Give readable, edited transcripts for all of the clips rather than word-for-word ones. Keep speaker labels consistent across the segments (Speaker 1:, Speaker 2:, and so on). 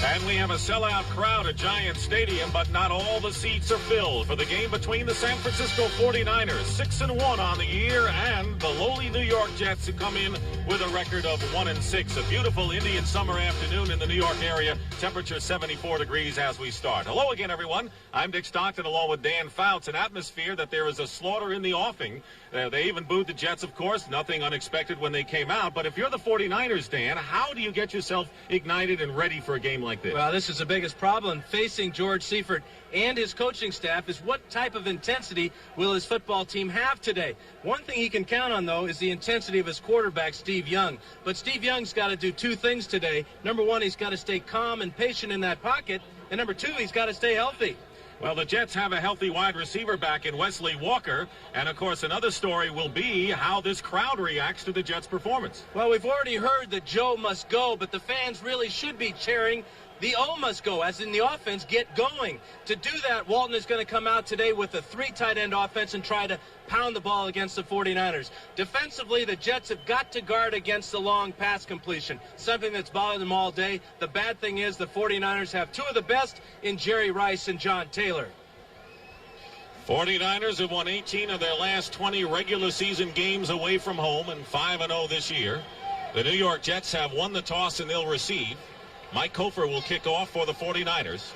Speaker 1: And we have a sellout crowd at Giant Stadium, but not all the seats are filled for the game between the San Francisco 49ers, 6-1 on the year, and the lowly New York Jets, who come in with a record of 1-6. A beautiful Indian summer afternoon in the New York area. Temperature 74 degrees as we start. Hello again, everyone. I'm Dick Stockton along with Dan Fouts. An atmosphere that there is a slaughter in the offing. They even booed the Jets, of course. Nothing unexpected when they came out. But if you're the 49ers, Dan, how do you get yourself ignited and ready for a game like this?
Speaker 2: Well, this is the biggest problem facing George Seifert and his coaching staff is what type of intensity will his football team have today. One thing he can count on, though, is the intensity of his quarterback, Steve Young. But Steve Young's got to do two things today. Number one, he's got to stay calm and patient in that pocket. And number two, he's got to stay healthy.
Speaker 1: Well, the Jets have a healthy wide receiver back in Wesley Walker. And, of course, another story will be how this crowd reacts to the Jets' performance.
Speaker 2: Well, we've already heard that Joe must go, but the fans really should be cheering the O must go, as in the offense, get going. To do that, Walton is going to come out today with a 3 tight end offense and try to pound the ball against the 49ers. Defensively, the Jets have got to guard against the long pass completion, something that's bothered them all day. The bad thing is the 49ers have two of the best in Jerry Rice and John Taylor.
Speaker 1: 49ers have won 18 of their last 20 regular season games away from home and 5-0 this year. The New York Jets have won the toss and they'll receive. Mike Kofer will kick off for the 49ers.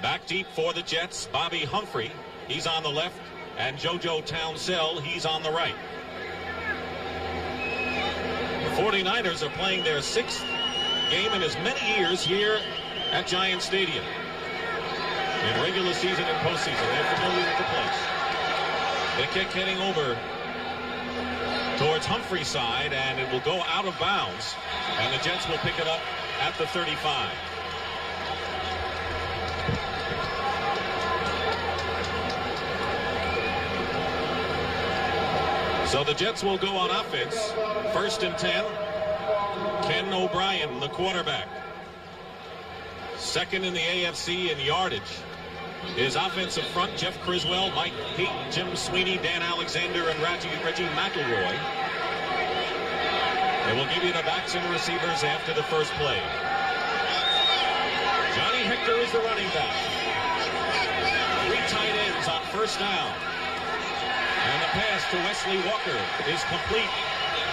Speaker 1: Back deep for the Jets, Bobby Humphrey. He's on the left. And JoJo Townsell, he's on the right. The 49ers are playing their 6th game in as many years here at Giant Stadium. In regular season and postseason, they're familiar with the place. The kick heading over towards Humphrey's side, and it will go out of bounds. And the Jets will pick it up at the 35. So the Jets will go on offense. 1st and 10. Ken O'Brien, the quarterback. Second in the AFC in yardage. His offensive front, Jeff Criswell, Mike Pete, Jim Sweeney, Dan Alexander, and Reggie McElroy. They will give you the backs and receivers after the first play. Johnny Hector is the running back. 3 tight ends on 1st down. And the pass to Wesley Walker is complete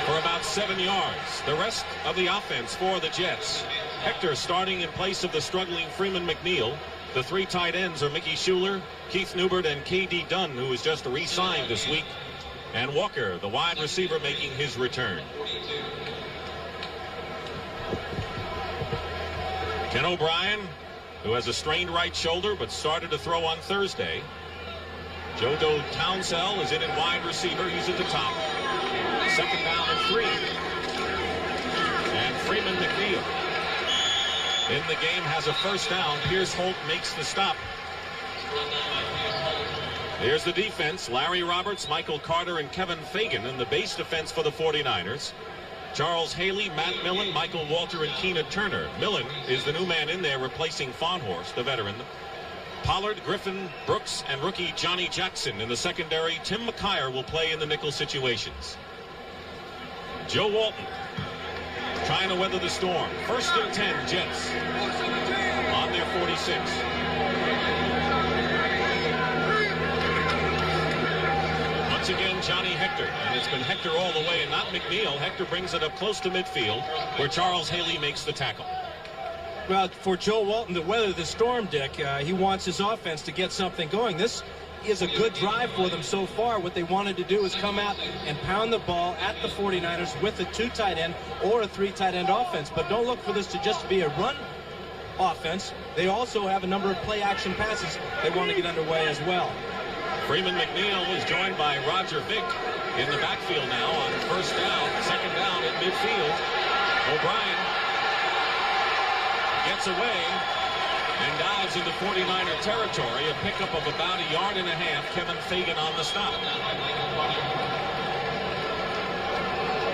Speaker 1: for about 7 yards. The rest of the offense for the Jets. Hector starting in place of the struggling Freeman McNeil. The 3 tight ends are Mickey Schuler, Keith Newbert, and K.D. Dunn, who was just re-signed this week. And Walker, the wide receiver, making his return. Ken O'Brien, who has a strained right shoulder but started to throw on Thursday. JoJo Townsell is in wide receiver. He's at the top. 2nd down and 3. And Freeman McNeil in the game has a 1st down. Pierce Holt makes the stop. Here's the defense. Larry Roberts, Michael Carter, and Kevin Fagan in the base defense for the 49ers. Charles Haley, Matt Millen, Michael Walter, and Keena Turner. Millen is the new man in there replacing Farnhorst, the veteran. Pollard, Griffin, Brooks, and rookie Johnny Jackson in the secondary. Tim McKyer will play in the nickel situations. Joe Walton trying to weather the storm. 1st and 10, Jets on their 46. Once again, Johnny Hector, and it's been Hector all the way and not McNeil. Hector brings it up close to midfield where Charles Haley makes the tackle.
Speaker 2: Well, for Joe Walton to weather the storm, Dick, he wants his offense to get something going. This is a good drive for them so far. What they wanted to do is come out and pound the ball at the 49ers with a 2 tight end or a 3 tight end offense. But don't look for this to just be a run offense. They also have a number of play action passes they want to get underway as well.
Speaker 1: Freeman McNeil is joined by Roger Vick in the backfield now on 1st down. 2nd down at midfield. O'Brien gets away and dives into 49er territory. A pickup of about 1.5 yards. Kevin Fagan on the stop.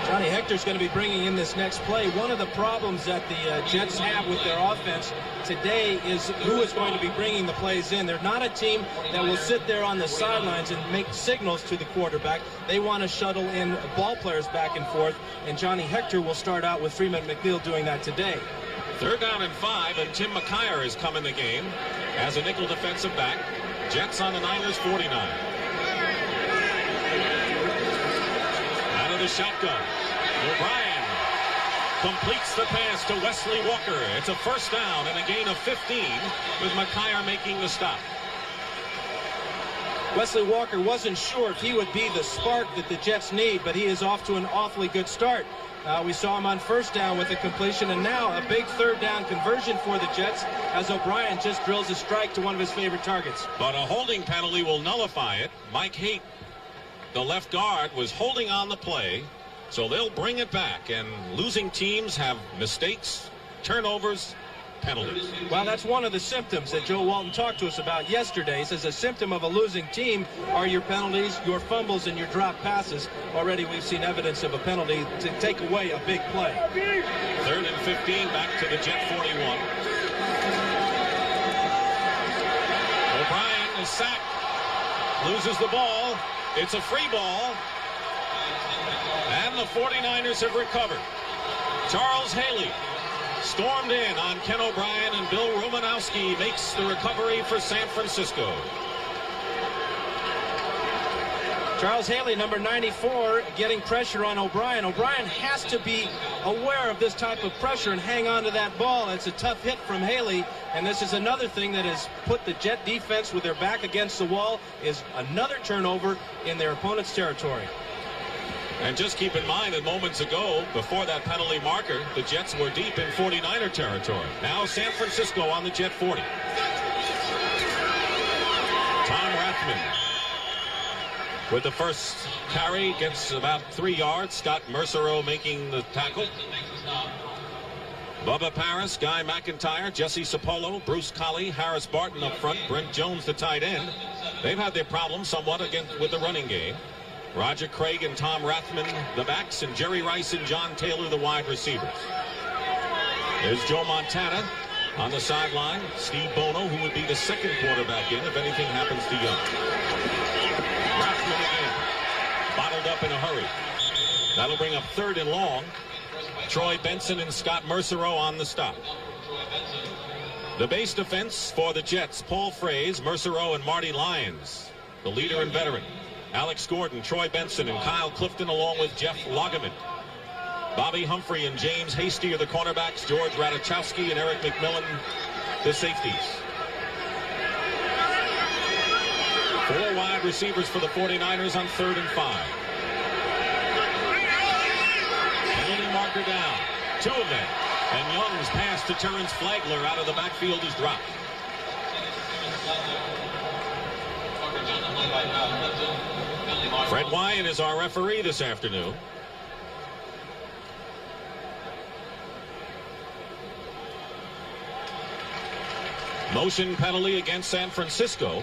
Speaker 2: Johnny Hector's going to be bringing in this next play. One of the problems that the Jets have with their offense today is who is going to be bringing the plays in. They're not a team that will sit there on the sidelines and make signals to the quarterback. They want to shuttle in ball players back and forth, and Johnny Hector will start out with Freeman McNeil doing that today.
Speaker 1: 3rd down and 5, and Tim McKyer has come in the game as a nickel defensive back. Jets on the Niners 49. Out of the shotgun, O'Brien completes the pass to Wesley Walker. It's a 1st down and a gain of 15 with McKyer making the stop.
Speaker 2: Wesley Walker wasn't sure if he would be the spark that the Jets need, but he is off to an awfully good start. We saw him on 1st down with a completion, and now a big 3rd down conversion for the Jets as O'Brien just drills a strike to one of his favorite targets.
Speaker 1: But a holding penalty will nullify it. Mike Haight, the left guard, was holding on the play, so they'll bring it back, and losing teams have mistakes, turnovers, penalties.
Speaker 2: Well, that's one of the symptoms that Joe Walton talked to us about yesterday. He says a symptom of a losing team are your penalties, your fumbles, and your drop passes. Already we've seen evidence of a penalty to take away a big play.
Speaker 1: 3rd and 15, back to the Jet 41. O'Brien is sacked, loses the ball. It's a free ball, and the 49ers have recovered. Charles Haley stormed in on Ken O'Brien, and Bill Romanowski makes the recovery for San Francisco.
Speaker 2: Charles Haley, number 94, getting pressure on O'Brien. O'Brien has to be aware of this type of pressure and hang on to that ball. It's a tough hit from Haley, and this is another thing that has put the Jet defense with their back against the wall, is another turnover in their opponent's territory.
Speaker 1: And just keep in mind that moments ago, before that penalty marker, the Jets were deep in 49er territory. Now San Francisco on the Jet 40. Tom Rathman with the first carry, gets about 3 yards. Scott Mercereau making the tackle. Bubba Paris, Guy McIntyre, Jesse Sapolo, Bruce Colley, Harris Barton up front, Brent Jones the tight end. They've had their problems somewhat with the running game. Roger Craig and Tom Rathman the backs, and Jerry Rice and John Taylor the wide receivers. There's Joe Montana on the sideline. Steve Bono, who would be the 2nd quarterback in if anything happens to Young. Rathman again, bottled up in a hurry. That'll bring up 3rd and long. Troy Benson and Scott Mercereau on the stop. The base defense for the Jets: Paul Fraze, Mercereau, and Marty Lyons, the leader and veteran. Alex Gordon, Troy Benson, and Kyle Clifton, along with Jeff Lageman. Bobby Humphrey and James Hasty are the cornerbacks. George Radachowski and Eric McMillan, the safeties. 4 wide receivers for the 49ers on 3rd and 5. Penalty marker down. 2 of them. And Young's pass to Terrence Flagler out of the backfield is dropped. Fred Wyatt is our referee this afternoon. Motion penalty against San Francisco.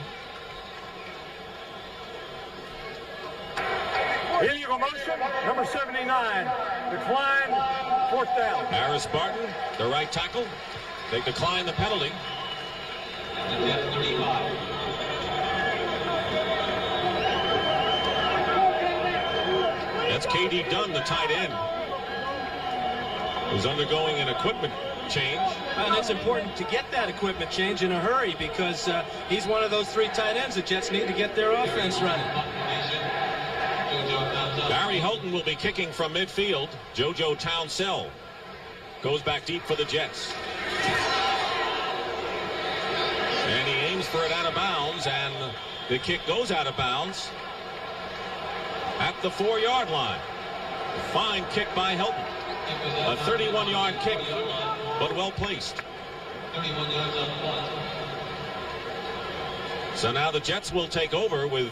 Speaker 3: Illegal motion, number 79. Decline, 4th down.
Speaker 1: Harris Barton, the right tackle. They decline the penalty. That's K.D. Dunn, the tight end, who's undergoing an equipment change.
Speaker 2: And it's important to get that equipment change in a hurry, because he's one of those 3 tight ends the Jets need to get their offense running.
Speaker 1: Barry Houghton will be kicking from midfield. JoJo Townsell goes back deep for the Jets. And he aims for it out of bounds, and the kick goes out of bounds at the 4-yard line. A fine kick by Houghton. A 31-yard kick, but well placed. So now the Jets will take over with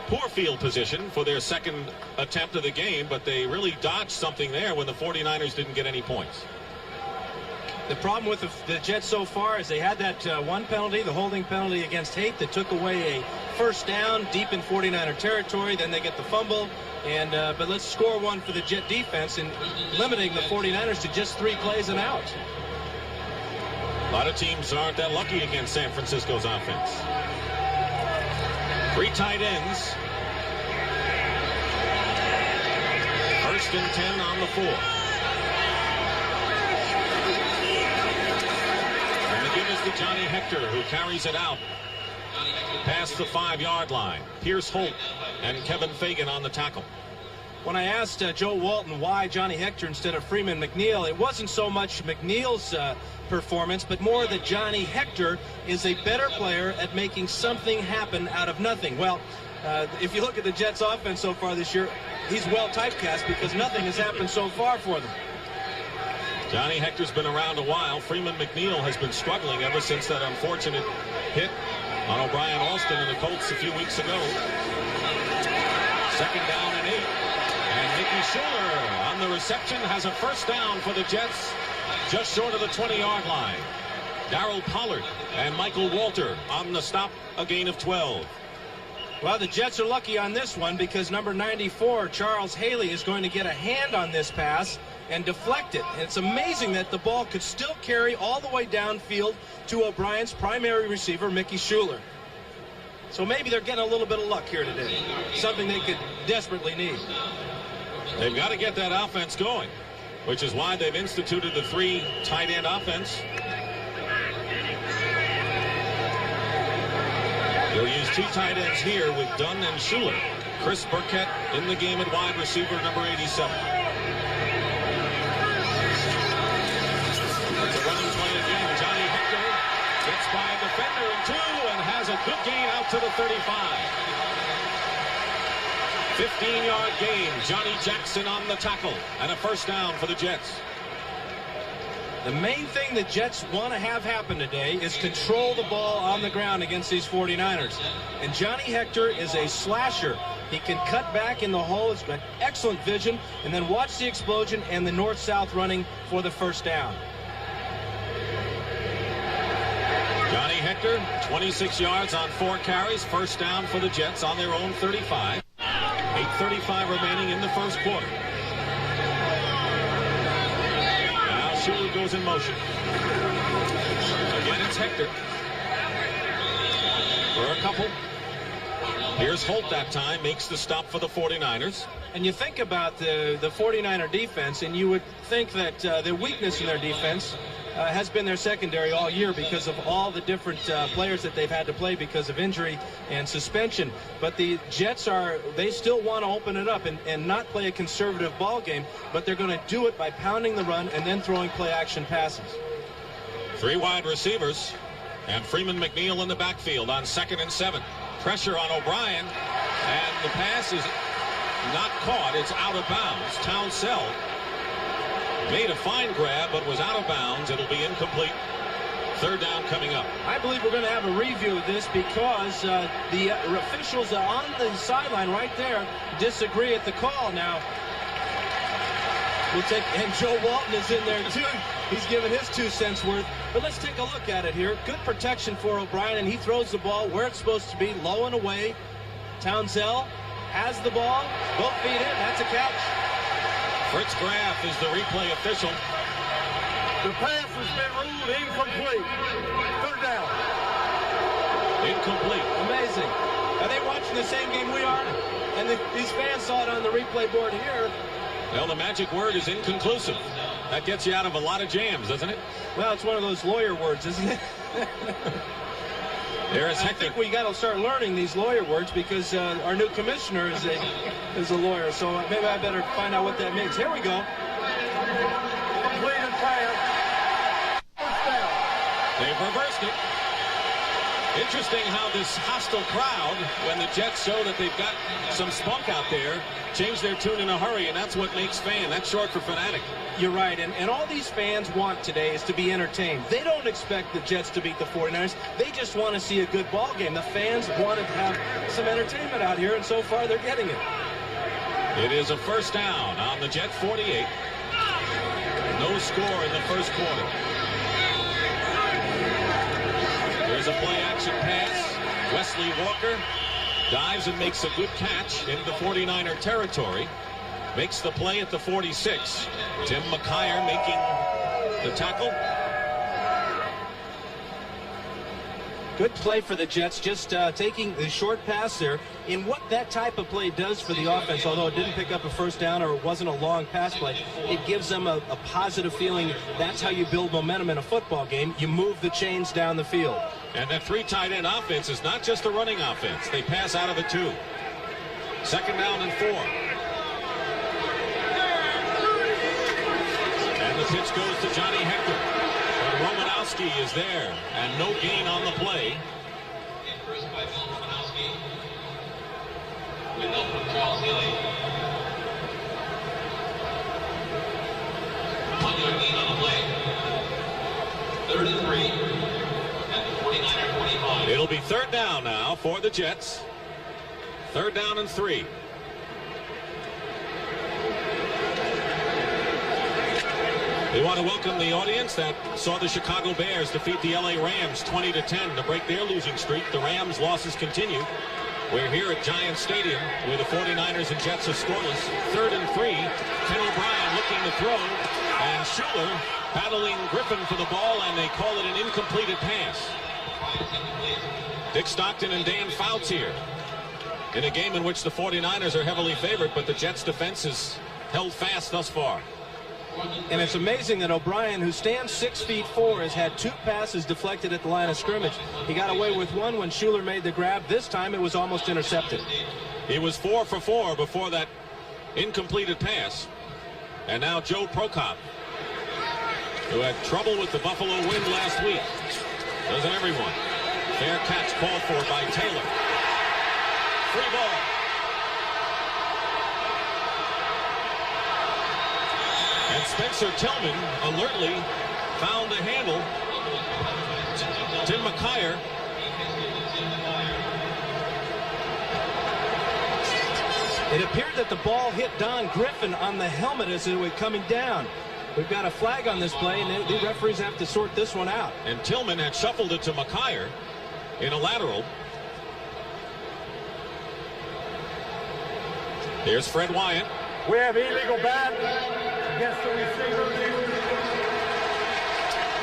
Speaker 1: poor field position for their 2nd attempt of the game, but they really dodged something there when the 49ers didn't get any points.
Speaker 2: The problem with the Jets so far is they had that 1 penalty, the holding penalty against Haight, that took away a 1st down deep in 49er territory. Then they get the fumble, and but let's score 1 for the Jet defense in limiting the 49ers to just 3 plays and out.
Speaker 1: A lot of teams aren't that lucky against San Francisco's offense. 3 tight ends. 1st and 10 on the 4. Johnny Hector, who carries it out past the 5-yard line. Pierce Holt and Kevin Fagan on the tackle.
Speaker 2: When I asked Joe Walton why Johnny Hector instead of Freeman McNeil, it wasn't so much McNeil's performance, but more that Johnny Hector is a better player at making something happen out of nothing. Well, if you look at the Jets offense so far this year, he's well typecast because nothing has happened so far for them.
Speaker 1: Johnny Hector's been around a while. Freeman McNeil has been struggling ever since that unfortunate hit on O'Brien Alston and the Colts a few weeks ago. 2nd down and 8. And Mickey Schuler on the reception has a first down for the Jets just short of the 20-yard line. Darryl Pollard and Michael Walter on the stop, a gain of 12.
Speaker 2: Well, the Jets are lucky on this one because number 94, Charles Haley, is going to get a hand on this pass and deflect it. And it's amazing that the ball could still carry all the way downfield to O'Brien's primary receiver, Mickey Schuler. So maybe they're getting a little bit of luck here today, something they could desperately need.
Speaker 1: They've got to get that offense going, which is why they've instituted the 3 tight end offense. They'll use 2 tight ends here with Dunn and Schuler. Chris Burkett in the game at wide receiver, number 87. It's a running play again. Johnny Hector gets by a defender in 2 and has a good gain out to the 35. 15-yard gain. Johnny Jackson on the tackle and a first down for the Jets.
Speaker 2: The main thing the Jets want to have happen today is control the ball on the ground against these 49ers. And Johnny Hector is a slasher. He can cut back in the hole. He's got excellent vision. And then watch the explosion and the north-south running for the first down.
Speaker 1: Johnny Hector, 26 yards on 4 carries. First down for the Jets on their own 35. 8:35 remaining in the first quarter. Schuler goes in motion. Again, it's Hector. For a couple. Here's Holt that time. Makes the stop for the 49ers.
Speaker 2: And you think about the 49er defense, and you would think that the weakness in their defense has been their secondary all year because of all the different players that they've had to play because of injury and suspension. But the Jets they still want to open it up and not play a conservative ball game, but they're going to do it by pounding the run and then throwing play action passes.
Speaker 1: 3 wide receivers and Freeman McNeil in the backfield on 2nd and 7. Pressure on O'Brien, and the pass is not caught. It's out of bounds. Townsell made a fine grab, but was out of bounds. It'll be incomplete. 3rd down coming up.
Speaker 2: I believe we're going to have a review of this because the officials on the sideline right there disagree at the call. Now, and Joe Walton is in there too. He's giving his 2 cents worth. But let's take a look at it here. Good protection for O'Brien, and he throws the ball where it's supposed to be, low and away. Townsell has the ball. Both feet in. That's a catch.
Speaker 1: Fritz Graff is the replay official.
Speaker 3: The pass has been ruled incomplete. 3rd down.
Speaker 1: Incomplete.
Speaker 2: Amazing. Are they watching the same game we are? And these fans saw it on the replay board here.
Speaker 1: Well, the magic word is inconclusive. That gets you out of a lot of jams, doesn't it?
Speaker 2: Well, it's one of those lawyer words, isn't it?
Speaker 1: There is
Speaker 2: Hector. I think we got to start learning these lawyer words because our new commissioner is a lawyer. So maybe I better find out what that means. Here we go.
Speaker 3: Completed pass. First down.
Speaker 1: They've reversed it. Interesting how this hostile crowd, when the Jets show that they've got some spunk out there, change their tune in a hurry, and that's what makes fan. That's short for fanatic.
Speaker 2: You're right, and all these fans want today is to be entertained. They don't expect the Jets to beat the 49ers. They just want to see a good ball game. The fans want to have some entertainment out here, and so far they're getting it.
Speaker 1: It is a first down on the Jet 48. No score in the first quarter. There's a play-action pass. Wesley Walker dives and makes a good catch into 49er territory. Makes the play at the 46. Tim McKyer making the tackle.
Speaker 2: Good play for the Jets, just taking the short pass there. In what that type of play does for the offense, although it didn't pick up a first down or it wasn't a long pass play, it gives them a positive feeling. That's how you build momentum in a football game. You move the chains down the field.
Speaker 1: And that 3 tight end offense is not just a running offense. They pass out of it too. 2nd down and 4. And the pitch goes to Johnny Hector. But Romanowski is there, and no gain on the play.
Speaker 4: First by Bill Romanowski. With help from Charles Healy. 1-yard gain on the play. 3rd and 3. At the 49er 45.
Speaker 1: It'll be 3rd down now for the Jets. 3rd down and 3. We want to welcome the audience that saw the Chicago Bears defeat the LA Rams 20-10 to break their losing streak. The Rams' losses continue. We're here at Giant Stadium where the 49ers and Jets are scoreless. 3rd and 3. Ken O'Brien looking to throw. And Schuler battling Griffin for the ball, and they call it an incompleted pass. Dick Stockton and Dan Fouts here in a game in which the 49ers are heavily favored, but the Jets' defense is held fast thus far.
Speaker 2: And it's amazing that O'Brien, who stands 6'4", has had 2 passes deflected at the line of scrimmage. He got away with one when Schuler made the grab. This time it was almost intercepted.
Speaker 1: He was 4 for 4 before that incompleted pass. And now Joe Prokop, who had trouble with the Buffalo wind last week. Doesn't everyone? Fair catch called for by Taylor. Free ball. And Spencer Tillman alertly found the handle. Tim McKyer.
Speaker 2: It appeared that the ball hit Don Griffin on the helmet as it was coming down. We've got a flag on this play, and the referees have to sort this one out.
Speaker 1: And Tillman had shuffled it to McKyer in a lateral. Here's Fred Wyatt.
Speaker 3: We have illegal bat against the receiver.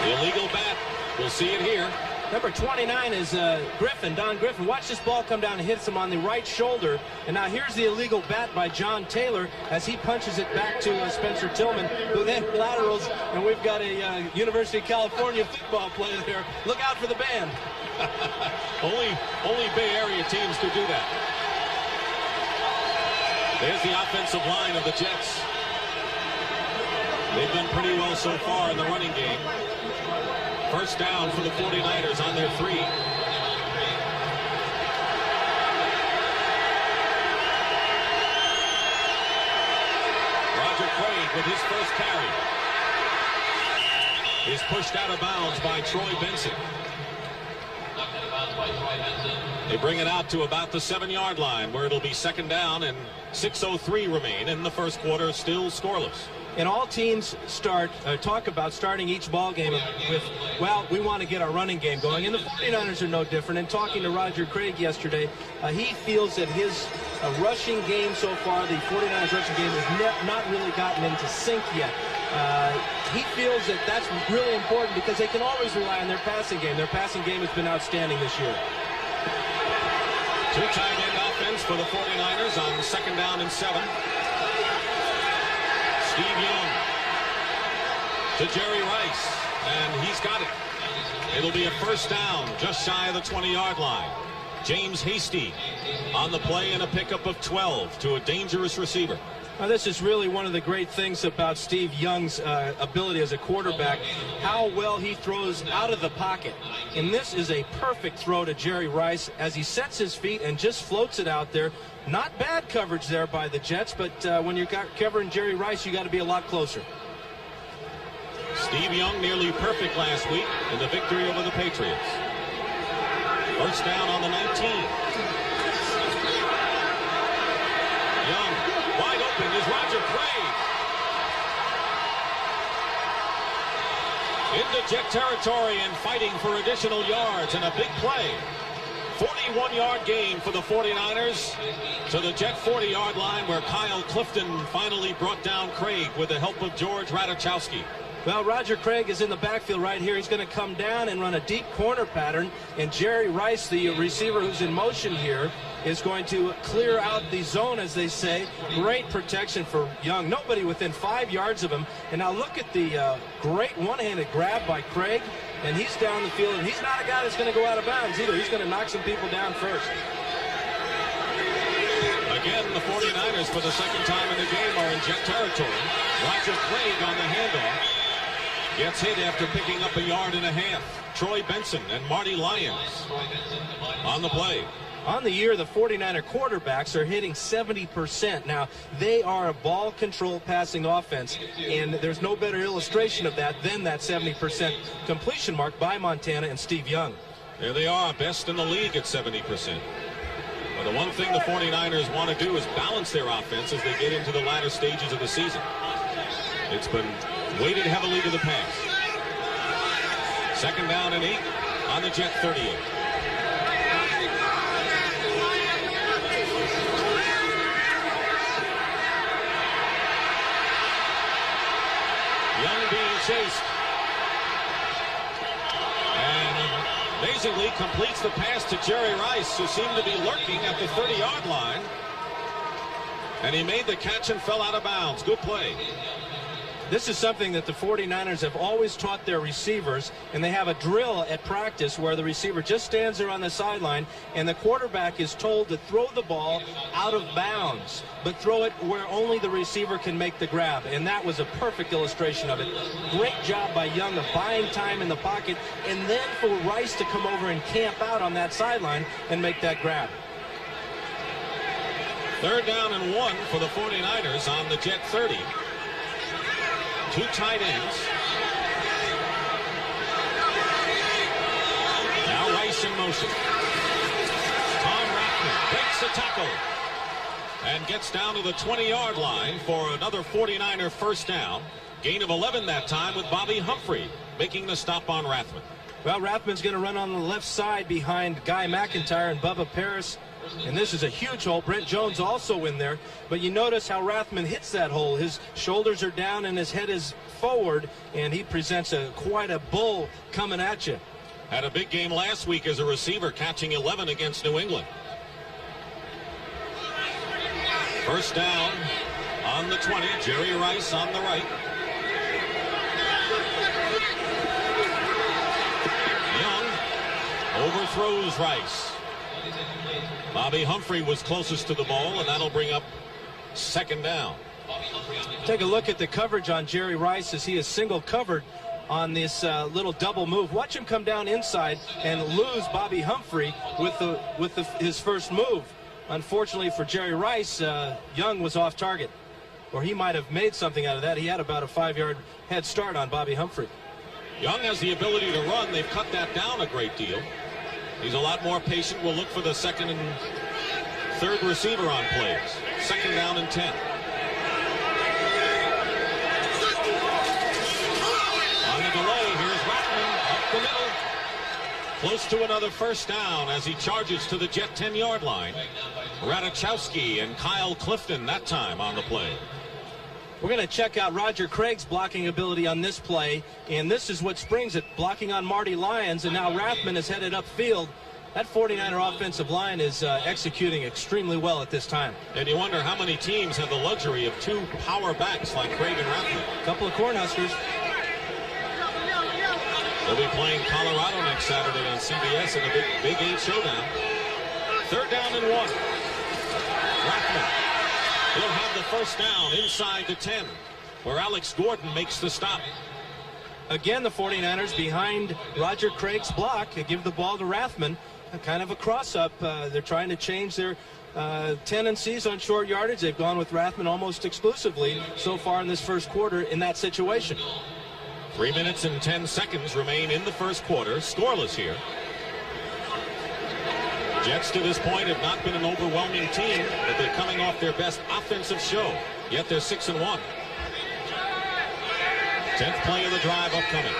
Speaker 1: The illegal bat. We'll see it here.
Speaker 2: Number 29 is Griffin, Don Griffin. Watch this ball come down and hits him on the right shoulder. And now here's the illegal bat by John Taylor as he punches it back to Spencer Tillman, who then laterals. And we've got a University of California football player there. Look out for the band.
Speaker 1: only Bay Area teams could do that. There's the offensive line of the Jets. They've done pretty well so far in the running game. First down for the 49ers on their 3. Roger Craig with his first carry. He's pushed out of bounds by Troy Benson. They bring it out to about the 7-yard line where it'll be 2nd down, and 6:03 remain in the first quarter, still scoreless.
Speaker 2: And all teams talk about starting each ball game with, well, we want to get our running game going. And the 49ers are no different. And talking to Roger Craig yesterday, he feels that his rushing game so far, the 49ers rushing game, has not really gotten into sync yet. He feels that that's really important because they can always rely on their passing game. Their passing game has been outstanding this year.
Speaker 1: 2 tight end offense for the 49ers on 2nd down and 7. Steve Young to Jerry Rice, and he's got it. It'll be a first down just shy of the 20-yard line. James Hasty on the play and a pickup of 12 to a dangerous receiver.
Speaker 2: Now, this is really one of the great things about Steve Young's ability as a quarterback, how well he throws out of the pocket. And this is a perfect throw to Jerry Rice as he sets his feet and just floats it out there. Not bad coverage there by the Jets, but when you're covering Jerry Rice, you got to be a lot closer.
Speaker 1: Steve Young nearly perfect last week in the victory over the Patriots. First down on the 19. Young wide open is Roger Craig. Into Jet territory and fighting for additional yards, and a big play. 41-yard gain for the 49ers to the Jet 40-yard line where Kyle Clifton finally brought down Craig with the help of George Radachowski.
Speaker 2: Well, Roger Craig is in the backfield right here. He's going to come down and run a deep corner pattern. And Jerry Rice, the receiver who's in motion here, is going to clear out the zone, as they say. Great protection for Young. Nobody within 5 yards of him. And now look at the great one-handed grab by Craig. And he's down the field. And he's not a guy that's going to go out of bounds either. He's going to knock some people down first.
Speaker 1: Again, the 49ers for the second time in the game are in jet territory. Roger Craig on the handoff. Gets hit after picking up 1.5 yards. Troy Benson and Marty Lyons on the play.
Speaker 2: On the year, the 49er quarterbacks are hitting 70%. Now, they are a ball control passing offense, and there's no better illustration of that than that 70% completion mark by Montana and Steve Young.
Speaker 1: There they are, best in the league at 70%. But the one thing the 49ers want to do is balance their offense as they get into the latter stages of the season. It's been weighted heavily to the pass. 2nd down and 8 on the Jet 38. Young being chased. And amazingly completes the pass to Jerry Rice, who seemed to be lurking at the 30-yard line. And he made the catch and fell out of bounds. Good play.
Speaker 2: This is something that the 49ers have always taught their receivers, and they have a drill at practice where the receiver just stands there on the sideline, and the quarterback is told to throw the ball out of bounds, but throw it where only the receiver can make the grab, and that was a perfect illustration of it. Great job by Young of buying time in the pocket, and then for Rice to come over and camp out on that sideline and make that grab.
Speaker 1: 3rd down and 1 for the 49ers on the Jet 30. 2 tight ends. Now Rice in motion. Tom Rathman breaks the tackle and gets down to the 20-yard line for another 49er first down. Gain of 11 that time with Bobby Humphrey making the stop on Rathman.
Speaker 2: Well, Rathman's going to run on the left side behind Guy McIntyre and Bubba Paris. And this is a huge hole. Brent Jones also in there. But you notice how Rathman hits that hole. His shoulders are down and his head is forward. And he presents quite a bull coming at you.
Speaker 1: Had a big game last week as a receiver, catching 11 against New England. First down on the 20. Jerry Rice on the right. Young overthrows Rice. Bobby Humphrey was closest to the ball, and that'll bring up 2nd down.
Speaker 2: Take a look at the coverage on Jerry Rice as he is single covered on this little double move. Watch him come down inside and lose Bobby Humphrey with his first move. Unfortunately for Jerry Rice, Young was off target, or he might have made something out of that. He had about a 5-yard head start on Bobby Humphrey.
Speaker 1: Young has the ability to run. They've cut that down a great deal. He's a lot more patient. We'll look for the 2nd and 3rd receiver on plays. 2nd down and 10. On the delay, here's Rathman up the middle. Close to another first down as he charges to the Jet 10-yard line. Radachowski and Kyle Clifton that time on the play.
Speaker 2: We're going to check out Roger Craig's blocking ability on this play, and this is what springs it, blocking on Marty Lyons, and now Rathman is headed upfield. That 49er offensive line is executing extremely well at this time.
Speaker 1: And you wonder how many teams have the luxury of 2 power backs like Craig and Rathman.
Speaker 2: A couple of Cornhuskers.
Speaker 1: They'll be playing Colorado next Saturday on CBS in a Big 8 showdown. 3rd down and 1. Rathman. He'll have the first down inside the 10, where Alex Gordon makes the stop.
Speaker 2: Again, the 49ers behind Roger Craig's block. They give the ball to Rathman. Kind of a cross-up. They're trying to change their tendencies on short yardage. They've gone with Rathman almost exclusively so far in this first quarter in that situation.
Speaker 1: 3 minutes and 10 seconds remain in the first quarter. Scoreless here. Jets to this point have not been an overwhelming team, but they're coming off their best offensive show. Yet they're 6-1. 10th play of the drive upcoming.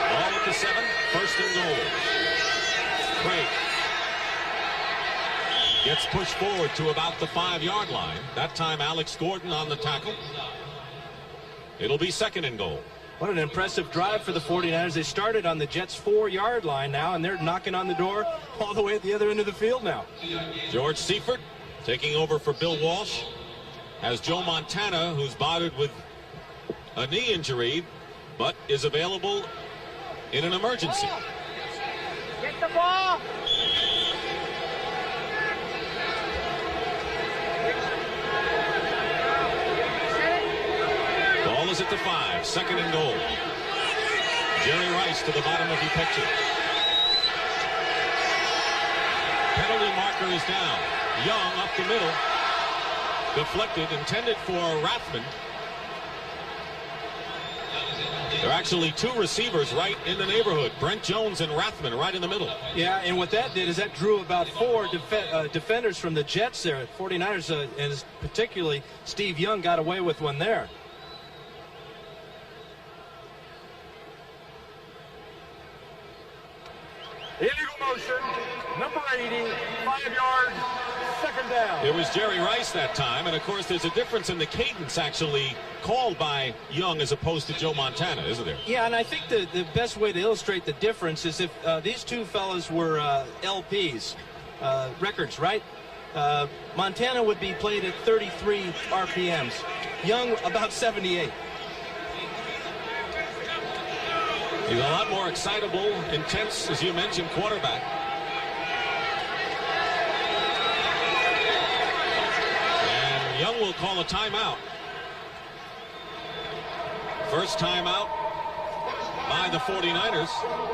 Speaker 1: Ball at the 7, 1st and goal. Craig gets pushed forward to about the 5-yard line. That time Alex Gordon on the tackle. It'll be second and goal.
Speaker 2: What an impressive drive for the 49ers. They started on the Jets' 4-yard line now, and they're knocking on the door all the way at the other end of the field now.
Speaker 1: George Seifert taking over for Bill Walsh. Has Joe Montana, who's bothered with a knee injury, but is available in an emergency.
Speaker 3: Get the ball.
Speaker 1: Ball is at the 5, second and goal. Jerry Rice to the bottom of the picture. Penalty marker is down. Young up the middle. Deflected, intended for Rathman. There are actually 2 receivers right in the neighborhood. Brent Jones and Rathman right in the middle.
Speaker 2: Yeah, and what that did is that drew about 4 defenders from the Jets there. 49ers, and particularly Steve Young, got away with one there.
Speaker 3: Illegal motion, number 80, 5 yards, second down.
Speaker 1: It was Jerry Rice that time, and of course there's a difference in the cadence actually called by Young as opposed to Joe Montana, isn't there?
Speaker 2: Yeah, and I think the best way to illustrate the difference is if these two fellas were LPs, records, right? Montana would be played at 33 RPMs. Young, about 78.
Speaker 1: He's a lot more excitable, intense, as you mentioned, quarterback. And Young will call a timeout. First timeout by the 49ers.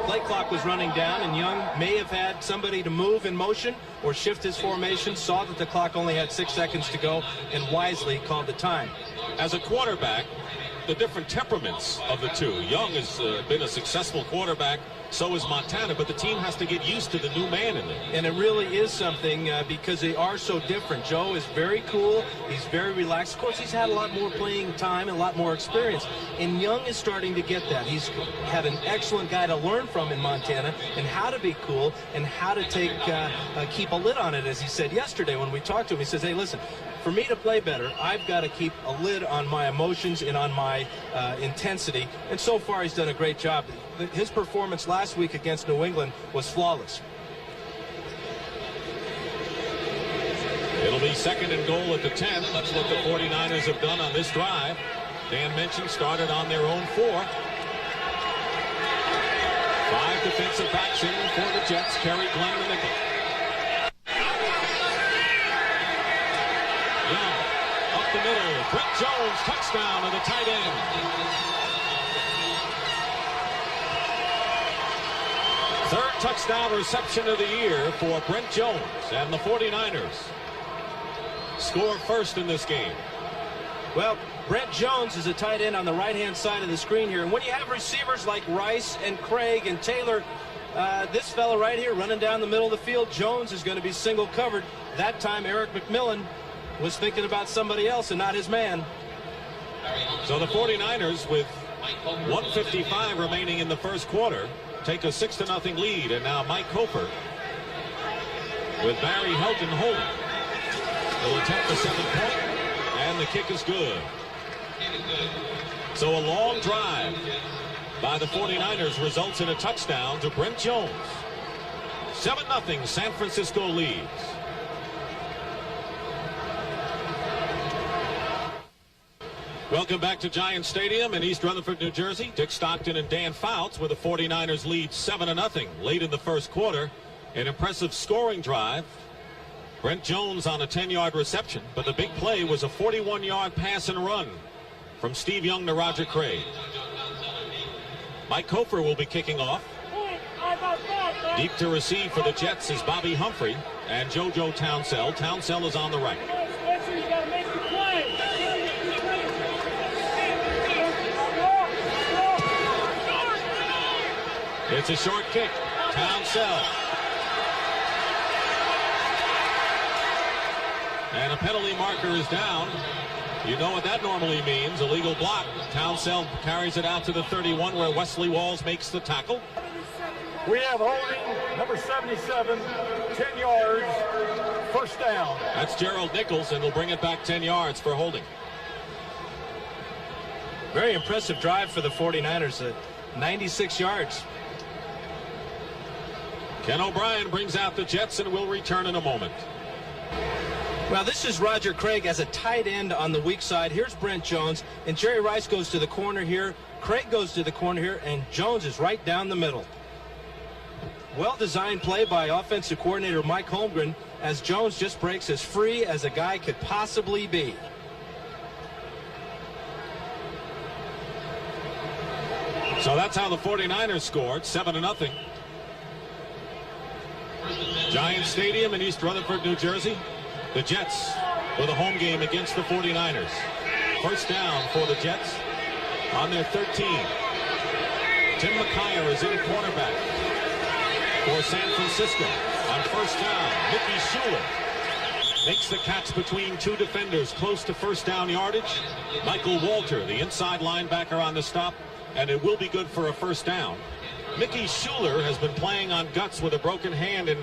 Speaker 2: Play clock was running down, and Young may have had somebody to move in motion or shift his formation, saw that the clock only had 6 seconds to go, and wisely called the time.
Speaker 1: As a quarterback, the different temperaments of the two. Young has been a successful quarterback, so is Montana, but the team has to get used to the new man in there.
Speaker 2: And it really is something because they are so different. Joe is very cool. He's very relaxed. Of course, he's had a lot more playing time and a lot more experience. And Young is starting to get that. He's had an excellent guy to learn from in Montana and how to be cool and how to keep a lid on it, as he said yesterday when we talked to him. He says, hey, listen, for me to play better, I've got to keep a lid on my emotions and on my intensity. And so far, he's done a great job. His performance last week against New England was flawless.
Speaker 1: It'll be second and goal at the 10. That's what the 49ers have done on this drive. Dan mentioned started on their own 4. 5 defensive backs in for the Jets. Kerry Glenn the nickel. Young up the middle. Brent Jones, touchdown to the tight end. Third touchdown reception of the year for Brent Jones, and the 49ers score first in this game.
Speaker 2: Well, Brent Jones is a tight end on the right-hand side of the screen here. And when you have receivers like Rice and Craig and Taylor, this fella right here running down the middle of the field, Jones is going to be single covered. That time, Eric McMillan was thinking about somebody else and not his man.
Speaker 1: So the 49ers, with 1:55 remaining in the first quarter, take a 6-0 lead, and now Mike Hofer with Barry Helton holding. Will attempt the 7-point, and the kick is good. So a long drive by the 49ers results in a touchdown to Brent Jones. 7-0 San Francisco leads. Welcome back to Giant Stadium in East Rutherford, New Jersey. Dick Stockton and Dan Fouts, where the 49ers lead 7-0 late in the first quarter. An impressive scoring drive. Brent Jones on a 10-yard reception, but the big play was a 41-yard pass and run from Steve Young to Roger Craig. Mike Hofer will be kicking off. Deep to receive for the Jets is Bobby Humphrey and JoJo Townsell. Townsell is on the right. It's a short kick. Townsell. And a penalty marker is down. You know what that normally means. Illegal block. Townsell carries it out to the 31 where Wesley Walls makes the tackle.
Speaker 3: We have holding, number 77, 10 yards, first down.
Speaker 1: That's Gerald Nichols, and they'll bring it back 10 yards for holding.
Speaker 2: Very impressive drive for the 49ers at 96 yards.
Speaker 1: Ken O'Brien brings out the Jets and will return in a moment.
Speaker 2: Well, this is Roger Craig as a tight end on the weak side. Here's Brent Jones, and Jerry Rice goes to the corner here. Craig goes to the corner here, and Jones is right down the middle. Well-designed play by offensive coordinator Mike Holmgren as Jones just breaks as free as a guy could possibly be.
Speaker 1: So that's how the 49ers scored, 7-0. Giant Stadium in East Rutherford, New Jersey. The Jets with a home game against the 49ers. First down for the Jets on their 13. Tim McKyer is in quarterback for San Francisco. On first down, Mickey Schuler makes the catch between two defenders close to first down yardage. Michael Walter, the inside linebacker, on the stop, and it will be good for a first down. Mickey Schuler has been playing on guts with a broken hand and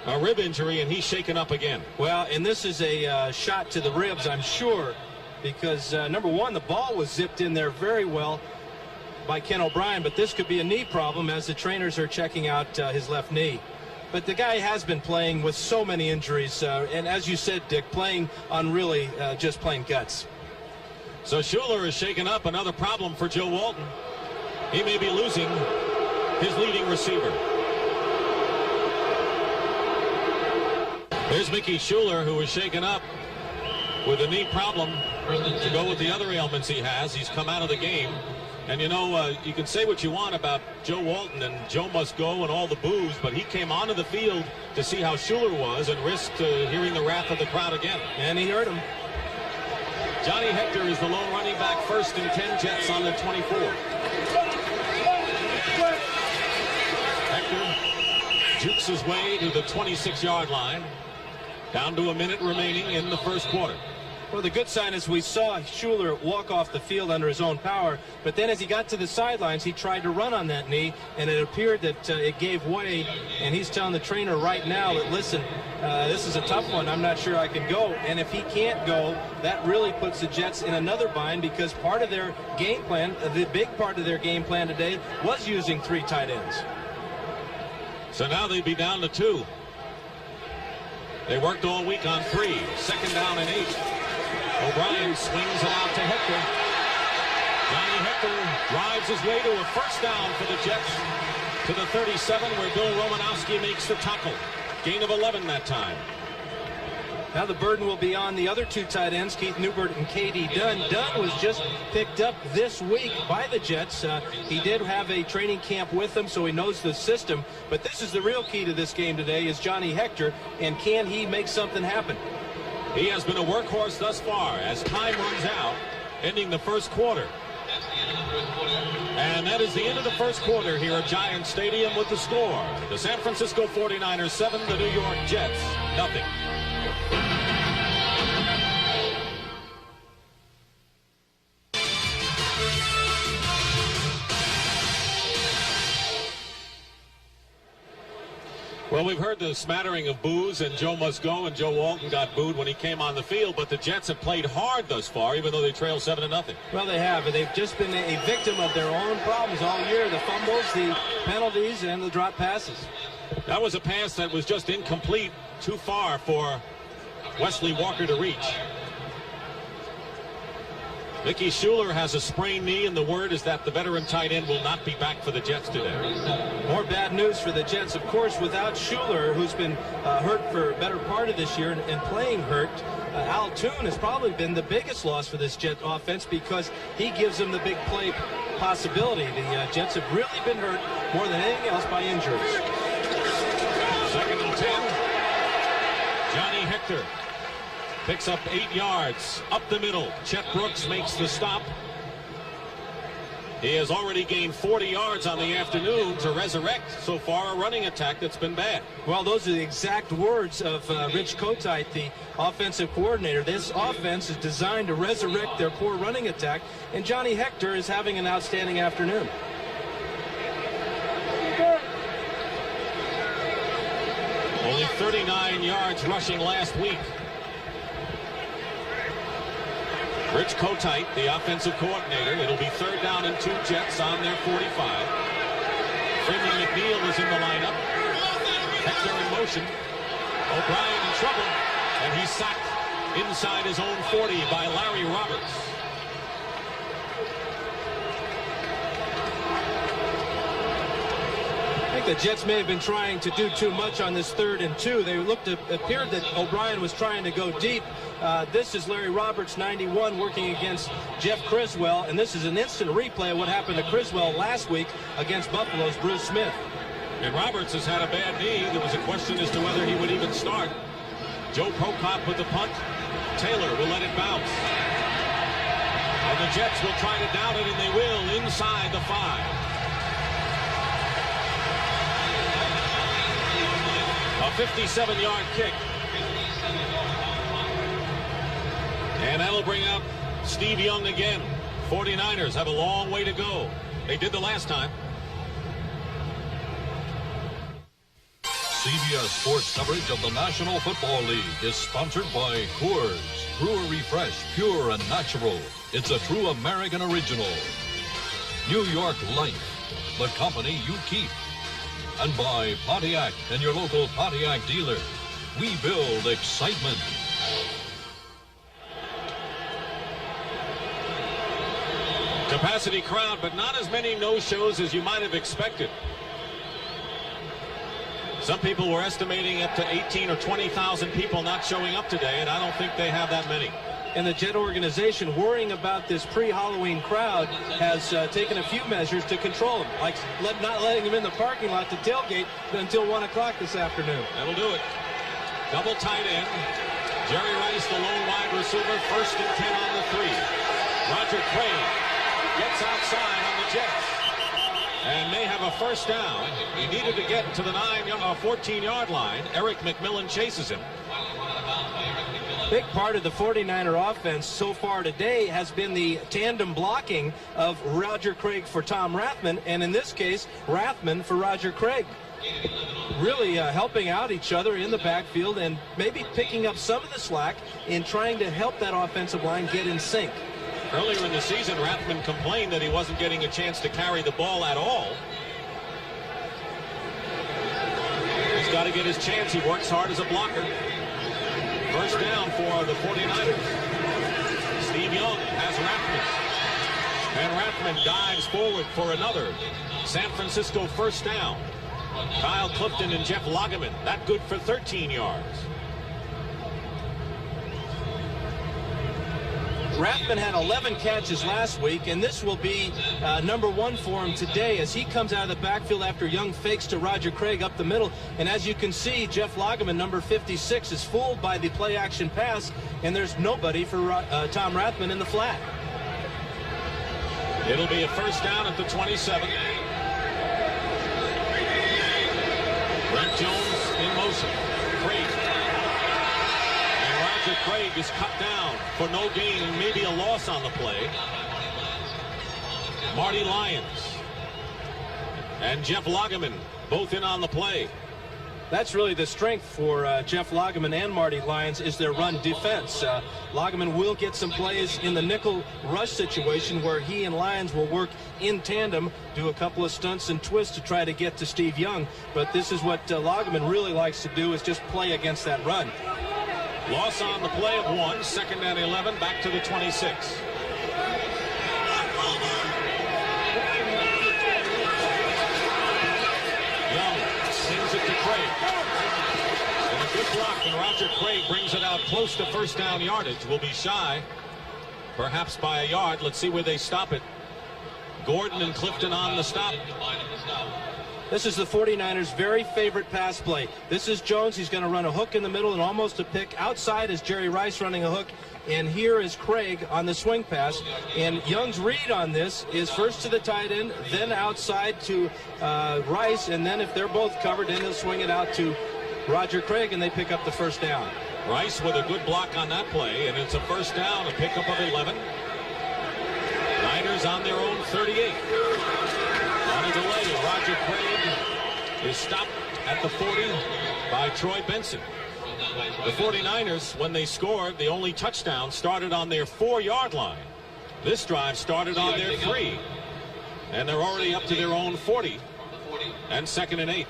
Speaker 1: a rib injury, and he's shaken up again.
Speaker 2: Well, and this is a shot to the ribs, I'm sure, because number one, the ball was zipped in there very well by Ken O'Brien, but this could be a knee problem as the trainers are checking out his left knee. But the guy has been playing with so many injuries, and as you said, Dick, playing on really just plain guts.
Speaker 1: So Schuler is shaken up, another problem for Joe Walton. He may be losing his leading receiver. There's Mickey Schuler, who is shaken up with a knee problem to go with the other ailments he has. He's come out of the game. And, you know, you can say what you want about Joe Walton and Joe must go and all the boos, but he came onto the field to see how Schuler was and risked hearing the wrath of the crowd again.
Speaker 2: And he heard him.
Speaker 1: Johnny Hector is the lone running back, first and 10, Jets on the 24. Hector jukes his way to the 26-yard line. Down to a minute remaining in the first quarter.
Speaker 2: Well, the good sign is we saw Schuler walk off the field under his own power, but then as he got to the sidelines, he tried to run on that knee, and it appeared that it gave way, and he's telling the trainer right now that, listen, this is a tough one. I'm not sure I can go. And if he can't go, that really puts the Jets in another bind, because part of their game plan, the big part of their game plan today, was using three tight ends.
Speaker 1: So now they'd be down to two. They worked all week on three. Second down and 8. O'Brien swings it out to Hector. Johnny Hector drives his way to a first down for the Jets to the 37, where Bill Romanowski makes the tackle. Gain of 11 that time.
Speaker 2: Now the burden will be on the other two tight ends, Keith Newbert and K.D. Dunn. Dunn was just picked up this week by the Jets. He did have a training camp with them, so he knows the system. But this is the real key to this game today, is Johnny Hector, and can he make something happen?
Speaker 1: He has been a workhorse thus far as time runs out, ending the first quarter. And that is the end of the first quarter here at Giant Stadium with the score. The San Francisco 49ers 7, the New York Jets nothing. Well, we've heard the smattering of boos, and Joe must go, and Joe Walton got booed when he came on the field, but the Jets have played hard thus far, even though they trail 7-0.
Speaker 2: Well, they have, and they've just been a victim of their own problems all year. The fumbles, the penalties, and the drop passes.
Speaker 1: That was a pass that was just incomplete, too far for Wesley Walker to reach. Mickey Schuler has a sprained knee, and the word is that the veteran tight end will not be back for the Jets today.
Speaker 2: More bad news for the Jets, of course, without Schuler, who's been hurt for a better part of this year and playing hurt. Al Toon has probably been the biggest loss for this Jet offense, because he gives them the big play possibility. The Jets have really been hurt more than anything else by injuries.
Speaker 1: Second and 10. Johnny Hector picks up 8 yards up the middle. Chet Brooks makes the stop. He has already gained 40 yards on the afternoon to resurrect so far a running attack that's been bad.
Speaker 2: Well, those are the exact words of Rich Kotite, the offensive coordinator. This offense is designed to resurrect their poor running attack, and Johnny Hector is having an outstanding afternoon.
Speaker 1: Only 39 yards rushing last week. Rich Kotite, the offensive coordinator. It'll be 3rd down and 2 Jets on their 45. Freeman McNeil is in the lineup. Hector in motion. O'Brien in trouble. And he's sacked inside his own 40 by Larry Roberts.
Speaker 2: I think the Jets may have been trying to do too much on this 3rd and 2. They appeared that O'Brien was trying to go deep. This is Larry Roberts, 91, working against Jeff Criswell, and this is an instant replay of what happened to Criswell last week against Buffalo's Bruce Smith.
Speaker 1: And Roberts has had a bad knee. There was a question as to whether he would even start. Joe Prokop with the punt. Taylor will let it bounce. And the Jets will try to down it, and they will inside the 5. A 57-yard kick. And that'll bring out Steve Young again. 49ers have a long way to go. They did the last time.
Speaker 5: CBS Sports coverage of the National Football League is sponsored by Coors. Brewery Fresh, pure and natural. It's a true American original. New York Life, the company you keep. And by Pontiac and your local Pontiac dealer. We build excitement.
Speaker 1: Capacity crowd, but not as many no-shows as you might have expected. Some people were estimating up to 18 or 20,000 people not showing up today, and I don't think they have that many.
Speaker 2: And the Jet organization, worrying about this pre-Halloween crowd, has taken a few measures to control them, like not letting them in the parking lot to tailgate until 1 o'clock this afternoon.
Speaker 1: That'll do it. Double tight end. Jerry Rice, the lone wide receiver, 1st and 10 on the 3. Roger Craig gets outside on the Jets and may have a 1st down. He needed to get to the 14-yard line. Eric McMillan chases him.
Speaker 2: Big part of the 49er offense so far today has been the tandem blocking of Roger Craig for Tom Rathman, and in this case, Rathman for Roger Craig. Really helping out each other in the backfield and maybe picking up some of the slack in trying to help that offensive line get in sync.
Speaker 1: Earlier in the season, Rathman complained that he wasn't getting a chance to carry the ball at all. He's got to get his chance. He works hard as a blocker. 1st down for the 49ers. Steve Young has Rathman. And Rathman dives forward for another San Francisco 1st down. Kyle Clifton and Jeff Lageman, that good for 13 yards.
Speaker 2: Rathman had 11 catches last week, and this will be number 1 for him today as he comes out of the backfield after Young fakes to Roger Craig up the middle. And as you can see, Jeff Lageman, number 56, is fooled by the play-action pass, and there's nobody for Tom Rathman in the flat.
Speaker 1: It'll be a 1st down at the 27. Brent Jones in motion. Craig. And Roger Craig is cut down for no gain and maybe a loss on the play. Marty Lyons and Jeff Lageman both in on the play.
Speaker 2: That's really the strength for Jeff Lageman and Marty Lyons is their run defense. Lageman will get some plays in the nickel rush situation where he and Lyons will work in tandem, do a couple of stunts and twists to try to get to Steve Young. But this is what Lageman really likes to do, is just play against that run.
Speaker 1: Loss on the play of 1, 2nd and 11, back to the 26. Young sends it to Craig. And a good block, and Roger Craig brings it out close to 1st down yardage. Will be shy, perhaps by a yard. Let's see where they stop it. Gordon and Clifton on the stop.
Speaker 2: This is the 49ers' very favorite pass play. This is Jones. He's going to run a hook in the middle and almost a pick. Outside is Jerry Rice running a hook. And here is Craig on the swing pass. And Young's read on this is first to the tight end, then outside to Rice. And then if they're both covered, then he'll swing it out to Roger Craig, and they pick up the 1st down.
Speaker 1: Rice with a good block on that play, and it's a 1st down, a pickup of 11. Niners on their own 38. On a delay, Roger Craig is stopped at the 40 by Troy Benson. The 49ers, when they scored, the only touchdown started on their 4-yard line. This drive started on their 3. And they're already up to their own 40. And 2nd and 8.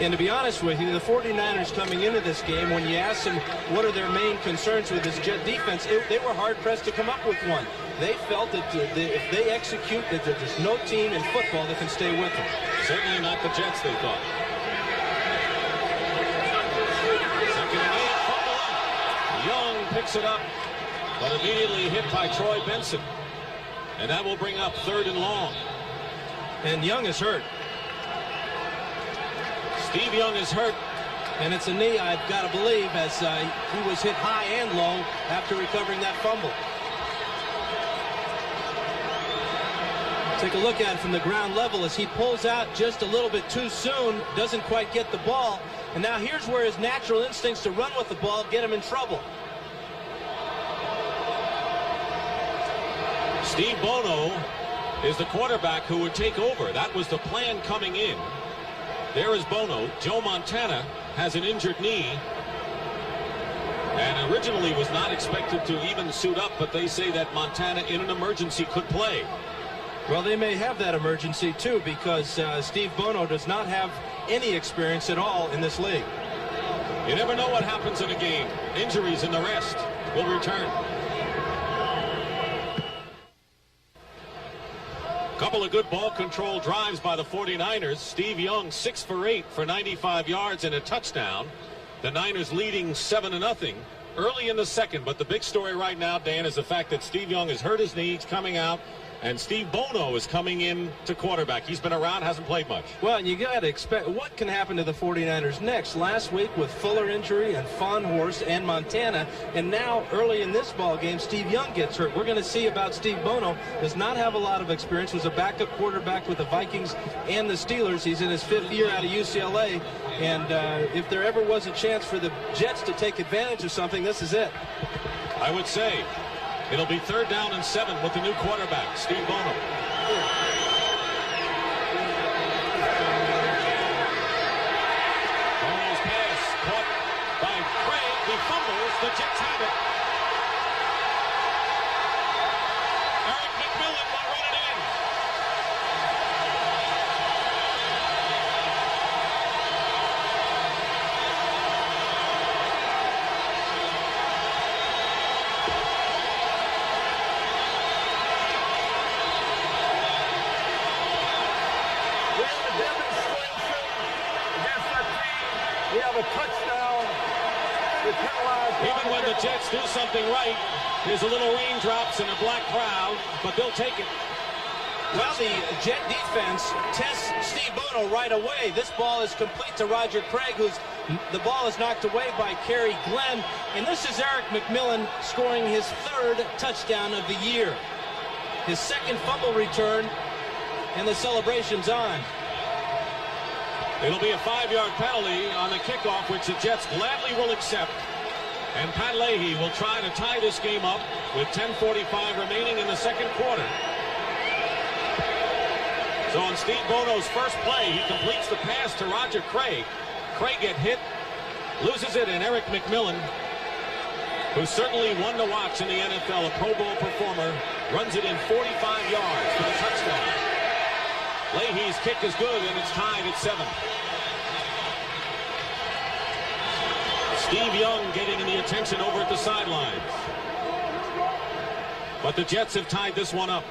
Speaker 2: And to be honest with you, the 49ers coming into this game, when you ask them what are their main concerns with this Jet defense, they were hard-pressed to come up with one. They felt that if they execute, that there's no team in football that can stay with them.
Speaker 1: Certainly not the Jets, they thought. 2nd and 8, fumble. Young picks it up, but immediately hit by Troy Benson. And that will bring up 3rd and long.
Speaker 2: And Young is hurt.
Speaker 1: Steve Young is hurt.
Speaker 2: And it's a knee, I've got to believe, as he was hit high and low after recovering that fumble. Take a look at it from the ground level as he pulls out just a little bit too soon, doesn't quite get the ball. And now here's where his natural instincts to run with the ball get him in trouble.
Speaker 1: Steve Bono is the quarterback who would take over. That was the plan coming in. There is Bono. Joe Montana has an injured knee and originally was not expected to even suit up, but they say that Montana in an emergency could play.
Speaker 2: Well, they may have that emergency too, because Steve Bono does not have any experience at all in this league.
Speaker 1: You never know what happens in a game. Injuries and the rest will return. Couple of good ball control drives by the 49ers. Steve Young 6 for 8 for 95 yards and a touchdown. The Niners leading 7-0 early in the second. But the big story right now, Dan, is the fact that Steve Young has hurt his knee. He's coming out. And Steve Bono is coming in to quarterback. He's been around, hasn't played much.
Speaker 2: Well, you got to expect what can happen to the 49ers next. Last week with Fuller injury and Fonhorst and Montana. And now early in this ball game, Steve Young gets hurt. We're going to see about Steve Bono. Does not have a lot of experience. Was a backup quarterback with the Vikings and the Steelers. He's in his 5th year out of UCLA. And if there ever was a chance for the Jets to take advantage of something, this is it.
Speaker 1: I would say. It'll be 3rd down and 7 with the new quarterback, Steve Bono. Bono's pass caught by Craig. He fumbles. The Jets have it. Eric McMillan will run it in. Even when the Jets do something right, there's a little raindrops and a black crowd, but they'll take it.
Speaker 2: Well, the Jet defense tests Steve Bono right away. This ball is complete to Roger Craig, the ball is knocked away by Kerry Glenn. And this is Eric McMillan scoring his 3rd touchdown of the year. His 2nd fumble return, and the celebration's on.
Speaker 1: It'll be a 5-yard penalty on the kickoff, which the Jets gladly will accept. And Pat Leahy will try to tie this game up with 10:45 remaining in the second quarter. So on Steve Bono's first play, he completes the pass to Roger Craig. Craig gets hit, loses it, and Eric McMillan, who's certainly one to watch in the NFL, a Pro Bowl performer, runs it in 45 yards for the touchdown. Leahy's kick is good, and it's tied at 7. Steve Young getting the attention over at the sidelines. But the Jets have tied this one up.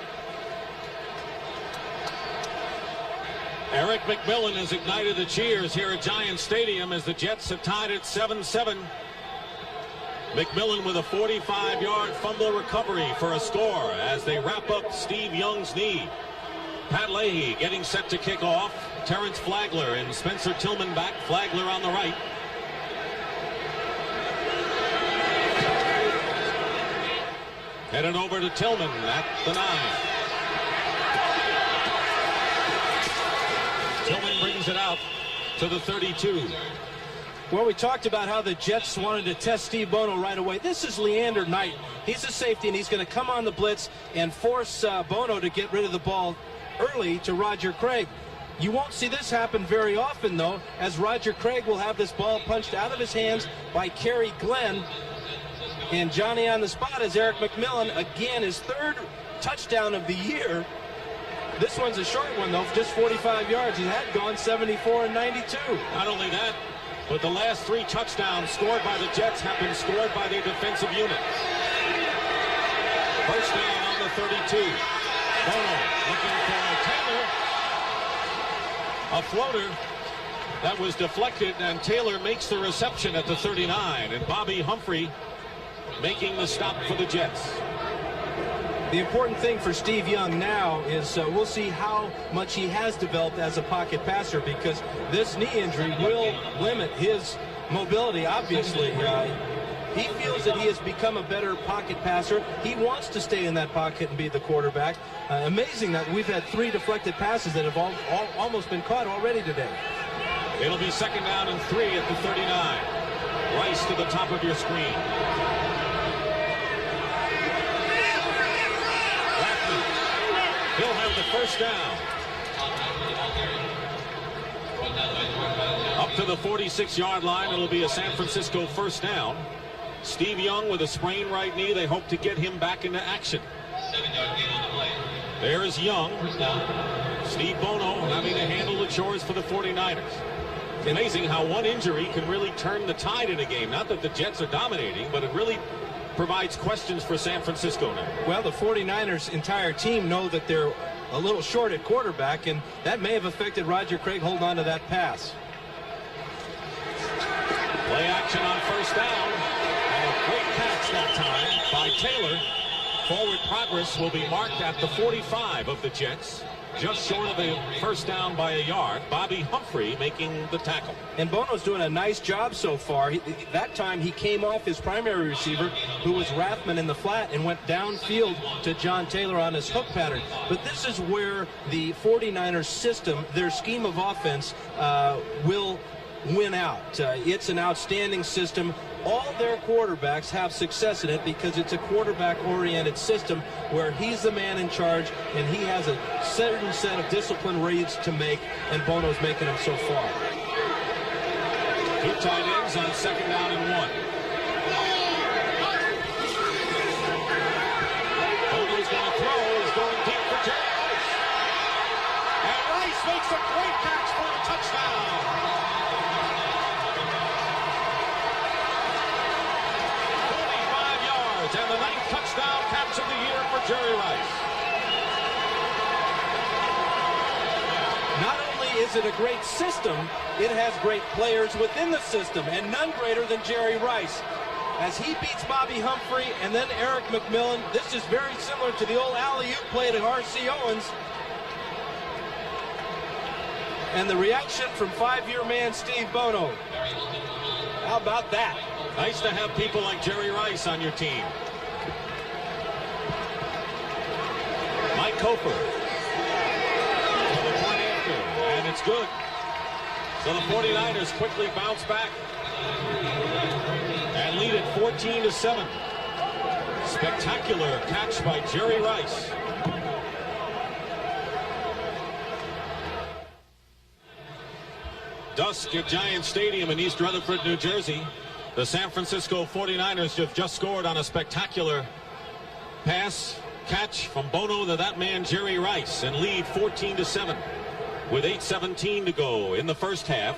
Speaker 1: Eric McMillan has ignited the cheers here at Giant Stadium as the Jets have tied it 7-7. McMillan with a 45-yard fumble recovery for a score as they wrap up Steve Young's knee. Pat Leahy getting set to kick off. Terrence Flagler and Spencer Tillman back. Flagler on the right. Headed over to Tillman at the 9. Tillman brings it out to the 32.
Speaker 2: Well, we talked about how the Jets wanted to test Steve Bono right away. This is Leander Knight. He's a safety, and he's going to come on the blitz and force Bono to get rid of the ball early to Roger Craig. You won't see this happen very often, though, as Roger Craig will have this ball punched out of his hands by Kerry Glenn. And Johnny on the spot is Eric McMillan, again, his third touchdown of the year. This one's a short one, though, just 45 yards. He had gone 74 and 92.
Speaker 1: Not only that, but the last 3 touchdowns scored by the Jets have been scored by their defensive unit. First down on the 32. Bono looking for Taylor. A floater that was deflected, and Taylor makes the reception at the 39. And Bobby Humphrey making the stop for the Jets.
Speaker 2: The important thing for Steve Young now is we'll see how much he has developed as a pocket passer, because this knee injury will limit his mobility, obviously. He feels that he has become a better pocket passer. He wants to stay in that pocket and be the quarterback. Amazing that we've had 3 deflected passes that have almost been caught already today.
Speaker 1: It'll be second down and 3 at the 39. Rice to the top of your screen. He'll have the first down. Up to the 46-yard line. It'll be a San Francisco first down. Steve Young with a sprained right knee. They hope to get him back into action. There is Young. Steve Bono having to handle the chores for the 49ers. It's amazing how one injury can really turn the tide in a game. Not that the Jets are dominating, but it really provides questions for San Francisco now.
Speaker 2: Well, the 49ers' entire team know that they're a little short at quarterback, and that may have affected Roger Craig holding on to that pass.
Speaker 1: Play action on first down. And a great catch that time by Taylor. Forward progress will be marked at the 45 of the Jets. Just short of a first down by a yard. Bobby Humphrey making the tackle.
Speaker 2: And Bono's doing a nice job so far. That time he came off his primary receiver, who was Rathman in the flat, and went downfield to John Taylor on his hook pattern. But this is where the 49ers system, their scheme of offense, will win out. It's an outstanding system. All their quarterbacks have success in it because it's a quarterback-oriented system where he's the man in charge and he has a certain set of discipline reads to make, and Bono's making them so far.
Speaker 1: 2 tight ends on second down and 1. Bono's going to throw. He's going deep for Jerry Rice. And Rice makes a great catch for a touchdown. And the 9th touchdown catch of the year for Jerry Rice.
Speaker 2: Not only is it a great system, it has great players within the system, and none greater than Jerry Rice. As he beats Bobby Humphrey and then Eric McMillan, this is very similar to the old alley-oop play to R.C. Owens. And the reaction from 5-year man Steve Bono. How about that?
Speaker 1: Nice to have people like Jerry Rice on your team. Mike Cofer. For the point after, and it's good. So the 49ers quickly bounce back and lead it 14-7. Spectacular catch by Jerry Rice. Dusk at Giant Stadium in East Rutherford, New Jersey. The San Francisco 49ers have just scored on a spectacular pass catch from Bono to that man Jerry Rice and lead 14-7 with 8:17 to go in the first half.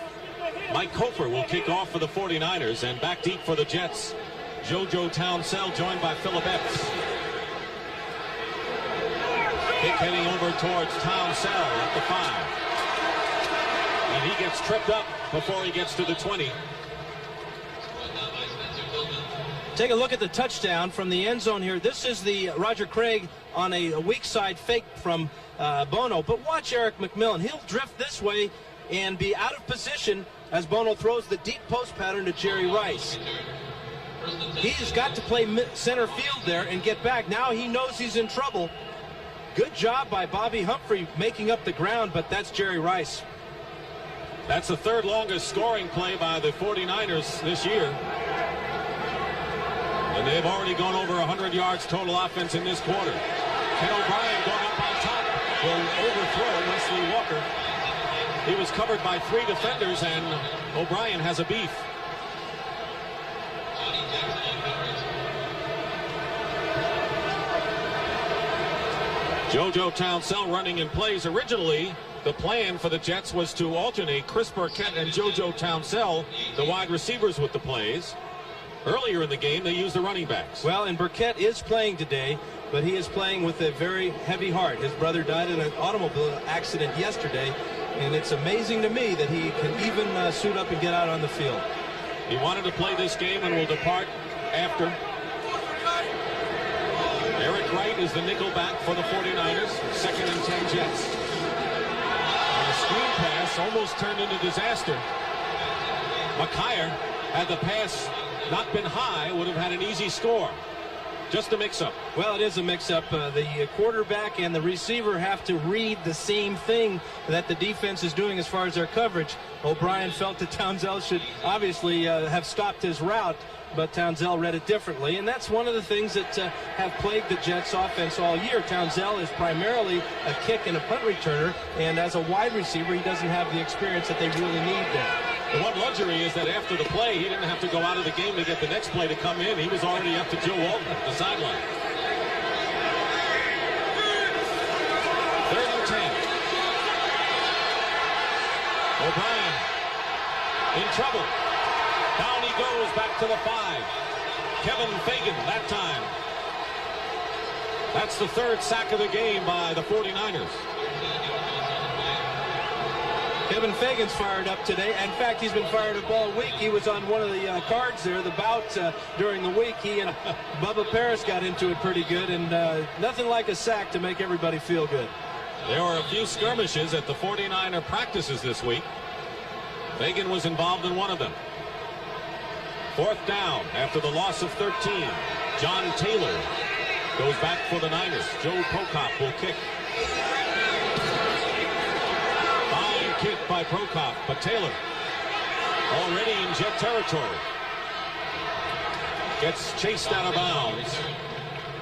Speaker 1: Mike Cofer will kick off for the 49ers, and back deep for the Jets, JoJo Townsell joined by Philip Epps. Kick heading over towards Townsell at the 5. And he gets tripped up before he gets to the 20.
Speaker 2: Take a look at the touchdown from the end zone here. This is the Roger Craig on a weak side fake from Bono. But watch Eric McMillan. He'll drift this way and be out of position as Bono throws the deep post pattern to Jerry Rice. He's got to play center field there and get back. Now he knows he's in trouble. Good job by Bobby Humphrey making up the ground, but that's Jerry Rice.
Speaker 1: That's the 3rd longest scoring play by the 49ers this year. And they've already gone over 100 yards total offense in this quarter. Ken O'Brien going up on top will overthrow Wesley Walker. He was covered by 3 defenders, and O'Brien has a beef. JoJo Townsell running in plays. Originally, the plan for the Jets was to alternate Chris Burkett and JoJo Townsell, the wide receivers, with the plays. Earlier in the game, they used the running backs.
Speaker 2: Well, and Burkett is playing today, but he is playing with a very heavy heart. His brother died in an automobile accident yesterday, and it's amazing to me that he can even suit up and get out on the field.
Speaker 1: He wanted to play this game and will depart after. Eric Wright is the nickel back for the 49ers. 2nd and 10 Jets. And the screen pass almost turned into disaster. McKyer, had the pass not been high, would have had an easy score. Just a mix-up.
Speaker 2: Well, it is a mix-up. The quarterback and the receiver have to read the same thing that the defense is doing as far as their coverage. O'Brien felt that Townsell should obviously have stopped his route, but Townsell read it differently, and that's one of the things that have plagued the Jets offense all year. Townsell is primarily a kick and a punt returner, and as a wide receiver, he doesn't have the experience that they really need there.
Speaker 1: The one luxury is that after the play, he didn't have to go out of the game to get the next play to come in. He was already up to Joe Walton at the sideline. 3rd and 10. O'Brien in trouble. Down he goes back to the 5. Kevin Fagan that time. That's the 3rd sack of the game by the 49ers.
Speaker 2: Kevin Fagan's fired up today. In fact, he's been fired up all week. He was on one of the cards there, the bout during the week. He and Bubba Paris got into it pretty good, and nothing like a sack to make everybody feel good.
Speaker 1: There were a few skirmishes at the 49er practices this week. Fagan was involved in one of them. 4th down after the loss of 13. John Taylor goes back for the Niners. Joe Prokop will kick. Kick by Prokop, but Taylor already in Jet territory. Gets chased out of bounds.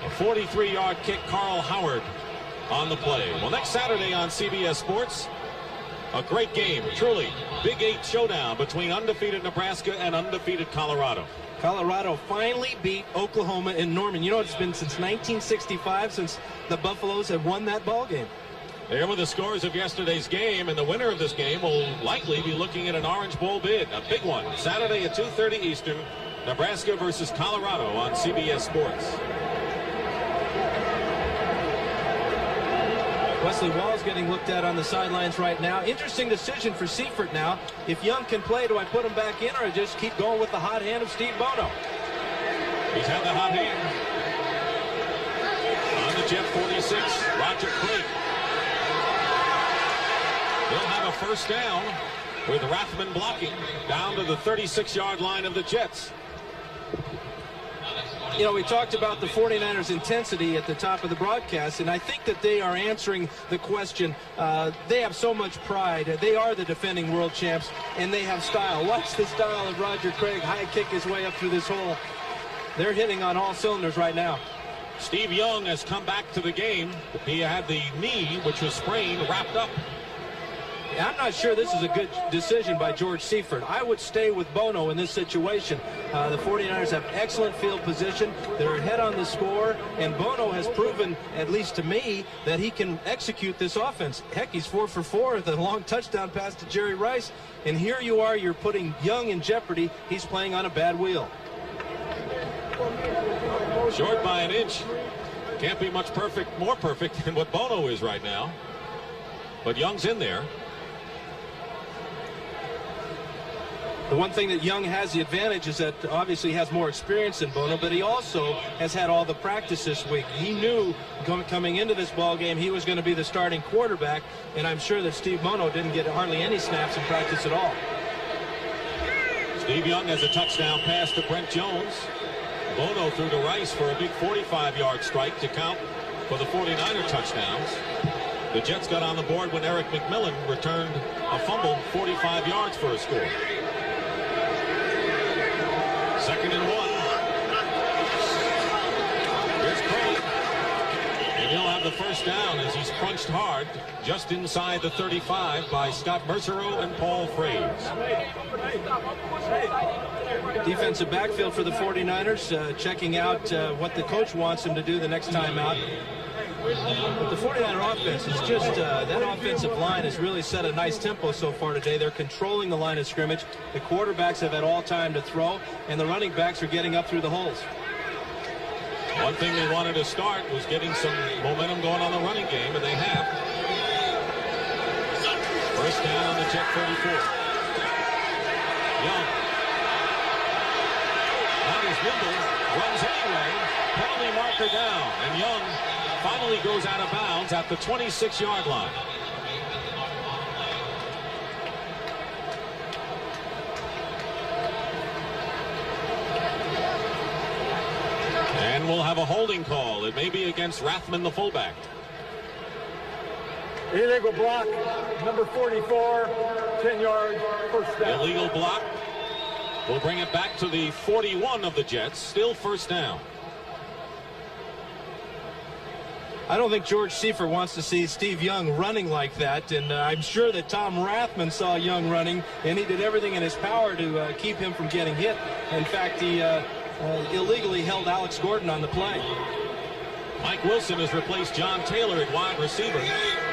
Speaker 1: A 43-yard kick, Carl Howard on the play. Well, next Saturday on CBS Sports, a great game, truly. Big 8 showdown between undefeated Nebraska and undefeated Colorado.
Speaker 2: Colorado finally beat Oklahoma in Norman. You know, it's been since 1965 since the Buffaloes have won that ball game.
Speaker 1: There were the scores of yesterday's game, and the winner of this game will likely be looking at an Orange Bowl bid, a big one. Saturday at 2:30 Eastern, Nebraska versus Colorado on CBS Sports.
Speaker 2: Wesley Wall's getting looked at on the sidelines right now. Interesting decision for Seifert now. If Young can play, do I put him back in or just keep going with the hot hand of Steve Bono?
Speaker 1: He's had the hot hand. On the Jet 46, Roger Craig. He'll have a 1st down with Rathman blocking down to the 36-yard line of the Jets.
Speaker 2: You know, we talked about the 49ers' intensity at the top of the broadcast, and I think that they are answering the question. They have so much pride. They are the defending world champs, and they have style. Watch the style of Roger Craig high kick his way up through this hole. They're hitting on all cylinders right now.
Speaker 1: Steve Young has come back to the game. He had the knee, which was sprained, wrapped up.
Speaker 2: I'm not sure this is a good decision by George Seifert. I would stay with Bono in this situation. The 49ers have excellent field position. They're ahead on the score, and Bono has proven, at least to me, that he can execute this offense. Heck, he's 4 for 4 with a long touchdown pass to Jerry Rice, and here you are, you're putting Young in jeopardy. He's playing on a bad wheel.
Speaker 1: Short by an inch. Can't be much more perfect than what Bono is right now. But Young's in there.
Speaker 2: The one thing that Young has the advantage is that obviously he has more experience than Bono, but he also has had all the practice this week. He knew coming into this ball game he was going to be the starting quarterback, and I'm sure that Steve Bono didn't get hardly any snaps in practice at all.
Speaker 1: Steve Young has a touchdown pass to Brent Jones. Bono threw to Rice for a big 45-yard strike to count for the 49er touchdowns. The Jets got on the board when Eric McMillan returned a fumble 45 yards for a score. 2nd and 1. Here's Craig. And he'll have the 1st first down as he's crunched hard just inside the 35 by Scott Mercereau and Paul Fraze.
Speaker 2: Defensive backfield for the 49ers, checking out what the coach wants him to do the next time out. But the 49er offense is just, that offensive line has really set a nice tempo so far today. They're controlling the line of scrimmage. The quarterbacks have had all time to throw, and the running backs are getting up through the holes.
Speaker 1: One thing they wanted to start was getting some momentum going on the running game, and they have. First down on the Jet 34. Young. That is Wimble. Runs anyway. Penalty marker down. And Young finally goes out of bounds at the 26-yard line. And we'll have a holding call. It may be against Rathman, the fullback.
Speaker 3: Illegal block, number 44, 10 yards, first down.
Speaker 1: Illegal block. We'll bring it back to the 41 of the Jets. Still first down.
Speaker 2: I don't think George Seifert wants to see Steve Young running like that, and I'm sure that Tom Rathman saw Young running, and he did everything in his power to keep him from getting hit. In fact, he illegally held Alex Gordon on the play.
Speaker 1: Mike Wilson has replaced John Taylor at wide receiver.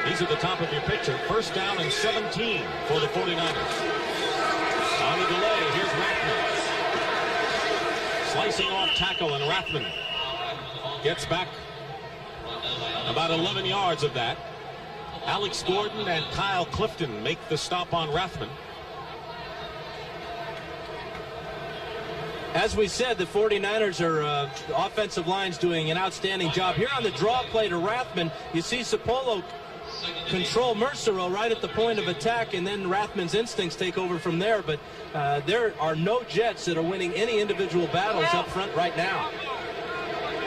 Speaker 1: He's at the top of your picture. First down and 17 for the 49ers. On the delay, here's Rathman. Slicing off tackle, and Rathman gets back about 11 yards of that. Alex Gordon and Kyle Clifton make the stop on Rathman.
Speaker 2: As we said, the 49ers are offensive line's doing an outstanding job. Here on the draw play to Rathman, you see Sapolo control Mercereau right at the point of attack, and then Rathman's instincts take over from there. But there are no Jets that are winning any individual battles up front right now.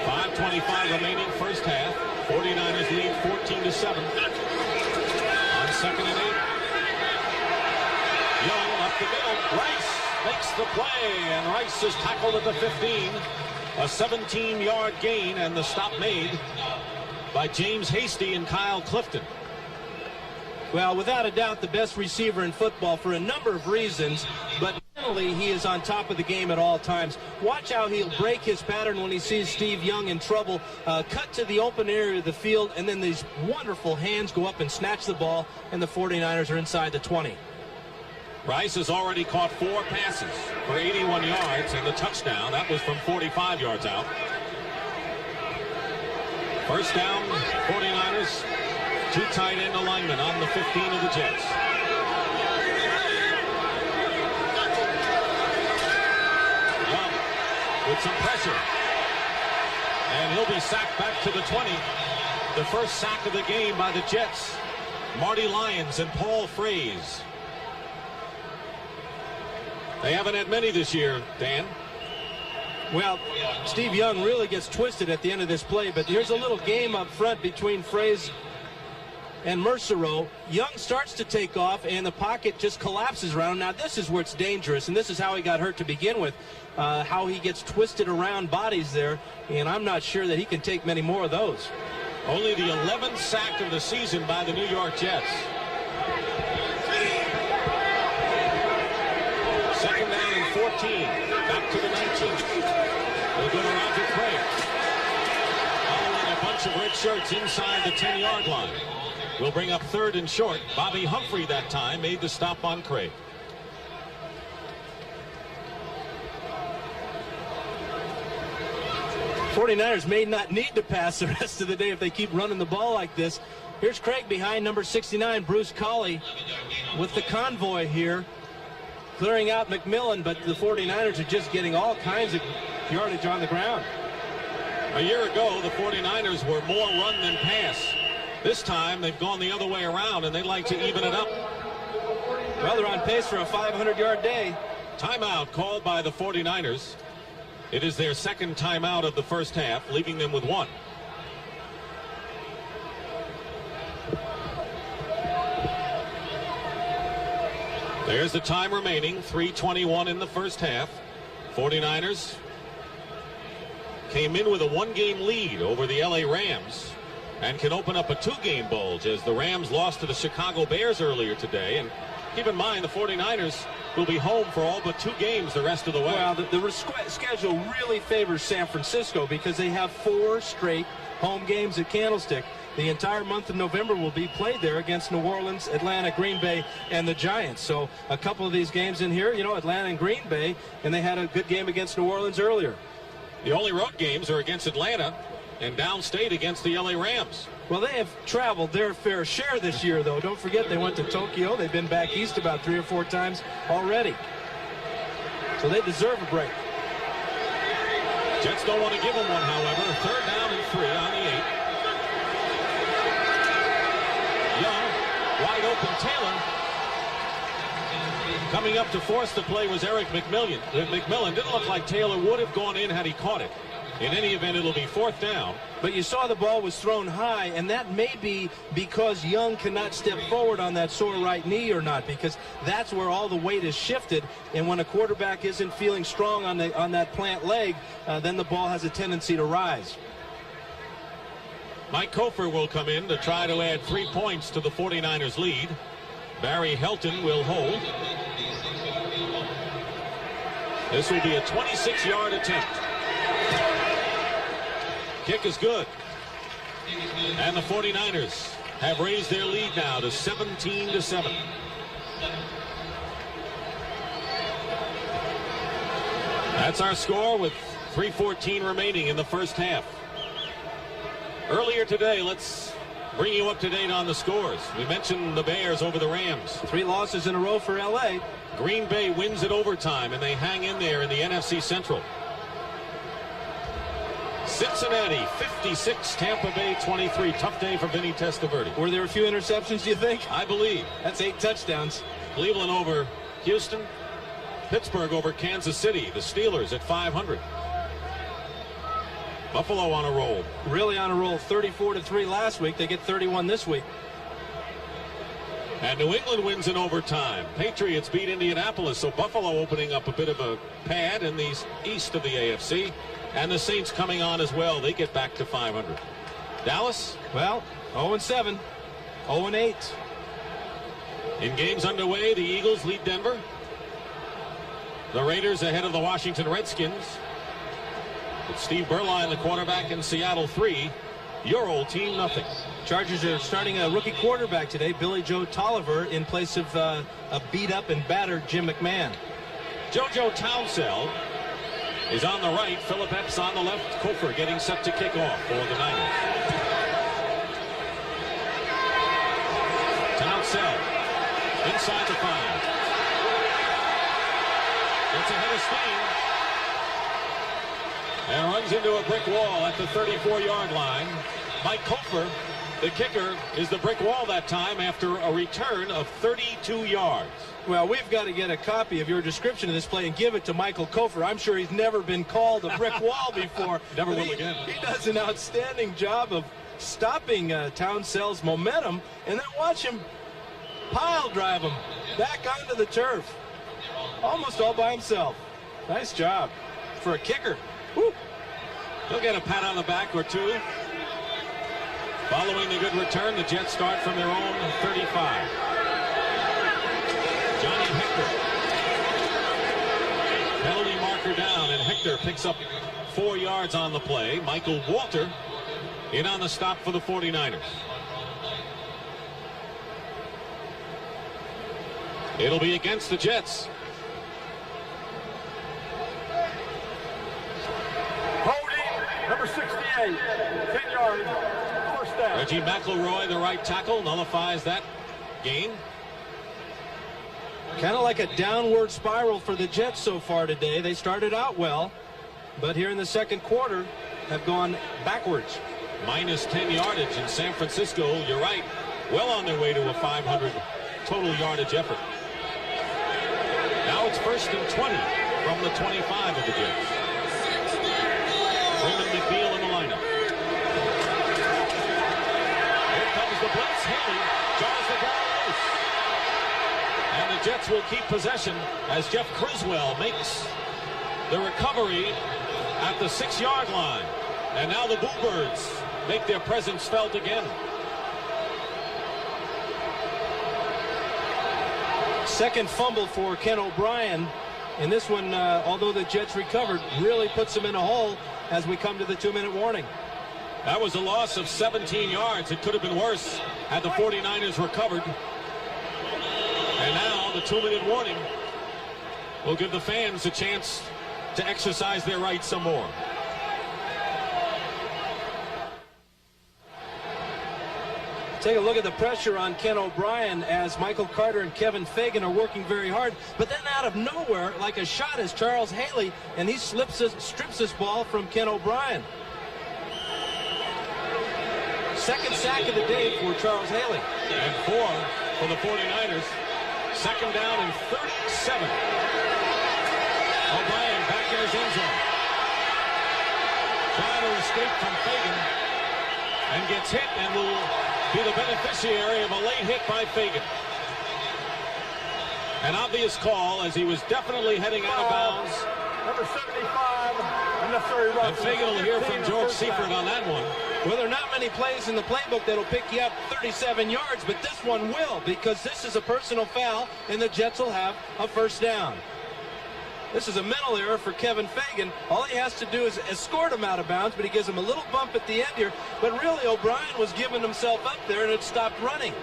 Speaker 1: 5:25 remaining first half. 49ers lead 14-7. On 2nd and 8. Young up the middle. Rice makes the play, and Rice is tackled at the 15. A 17-yard gain, and the stop made by James Hasty and Kyle Clifton.
Speaker 2: Well, without a doubt, the best receiver in football for a number of reasons, but mentally he is on top of the game at all times. Watch how he'll break his pattern when he sees Steve Young in trouble. Cut to the open area of the field, and then these wonderful hands go up and snatch the ball, and the 49ers are inside the 20.
Speaker 1: Rice has already caught 4 passes for 81 yards and the touchdown. That was from 45 yards out. First down, 49ers. 2 tight end alignment on the 15 of the Jets. Young with some pressure. And he'll be sacked back to the 20. The first sack of the game by the Jets. Marty Lyons and Paul Fraze. They haven't had many this year, Dan.
Speaker 2: Well, Steve Young really gets twisted at the end of this play, but here's a little game up front between Fraze and Mercereau. Young starts to take off, and the pocket just collapses around him. Now, this is where it's dangerous, and this is how he got hurt to begin with, how he gets twisted around bodies there, and I'm not sure that he can take many more of those.
Speaker 1: Only the 11th sack of the season by the New York Jets. Second down and 14. Back to the 19th. They'll go to Roger Craig. Following a bunch of red shirts inside the 10-yard line. We'll bring up 3rd and short. Bobby Humphrey that time made the stop on Craig.
Speaker 2: '49ers may not need to pass the rest of the day if they keep running the ball like this. Here's Craig behind number 69, Bruce Colley, with the convoy here, clearing out McMillan, but the 49ers are just getting all kinds of yardage on the ground.
Speaker 1: A year ago, the 49ers were more run than pass. This time, they've gone the other way around, and they like to even it up.
Speaker 2: Well, they're on pace for a 500-yard day.
Speaker 1: Timeout called by the 49ers. It is their second timeout of the first half, leaving them with 1. There's the time remaining, 3:21 in the first half. 49ers came in with a 1-game lead over the LA Rams. and can open up a 2-game bulge as the Rams lost to the Chicago Bears earlier today. And keep in mind, the 49ers will be home for all but 2 games the rest of the way.
Speaker 2: Well, the schedule really favors San Francisco because they have 4 straight home games at Candlestick. The entire month of November will be played there against New Orleans, Atlanta, Green Bay, and the Giants. So a couple of these games in here, you know, Atlanta and Green Bay, and they had a good game against New Orleans earlier.
Speaker 1: The only road games are against Atlanta and downstate against the LA Rams.
Speaker 2: Well, they have traveled their fair share this year, though. Don't forget they went to Tokyo. They've been back east about 3 or 4 times already. So they deserve a break.
Speaker 1: Jets don't want to give them one, however. 3rd down and 3 on the 8. Young, wide open Taylor. Coming up to force the play was Eric McMillan. McMillan didn't look like Taylor would have gone in had he caught it. In any event, it'll be 4th down.
Speaker 2: But you saw the ball was thrown high, and that may be because Young cannot step forward on that sore right knee or not, because that's where all the weight is shifted. And when a quarterback isn't feeling strong on that plant leg, then the ball has a tendency to rise.
Speaker 1: Mike Kofer will come in to try to add 3 points to the 49ers lead. Barry Helton will hold. This will be a 26-yard attempt. Kick is good. And the 49ers have raised their lead now to 17-7. That's our score with 3:14 remaining in the first half. Earlier today, let's bring you up to date on the scores. We mentioned the Bears over the Rams.
Speaker 2: 3 losses in a row for L.A.
Speaker 1: Green Bay wins at overtime, and they hang in there in the NFC Central. Cincinnati 56, Tampa Bay 23. Tough day for Vinny Testaverde.
Speaker 2: Were there a few interceptions, do you think?
Speaker 1: I believe.
Speaker 2: That's 8 touchdowns.
Speaker 1: Cleveland over Houston. Pittsburgh over Kansas City. The Steelers at 500. Buffalo on a roll.
Speaker 2: Really on a roll. 34-3 last week. They get 31 this week.
Speaker 1: And New England wins in overtime. Patriots beat Indianapolis, so Buffalo opening up a bit of a pad in the east of the AFC. And the Saints coming on as well. They get back to 500. Dallas?
Speaker 2: Well, 0-7. 0-8.
Speaker 1: In games underway, the Eagles lead Denver. The Raiders ahead of the Washington Redskins. With Steve Berline, the quarterback, in Seattle 3. Your old team, nothing.
Speaker 2: Chargers are starting a rookie quarterback today, Billy Joe Tolliver, in place of a beat-up and battered Jim McMahon.
Speaker 1: JoJo Townsend is on the right. Philip Epps on the left. Kofer getting set to kick off for the Niners. Townsend inside the 5. Gets ahead of steam. And runs into a brick wall at the 34-yard line. Mike Kofer, the kicker, is the brick wall that time after a return of 32 yards.
Speaker 2: Well, we've got to get a copy of your description of this play and give it to Michael Kofer. I'm sure he's never been called a brick wall before.
Speaker 1: Never will again.
Speaker 2: He does an outstanding job of stopping Townsend's momentum, and then watch him pile drive him back onto the turf. Almost all by himself. Nice job for a kicker. Woo.
Speaker 1: He'll get a pat on the back or 2. Following the good return, the Jets start from their own 35. Johnny Hector. Penalty marker down, and Hector picks up 4 yards on the play. Michael Walter in on the stop for the 49ers. It'll be against the Jets.
Speaker 3: Holding, number 68, 10 yards, first down.
Speaker 1: Reggie McElroy, the right tackle, nullifies that gain.
Speaker 2: Kind of like a downward spiral for the Jets so far today. They started out well, but here in the second quarter have gone backwards.
Speaker 1: Minus 10 yardage in San Francisco. You're right. Well on their way to a 500 total yardage effort. Now it's 1st and 20 from the 25 of the Jets. Freeman McNeil in the lineup. Here comes the blitz. Haley draws the ball loose. And the Jets will keep possession as Jeff Criswell makes the recovery at the 6-yard line. And now the Bluebirds make their presence felt again.
Speaker 2: Second fumble for Ken O'Brien. And this one, although the Jets recovered, really puts them in a hole as we come to the 2-minute warning.
Speaker 1: That was a loss of 17 yards. It could have been worse had the 49ers recovered. And now the 2-minute warning will give the fans a chance to exercise their rights some more.
Speaker 2: Take a look at the pressure on Ken O'Brien as Michael Carter and Kevin Fagan are working very hard. But then out of nowhere, like a shot, is Charles Haley, and he strips this ball from Ken O'Brien. Second sack of the day for Charles Haley.
Speaker 1: And 4 for the 49ers. Second down and 37. O'Brien back in his end zone. Trying to escape from Fagan. And gets hit and will be the beneficiary of a late hit by Fagan. An obvious call as he was definitely heading out of bounds.
Speaker 3: Number 75, unnecessary roughness.
Speaker 1: And Fagan will hear from George Seifert on that one.
Speaker 2: Well, there are not many plays in the playbook that'll pick you up 37 yards, but this one will, because this is a personal foul, and the Jets will have a first down. This is a mental error for Kevin Fagan. All he has to do is escort him out of bounds, but he gives him a little bump at the end here. But really, O'Brien was giving himself up there, and it stopped running.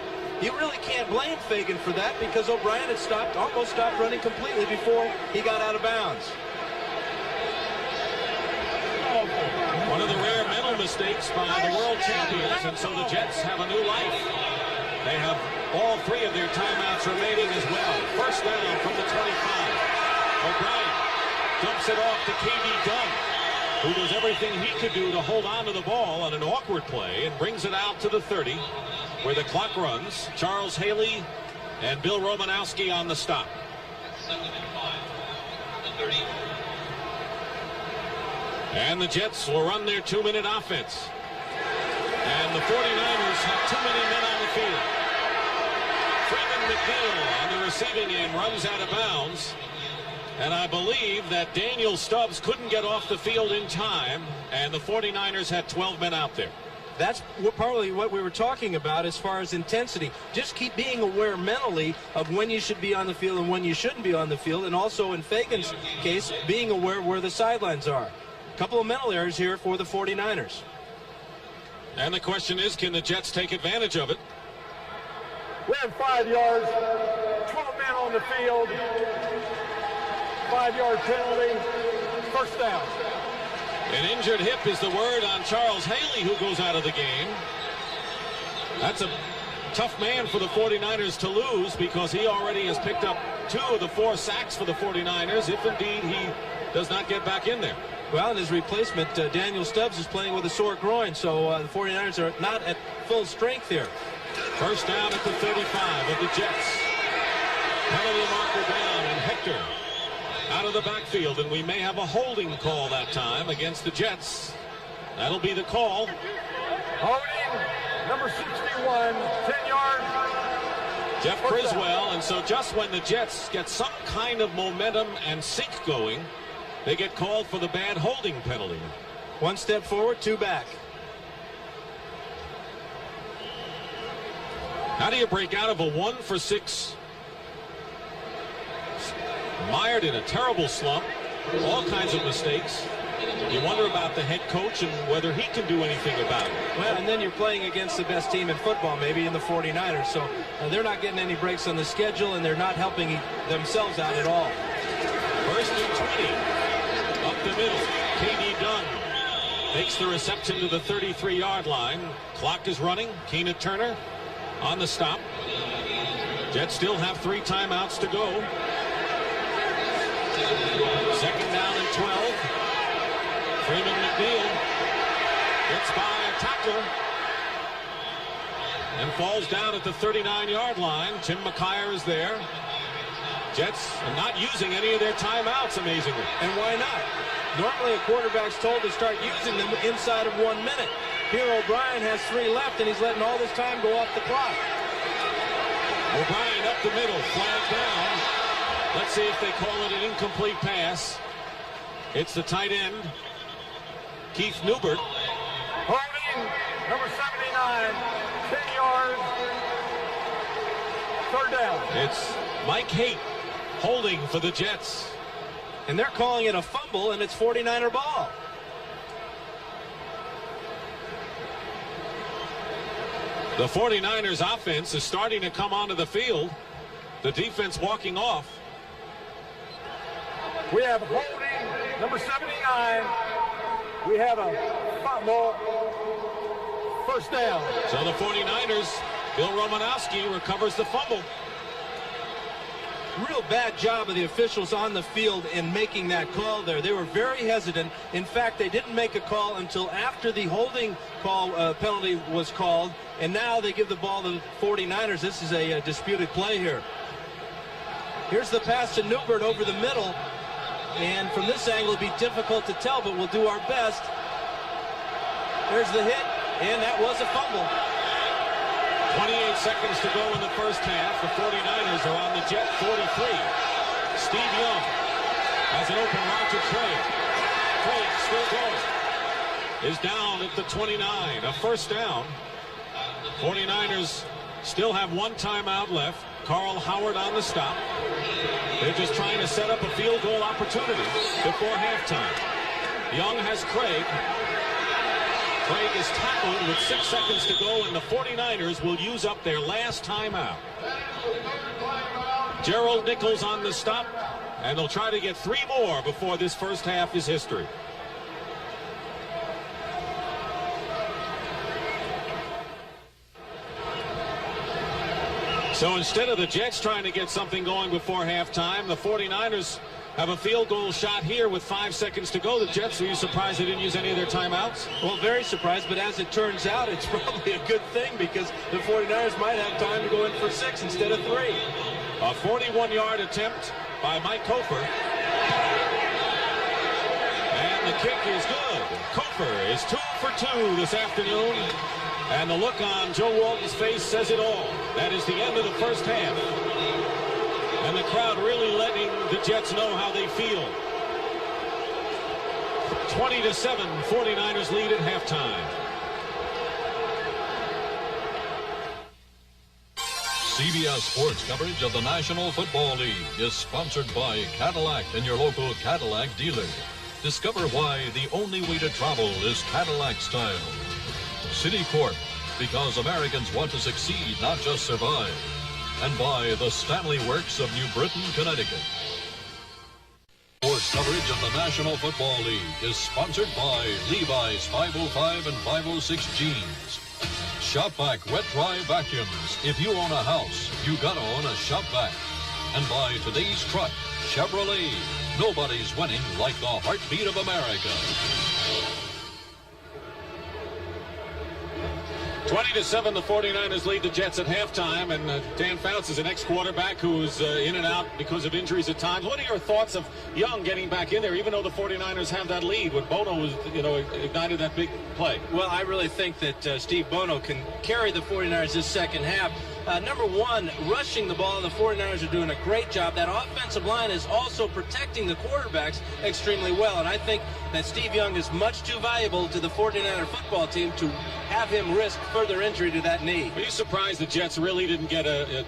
Speaker 2: You really can't blame Fagan for that, because O'Brien had almost stopped running completely before he got out of bounds.
Speaker 1: One of the rare mental mistakes by the world champions, and so the Jets have a new life. They have all 3 of their timeouts remaining as well. First down from the 25. O'Brien dumps it off to K.D. Dunn, who does everything he could do to hold on to the ball on an awkward play and brings it out to the 30, where the clock runs. Charles Haley and Bill Romanowski on the stop.
Speaker 4: 2nd and 5. The 30.
Speaker 1: And the Jets will run their 2-minute offense. And the 49ers have too many men on the field. Freeman McNeil on the receiving end runs out of bounds. And I believe that Daniel Stubbs couldn't get off the field in time, and the 49ers had 12 men out there.
Speaker 2: That's partly what we were talking about as far as intensity. Just keep being aware mentally of when you should be on the field and when you shouldn't be on the field, and also in Fagan's case, being aware where the sidelines are. A couple of mental errors here for the 49ers.
Speaker 1: And the question is, can the Jets take advantage of it?
Speaker 3: We have 5 yards, 12 men on the field, 5-yard penalty, first down.
Speaker 1: An injured hip is the word on Charles Haley, who goes out of the game. That's a tough man for the 49ers to lose, because he already has picked up 2 of the 4 sacks for the 49ers, if indeed he does not get back in there.
Speaker 2: Well, in his replacement, Daniel Stubbs is playing with a sore groin, so the 49ers are not at full strength here.
Speaker 1: First down at the 35 of the Jets. Penalty marker down, and Hector out of the backfield, and we may have a holding call that time against the Jets. That'll be the call.
Speaker 3: Holding, number 61, 10 yards.
Speaker 1: Jeff Criswell, and so just when the Jets get some kind of momentum and sync going, they get called for the bad holding penalty.
Speaker 2: 1 step forward, 2 back.
Speaker 1: How do you break out of a 1-for-6? Mired in a terrible slump, all kinds of mistakes. You wonder about the head coach and whether he can do anything about it.
Speaker 2: Well, and then you're playing against the best team in football, maybe in the 49ers, so they're not getting any breaks on the schedule, and they're not helping themselves out at all.
Speaker 1: First and 20. Up the middle, K.D. Dunn makes the reception to the 33-yard line. Clock is running. Keena Turner on the stop. Jets still have 3 timeouts to go. Second down and 12. Freeman McNeil gets by a tackler and falls down at the 39-yard line. Tim McKyer is there. Jets are not using any of their timeouts, amazingly.
Speaker 2: And why not? Normally a quarterback's told to start using them inside of 1 minute. Here O'Brien has 3 left, and he's letting all this time go off the clock.
Speaker 1: O'Brien up the middle, flag down. Let's see if they call it an incomplete pass. It's the tight end, Keith Newbert.
Speaker 3: Holding, Number 79, 10 yards. Third down.
Speaker 1: It's Mike Haight holding for the Jets.
Speaker 2: And they're calling it a fumble, and it's 49er ball.
Speaker 1: The 49ers offense is starting to come onto the field. The defense walking off.
Speaker 3: We have holding, number 79. We have a fumble. First down.
Speaker 1: So the 49ers, Bill Romanowski recovers the fumble.
Speaker 2: Real bad job of the officials on the field in making that call there. They were very hesitant. In fact, they didn't make a call until after the holding call penalty was called, and now they give the ball to the 49ers. This is a disputed play here. Here's the pass to Newbert over the middle, and from this angle it'd be difficult to tell, but we'll do our best. There's the hit, and that was a fumble.
Speaker 1: 28 seconds to go in the first half. The 49ers are on the Jet 43. Steve Young has an open route to Craig. Craig still going. Is down at the 29. A first down. 49ers still have one timeout left. Carl Howard on the stop. They're just trying to set up a field goal opportunity before halftime. Young has Craig. Craig is tackled with 6 seconds to go, and the 49ers will use up their last timeout. Gerald Nichols on the stop, and they'll try to get 3 more before this first half is history. So instead of the Jets trying to get something going before halftime, the 49ers have a field goal shot here with 5 seconds to go. The Jets, are you surprised they didn't use any of their timeouts?
Speaker 2: Well, very surprised, but as it turns out, it's probably a good thing because the 49ers might have time to go in for 6 instead of 3.
Speaker 1: A 41-yard attempt by Mike Kofer. And the kick is good. Kofer is 2 for 2 this afternoon. And the look on Joe Walton's face says it all. That is the end of the first half. And the crowd really letting the Jets know how they feel. 20-7, 49ers lead at halftime.
Speaker 5: CBS Sports coverage of the National Football League is sponsored by Cadillac and your local Cadillac dealer. Discover why the only way to travel is Cadillac style. Citicorp, because Americans want to succeed, not just survive. And by the Stanley Works of New Britain, Connecticut. Sports coverage of the National Football League is sponsored by Levi's 505 and 506 jeans. Shopvac wet dry vacuums. If you own a house, you gotta own a Shopvac. And by today's truck, Chevrolet. Nobody's winning like the heartbeat of America.
Speaker 1: 20-7, the 49ers lead the Jets at halftime, and Dan Fouts is an ex-quarterback who's in and out because of injuries at times. What are your thoughts of Young getting back in there, even though the 49ers have that lead when Bono was, ignited that big play?
Speaker 2: Well, I really think that Steve Bono can carry the 49ers this second half. Number one, rushing the ball, and the 49ers are doing a great job. That offensive line is also protecting the quarterbacks extremely well, and I think that Steve Young is much too valuable to the 49er football team to have him risk further injury to that knee.
Speaker 1: Are you surprised the Jets really didn't get a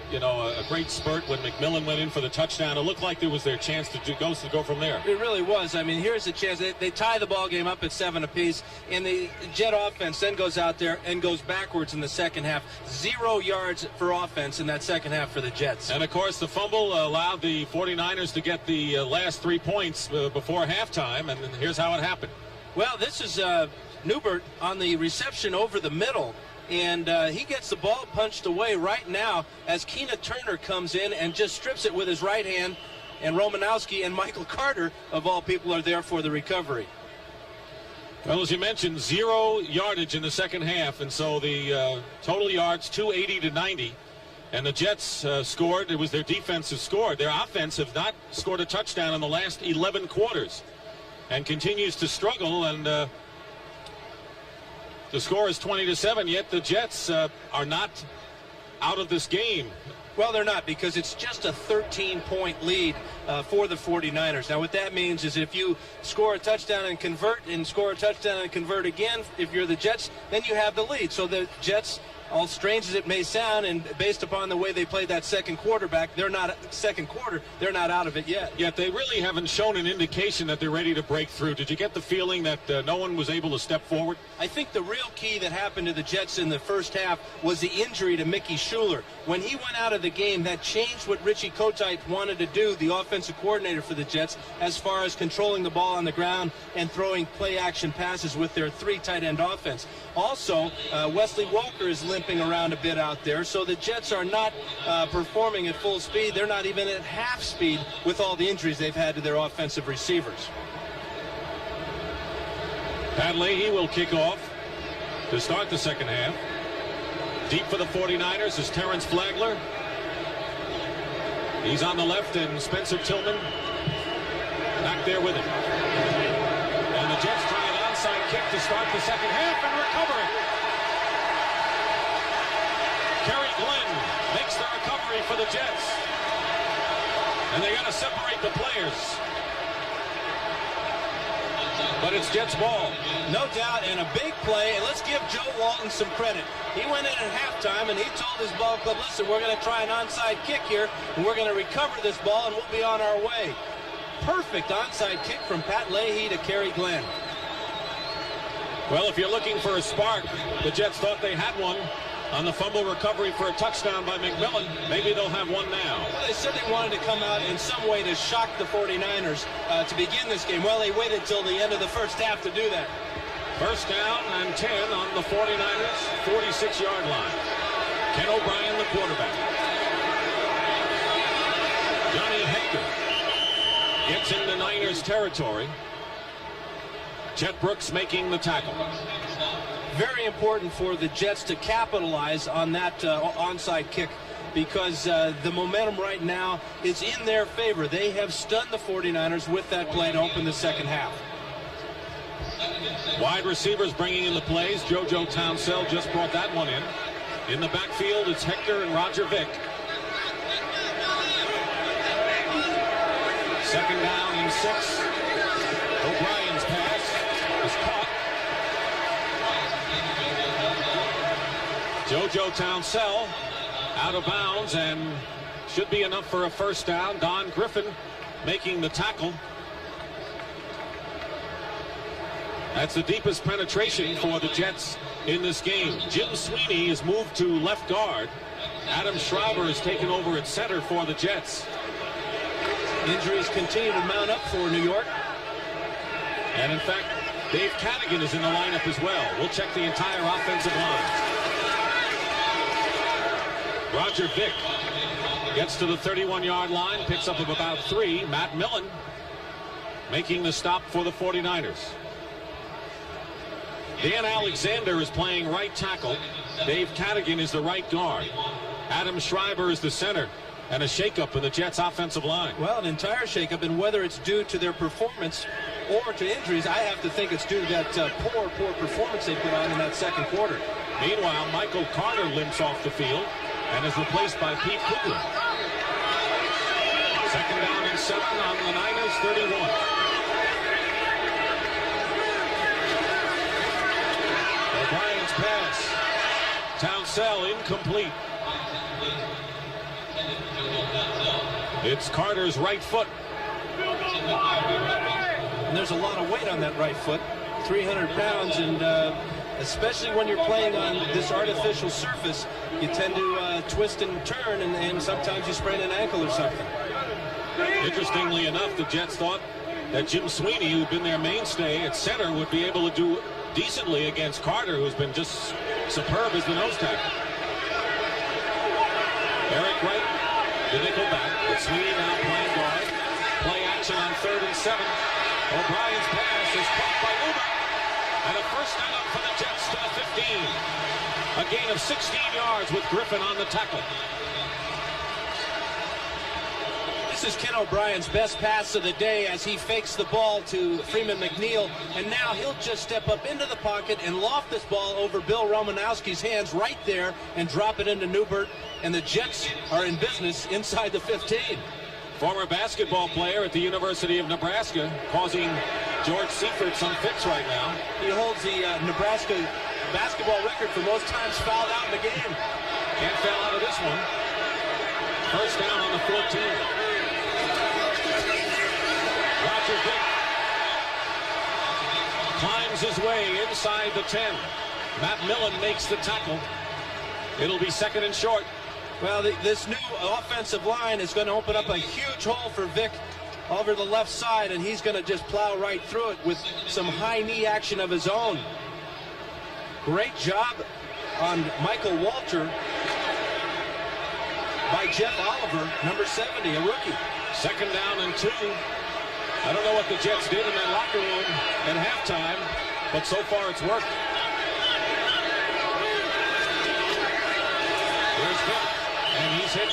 Speaker 1: great spurt when McMillan went in for the touchdown? It looked like there was their chance to go from there.
Speaker 2: It really was. I mean, here's a chance. They tie the ball game up at 7 apiece, and the Jet offense then goes out there and goes backwards in the second half. 0 yards for offense in that second half for the Jets.
Speaker 1: And, of course, the fumble allowed the 49ers to get the last 3 points before halftime, and here's how it happened.
Speaker 2: Well, this is Newbert on the reception over the middle, and he gets the ball punched away right now as Keena Turner comes in and just strips it with his right hand, and Romanowski and Michael Carter, of all people, are there for the recovery.
Speaker 1: Well, as you mentioned, 0 yardage in the second half, and so the total yards 280 to 90. And the Jets scored. It was their defense who scored. Their offense have not scored a touchdown in the last 11 quarters and continues to struggle. And the score is 20-7, yet the Jets are not out of this game.
Speaker 2: Well, they're not, because it's just a 13-point lead for the 49ers. Now, what that means is if you score a touchdown and convert, and score a touchdown and convert again, if you're the Jets, then you have the lead. So the Jets, all strange as it may sound, and based upon the way they played that second quarter, they're not out of it yet.
Speaker 1: Yet they really haven't shown an indication that they're ready to break through. Did you get the feeling that no one was able to step forward?
Speaker 2: I think the real key that happened to the Jets in the first half was the injury to Mickey Schuler. When he went out of the game, that changed what Richie Kotite wanted to do, the offensive coordinator for the Jets, as far as controlling the ball on the ground and throwing play-action passes with their 3 tight end offense. Also, Wesley Walker is limping around a bit out there, so the Jets are not performing at full speed. They're not even at half speed with all the injuries they've had to their offensive receivers.
Speaker 1: Pat Leahy will kick off to start the second half. Deep for the 49ers is Terrence Flagler. He's on the left, and Spencer Tillman back there with him. And the Jets try an onside kick to start the second half and recover it. Kerry Glenn makes the recovery for the Jets. And they got to separate the players. But it's Jets ball.
Speaker 2: No doubt, and a big play. And let's give Joe Walton some credit. He went in at halftime, and he told his ball club, listen, we're going to try an onside kick here, and we're going to recover this ball, and we'll be on our way. Perfect onside kick from Pat Leahy to Kerry Glenn.
Speaker 1: Well, if you're looking for a spark, the Jets thought they had one on the fumble recovery for a touchdown by McMillan. Maybe they'll have one now.
Speaker 2: Well, they said they wanted to come out in some way to shock the 49ers to begin this game. Well, they waited till the end of the first half to do that.
Speaker 1: First down and 10 on the 49ers 46-yard line. Ken O'Brien, the quarterback. Johnny Hector gets into Niners territory. Chet Brooks making the tackle.
Speaker 2: Very important for the Jets to capitalize on that onside kick, because the momentum right now is in their favor. They have stunned the 49ers with that play to open the second half.
Speaker 1: Wide receivers bringing in the plays. JoJo Townsell just brought that one in. In the backfield, it's Hector and Roger Vick. Second down and 6. O'Brien's pass is caught. JoJo Townsell out of bounds, and should be enough for a first down. Don Griffin making the tackle. That's the deepest penetration for the Jets in this game. Jim Sweeney is moved to left guard. Adam Schreiber is taken over at center for the Jets.
Speaker 2: Injuries continue to mount up for New York.
Speaker 1: And in fact, Dave Cadigan is in the lineup as well. We'll check the entire offensive line. Roger Vick gets to the 31-yard line, picks up of about 3. Matt Millen making the stop for the 49ers. Dan Alexander is playing right tackle. Dave Cadigan is the right guard. Adam Schreiber is the center. And a shakeup in the Jets' offensive line.
Speaker 2: Well, an entire shakeup, and whether it's due to their performance or to injuries, I have to think it's due to that poor performance they put on in that second quarter.
Speaker 1: Meanwhile, Michael Carter limps off the field and is replaced by Pete Kugler. Second down and 7 on the Niners 31. O'Brien's pass. Townsell incomplete. It's Carter's right foot.
Speaker 2: And there's a lot of weight on that right foot. 300 pounds, and especially when you're playing on this artificial surface, you tend to twist and turn, and sometimes you sprain an ankle or something.
Speaker 1: Interestingly enough, the Jets thought that Jim Sweeney, who'd been their mainstay at center, would be able to do decently against Carter, who's been just superb as the nose tackle. Eric Wright, the nickel back, but Sweeney now playing guard. Play action on 3rd and 7. O'Brien's pass is caught by Uber. And a first down for the Jets to the 15. A gain of 16 yards with Griffin on the tackle.
Speaker 2: This is Ken O'Brien's best pass of the day as he fakes the ball to Freeman McNeil, and now he'll just step up into the pocket and loft this ball over Bill Romanowski's hands right there and drop it into Newbert, and the Jets are in business inside the 15.
Speaker 1: Former basketball player at the University of Nebraska, causing George Seifert some fits right now.
Speaker 2: He holds the Nebraska basketball record for most times fouled out in the game.
Speaker 1: Can't foul out of this one. First down on the 14. Roger Vick climbs his way inside the 10. Matt Millen makes the tackle. It'll be second and short.
Speaker 2: Well, this new offensive line is going to open up a huge hole for Vick over the left side, and he's going to just plow right through it with some high knee action of his own. Great job on Michael Walter by Jeff Oliver, number 70, a rookie.
Speaker 1: Second down and 2. I don't know what the Jets did in that locker room at halftime, but so far it's worked. Here's Vick, and he's hit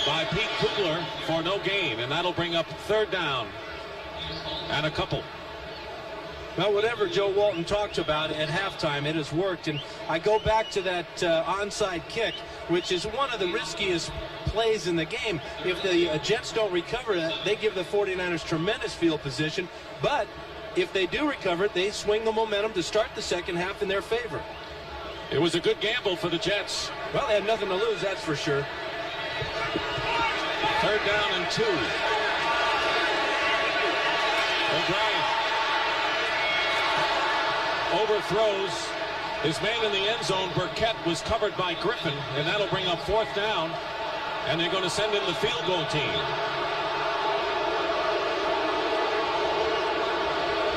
Speaker 1: by Pete Kugler for no gain, and that'll bring up third down and a couple.
Speaker 2: Well, whatever Joe Walton talked about at halftime, it has worked. And I go back to that onside kick, which is one of the riskiest plays in the game. If the Jets don't recover it, they give the 49ers tremendous field position. But if they do recover it, they swing the momentum to start the second half in their favor.
Speaker 1: It was a good gamble for the Jets.
Speaker 2: Well, they had nothing to lose, that's for sure.
Speaker 1: Third down and 2. O'Brien overthrows his man in the end zone. Burkett was covered by Griffin, and that'll bring up fourth down, and they're going to send in the field goal team.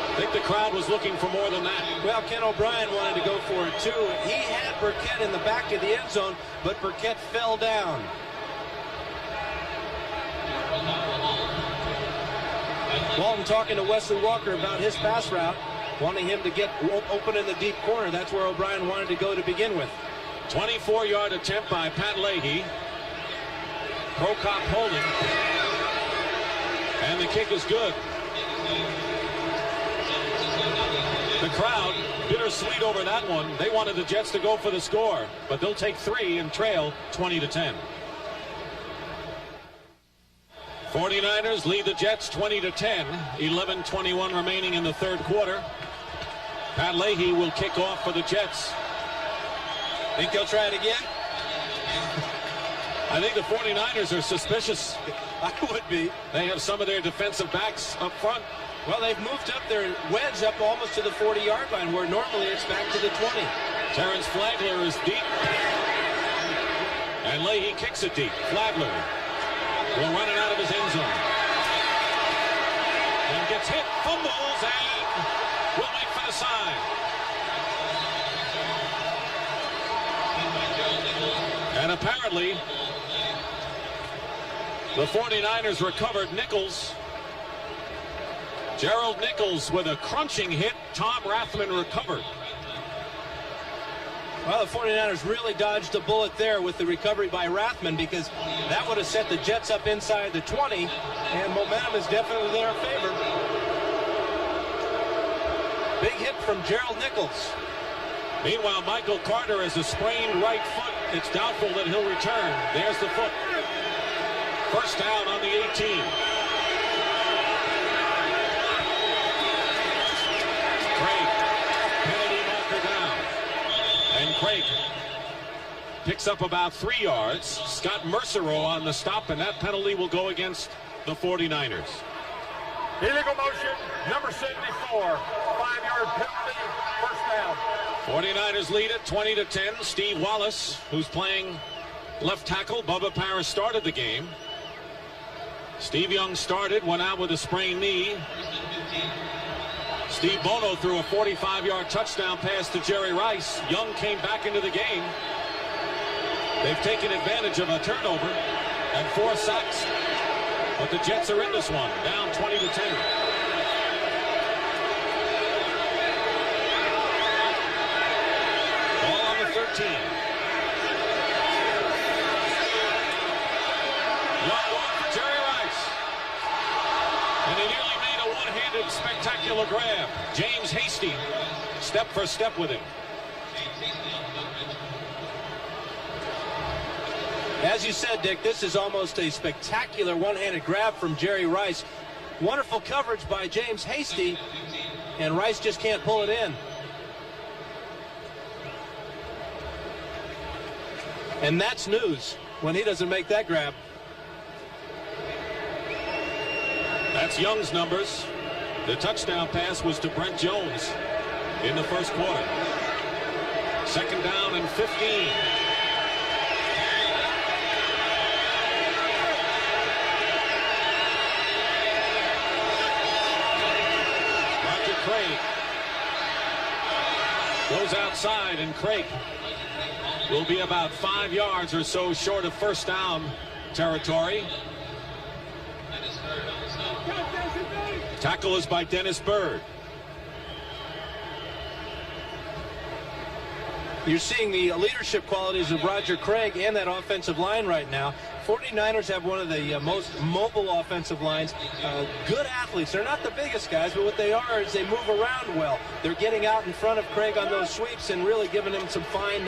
Speaker 1: I think the crowd was looking for more than that.
Speaker 2: Well, Ken O'Brien wanted to go for it too. He had Burkett in the back of the end zone, but Burkett fell down. Walton talking to Wesley Walker about his pass route, wanting him to get open in the deep corner. That's where O'Brien wanted to go to begin with.
Speaker 1: 24-yard attempt by Pat Leahy. Prokop holding. And the kick is good. The crowd, bittersweet over that one. They wanted the Jets to go for the score, but they'll take 3 and trail 20-10. 49ers lead the Jets 20-10. 11:21 remaining in the third quarter. Pat Leahy will kick off for the Jets.
Speaker 2: Think they'll try it again?
Speaker 1: I think the 49ers are suspicious.
Speaker 2: I would be.
Speaker 1: They have some of their defensive backs up front.
Speaker 2: Well, they've moved up their wedge up almost to the 40-yard line, where normally it's back to the 20.
Speaker 1: Terrence Flagler is deep. And Leahy kicks it deep. Flagler will run it out of his end zone. And gets hit, fumbles, and will wait for the sign. And apparently, the 49ers recovered Nichols. Gerald Nichols with a crunching hit. Tom Rathman recovered.
Speaker 2: Well, the 49ers really dodged a bullet there with the recovery by Rathman, because that would have set the Jets up inside the 20, and momentum is definitely in their favor. Big hit from Gerald Nichols.
Speaker 1: Meanwhile, Michael Carter has a sprained right foot. It's doubtful that he'll return. There's the foot. First down on the 18. Craig, penalty marker down. And Craig picks up about 3 yards. Scott Mercereau on the stop, and that penalty will go against the 49ers.
Speaker 3: Illegal motion, number 74. 5-yard penalty, first down.
Speaker 1: 49ers lead it 20-10. Steve Wallace, who's playing left tackle. Bubba Parris started the game. Steve Young started, went out with a sprained knee. Steve Bono threw a 45-yard touchdown pass to Jerry Rice. Young came back into the game. They've taken advantage of a turnover and 4 sacks. But the Jets are in this one, down 20-10. Ball on the 13. Young going for Jerry Rice. And he nearly made a one-handed spectacular grab. James Hasty, step for step with him.
Speaker 2: As you said, Dick, this is almost a spectacular one-handed grab from Jerry Rice. Wonderful coverage by James Hasty, and Rice just can't pull it in. And that's news when he doesn't make that grab.
Speaker 1: That's Young's numbers. The touchdown pass was to Brent Jones in the first quarter. 2nd down and 15. Roger Craig goes outside, and Craig will be about 5 yards or so short of first down territory. Tackle is by Dennis Byrd.
Speaker 2: You're seeing the leadership qualities of Roger Craig and that offensive line right now. 49ers have one of the most mobile offensive lines. Good athletes. They're not the biggest guys, but what they are is they move around well. They're getting out in front of Craig on those sweeps and really giving him some fine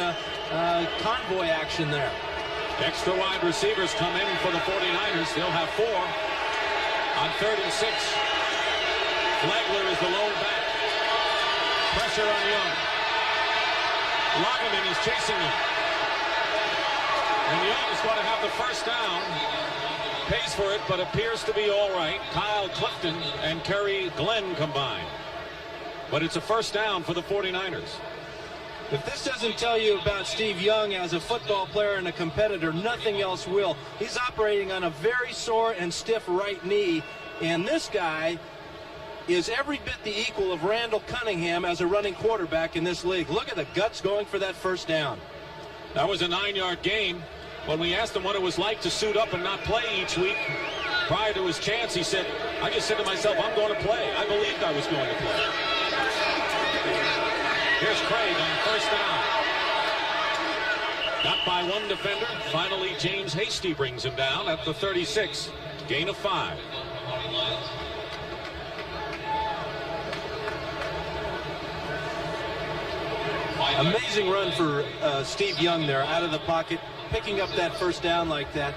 Speaker 2: convoy action there.
Speaker 1: Extra wide receivers come in for the 49ers. They'll have 4 on 3rd and 6. Flagler is the lone back. Pressure on Young. Lageman is chasing him. And Young is going to have the first down. Pays for it, but appears to be all right. Kyle Clifton and Kerry Glenn combined. But it's a first down for the 49ers.
Speaker 2: If this doesn't tell you about Steve Young as a football player and a competitor, nothing else will. He's operating on a very sore and stiff right knee. And this guy is every bit the equal of Randall Cunningham as a running quarterback in this league. Look at the guts going for that first down.
Speaker 1: That was a 9-yard gain. When we asked him what it was like to suit up and not play each week prior to his chance, he said, I just said to myself, I'm going to play. I believed I was going to play. Here's Craig on first down. Got by one defender. Finally, James Hasty brings him down at the 36. Gain of 5.
Speaker 2: Amazing run for Steve Young there out of the pocket, picking up that first down like that.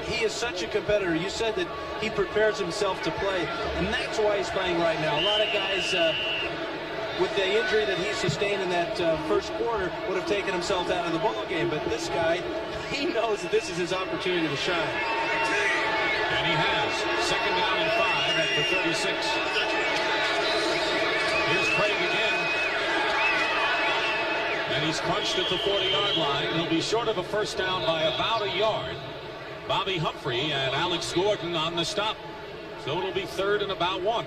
Speaker 2: He is such a competitor. You said that he prepares himself to play, and that's why he's playing right now. A lot of guys with the injury that he sustained in that first quarter would have taken himself out of the ball game, but this guy, he knows that this is his opportunity to shine.
Speaker 1: And he has. 2nd down and 5 at the 36. Here's Craig again. And he's crunched at the 40-yard line. He'll be short of a first down by about a yard. Bobby Humphrey and Alex Gordon on the stop. So it'll be 3rd and about 1.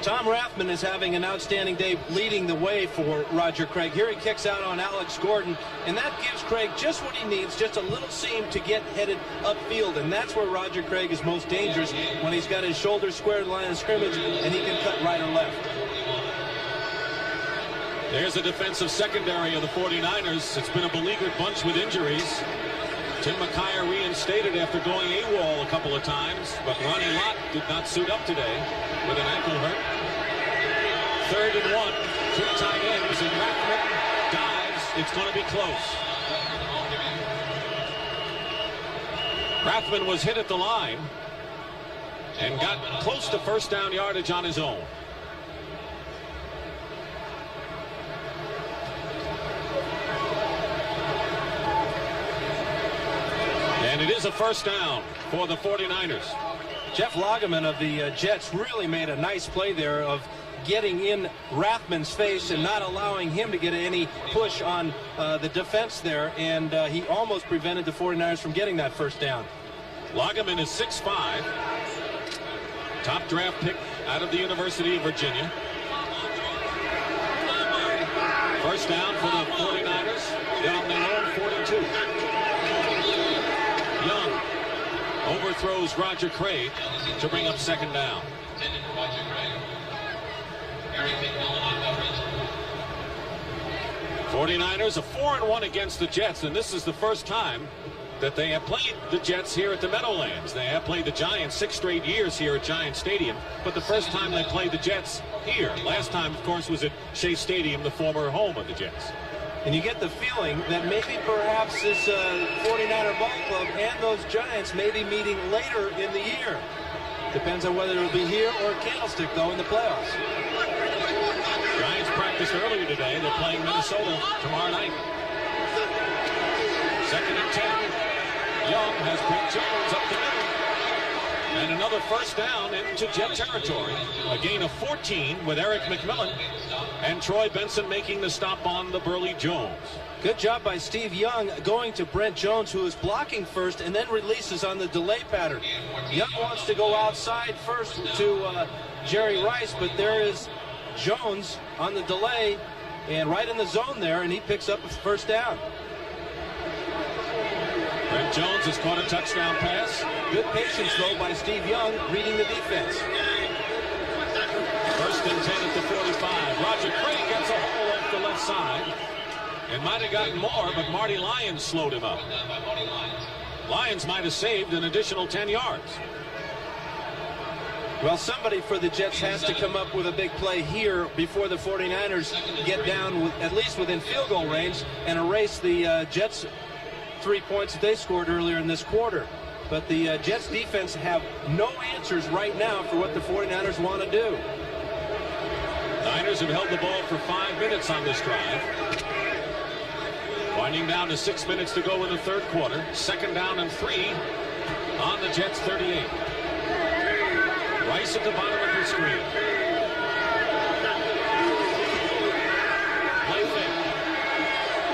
Speaker 2: Tom Rathman is having an outstanding day leading the way for Roger Craig. Here he kicks out on Alex Gordon, and that gives Craig just what he needs, just a little seam to get headed upfield, and that's where Roger Craig is most dangerous, when he's got his shoulders square to the line of scrimmage and he can cut right or left.
Speaker 1: There's the defensive secondary of the 49ers. It's been a beleaguered bunch with injuries. Tim McKyer reinstated after going AWOL a couple of times, but Ronnie Lott did not suit up today with an ankle hurt. 3rd and 1, 2 tight ends, and Rathman dives. It's going to be close. Rathman was hit at the line and got close to first down yardage on his own. And it is a first down for the 49ers.
Speaker 2: Jeff Lageman of the Jets really made a nice play there of getting in Rathman's face and not allowing him to get any push on the defense there, and he almost prevented the 49ers from getting that first down.
Speaker 1: Lageman is 6'5", top draft pick out of the University of Virginia. First down for the 49ers down their own 42. Young overthrows Roger Craig to bring up 2nd down. 49ers a 4-1 against the Jets, and this is the first time that they have played the Jets here at the Meadowlands. They have played the Giants 6 straight years here at Giant Stadium, but the first time they played the Jets here. Last time, of course, was at Shea Stadium, the former home of the Jets.
Speaker 2: And you get the feeling that maybe perhaps this 49er ball club and those Giants may be meeting later in the year. Depends on whether it'll be here or Candlestick, though, in the playoffs.
Speaker 1: Giants practiced earlier today. They're playing Minnesota tomorrow night. 2nd and 10. Young has Brent Jones up the middle. And another first down into Jet territory. A gain of 14 with Eric McMillan. And Troy Benson making the stop on the Burley Jones.
Speaker 2: Good job by Steve Young going to Brent Jones, who is blocking first and then releases on the delay pattern. Young wants to go outside first to Jerry Rice, but there is Jones on the delay and right in the zone there, and he picks up a first down.
Speaker 1: Brent Jones has caught a touchdown pass.
Speaker 2: Good patience, though, by Steve Young, reading the defense.
Speaker 1: 1st and 10 at the 45. Roger Craig gets a hole off the left side. It might have gotten more, but Marty Lyons slowed him up. Lyons might have saved an additional 10 yards.
Speaker 2: Well, somebody for the Jets has to come up with a big play here before the 49ers get down at least within field goal range and erase the Jets' 3 points that they scored earlier in this quarter. But the Jets defense have no answers right now for what the 49ers want to do.
Speaker 1: Niners have held the ball for 5 minutes on this drive. Winding down to 6 minutes to go in the 3rd quarter. 2nd down and 3 on the Jets 38. Rice at the bottom of the screen. Play fake.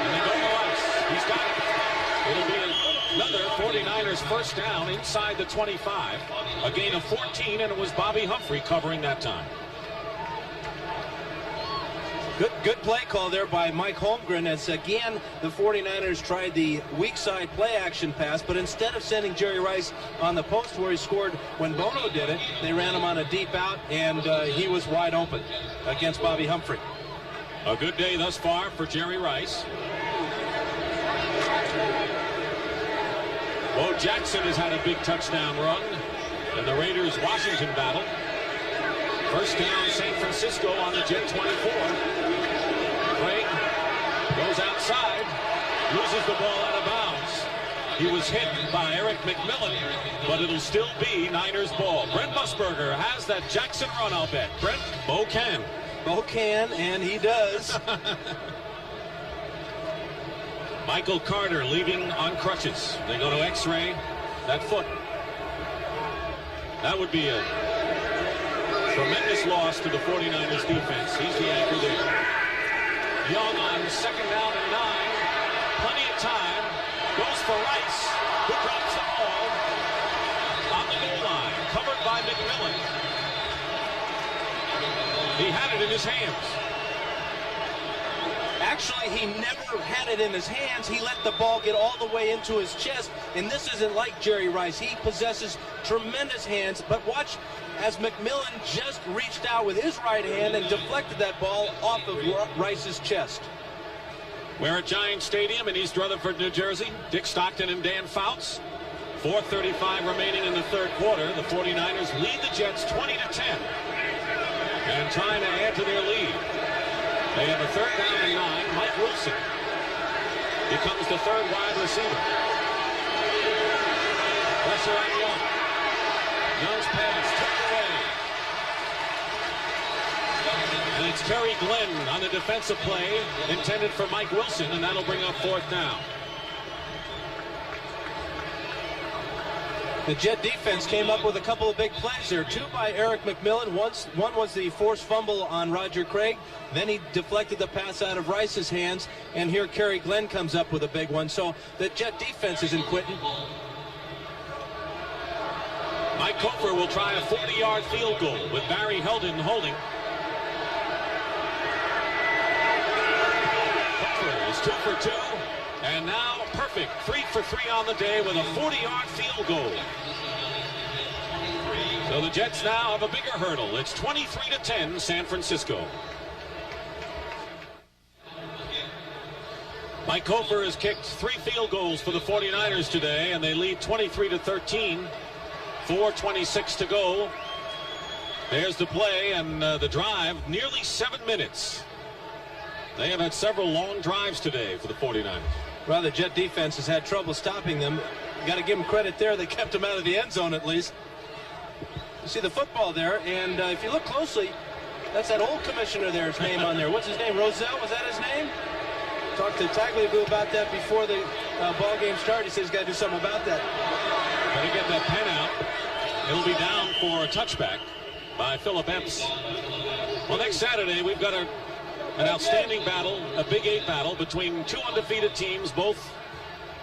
Speaker 1: And they go to Rice. He's got it. It'll be another 49ers first down inside the 25. A gain of 14, and it was Bobby Humphrey covering that time.
Speaker 2: Good play call there by Mike Holmgren, as again the 49ers tried the weak side play action pass, but instead of sending Jerry Rice on the post where he scored when Bono did it, they ran him on a deep out, and he was wide open against Bobby Humphrey.
Speaker 1: A good day thus far for Jerry Rice. Bo Jackson has had a big touchdown run in the Raiders-Washington battle. First down, San Francisco on the Jet 24. Craig goes outside, loses the ball out of bounds. He was hit by Eric McMillan, but it'll still be Niners ball. Brent Musburger has that Jackson run, I'll bet. Brent, Bo can.
Speaker 2: Bo can, and he does.
Speaker 1: Michael Carter leaving on crutches. They go to X-ray that foot. That would be a tremendous loss to the 49ers defense. He's the anchor there. Young on 2nd down and 9. Plenty of time. Goes for Rice, who drops the ball on the goal line. Covered by McMillan. He had it in his hands.
Speaker 2: Actually, he never had it in his hands. He let the ball get all the way into his chest, and this isn't like Jerry Rice. He possesses tremendous hands, but watch as McMillan just reached out with his right hand and deflected that ball off of Rice's chest.
Speaker 1: We're at Giant Stadium in East Rutherford, New Jersey. Dick Stockton and Dan Fouts. 4:35 remaining in the 3rd quarter. The 49ers lead the Jets 20-10. And trying to add to their lead. They have a 3rd down and 9. Mike Wilson becomes the 3rd wide receiver. Pressure on Young. Young's pass tipped away. And it's Terry Glenn on the defensive play intended for Mike Wilson, and that'll bring up 4th down.
Speaker 2: The Jet defense came up with a couple of big plays there. 2 by Eric McMillan. One was the forced fumble on Roger Craig. Then he deflected the pass out of Rice's hands. And here Kerry Glenn comes up with a big one. So the Jet defense isn't quitting.
Speaker 1: Mike Cofer will try a 40-yard field goal with Barry Heldon holding. Cofer is 2 for 2. And now perfect 3 for 3 on the day with a 40-yard field goal. So the Jets now have a bigger hurdle. It's 23-10 San Francisco. Mike Cofer has kicked 3 field goals for the 49ers today, and they lead 23-13. 4:26 to go. There's the play and the drive. Nearly 7 minutes. They have had several long drives today for the 49ers.
Speaker 2: Well, the Jet defense has had trouble stopping them. You got to give them credit there. They kept them out of the end zone at least. You see the football there, and if you look closely, that's that old commissioner there's name on there. What's his name? Rozelle? Was that his name? Talked to Tagliabue about that before the ball game started. He says he's got to do something about that.
Speaker 1: Better get that pen out. It'll be down for a touchback by Philip Epps. Well, next Saturday, we've got an outstanding battle, a Big 8 battle between two undefeated teams, both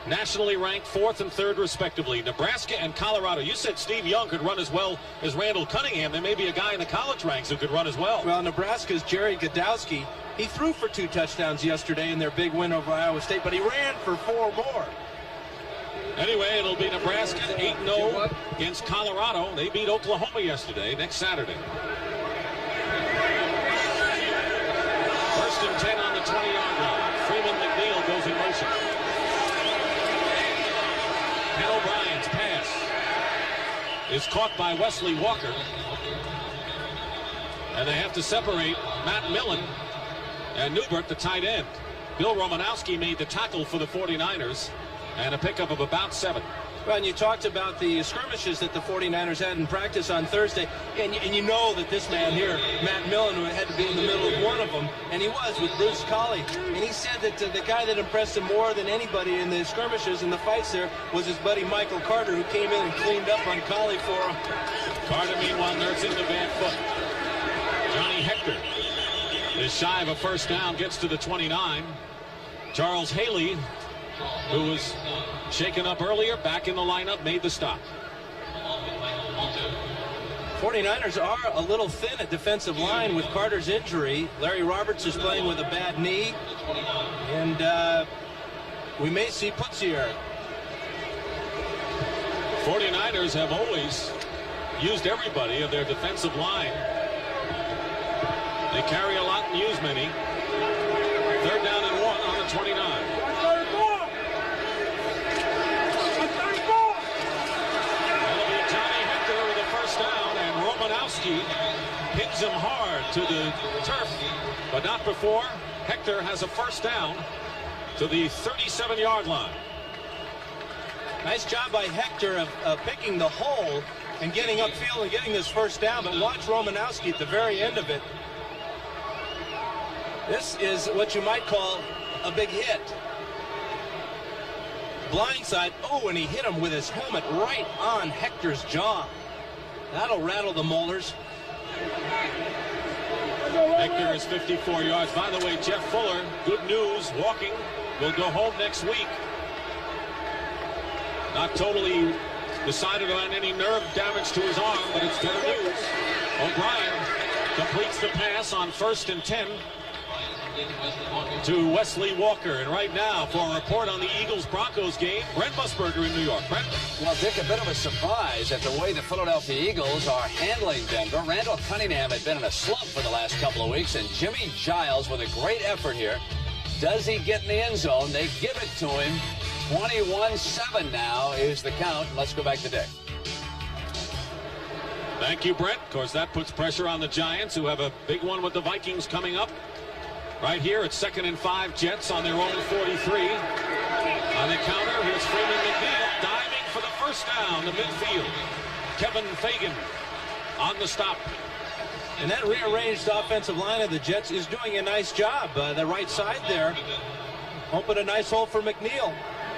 Speaker 1: nationally ranked 4th and 3rd respectively, Nebraska and Colorado. You said Steve Young could run as well as Randall Cunningham. There may be a guy in the college ranks who could run as well.
Speaker 2: Well, Nebraska's Jerry Godowski, he threw for 2 touchdowns yesterday in their big win over Iowa State, but he ran for 4 more.
Speaker 1: Anyway, it'll be Nebraska 8-0 against Colorado. They beat Oklahoma yesterday, next Saturday. 1st and 10 on the 20-yard line. Freeman McNeil goes in motion. Ken O'Brien's pass is caught by Wesley Walker. And they have to separate Matt Millen and Newbert, the tight end. Bill Romanowski made the tackle for the 49ers and a pickup of about 7.
Speaker 2: Well, and you talked about the skirmishes that the 49ers had in practice on Thursday, and you know that this man here, Matt Millen, had to be in the middle of one of them, and he was with Bruce Colley. And he said that the guy that impressed him more than anybody in the skirmishes and the fights there was his buddy Michael Carter, who came in and cleaned up on Colley for him.
Speaker 1: Carter, meanwhile, nursing the bad foot. Johnny Hector is shy of a first down, gets to the 29. Charles Haley, who was shaken up earlier, back in the lineup, made the stop.
Speaker 2: 49ers are a little thin at defensive line with Carter's injury. Larry Roberts is playing with a bad knee, and we may see Putzier.
Speaker 1: 49ers have always used everybody of their defensive line. They carry a lot and use many. 3rd down and 1 on the 29. Romanowski pins him hard to the turf, but not before. Hector has a first down to the 37-yard line.
Speaker 2: Nice job by Hector of picking the hole and getting upfield and getting this first down, but watch Romanowski at the very end of it. This is what you might call a big hit. Blindside, oh, and he hit him with his helmet right on Hector's jaw. That'll rattle the molars.
Speaker 1: Hector is 54 yards. By the way, Jeff Fuller, good news, walking, will go home next week. Not totally decided on any nerve damage to his arm, but it's better news. O'Brien completes the pass on 1st and 10 to Wesley Walker. And right now, for a report on the Eagles-Broncos game, Brent Musburger in New York. Brent?
Speaker 6: Well, Dick, a bit of a surprise at the way the Philadelphia Eagles are handling Denver. Randall Cunningham had been in a slump for the last couple of weeks, and Jimmy Giles with a great effort here. Does he get in the end zone? They give it to him. 21-7 now is the count. Let's go back to Dick.
Speaker 1: Thank you, Brent. Of course, that puts pressure on the Giants, who have a big one with the Vikings coming up. Right here, it's 2nd and 5, Jets on their own 43. On the counter, here's Freeman McNeil diving for the first down to midfield. Kevin Fagan on the stop.
Speaker 2: And that rearranged offensive line of the Jets is doing a nice job. The right side there, open a nice hole for McNeil.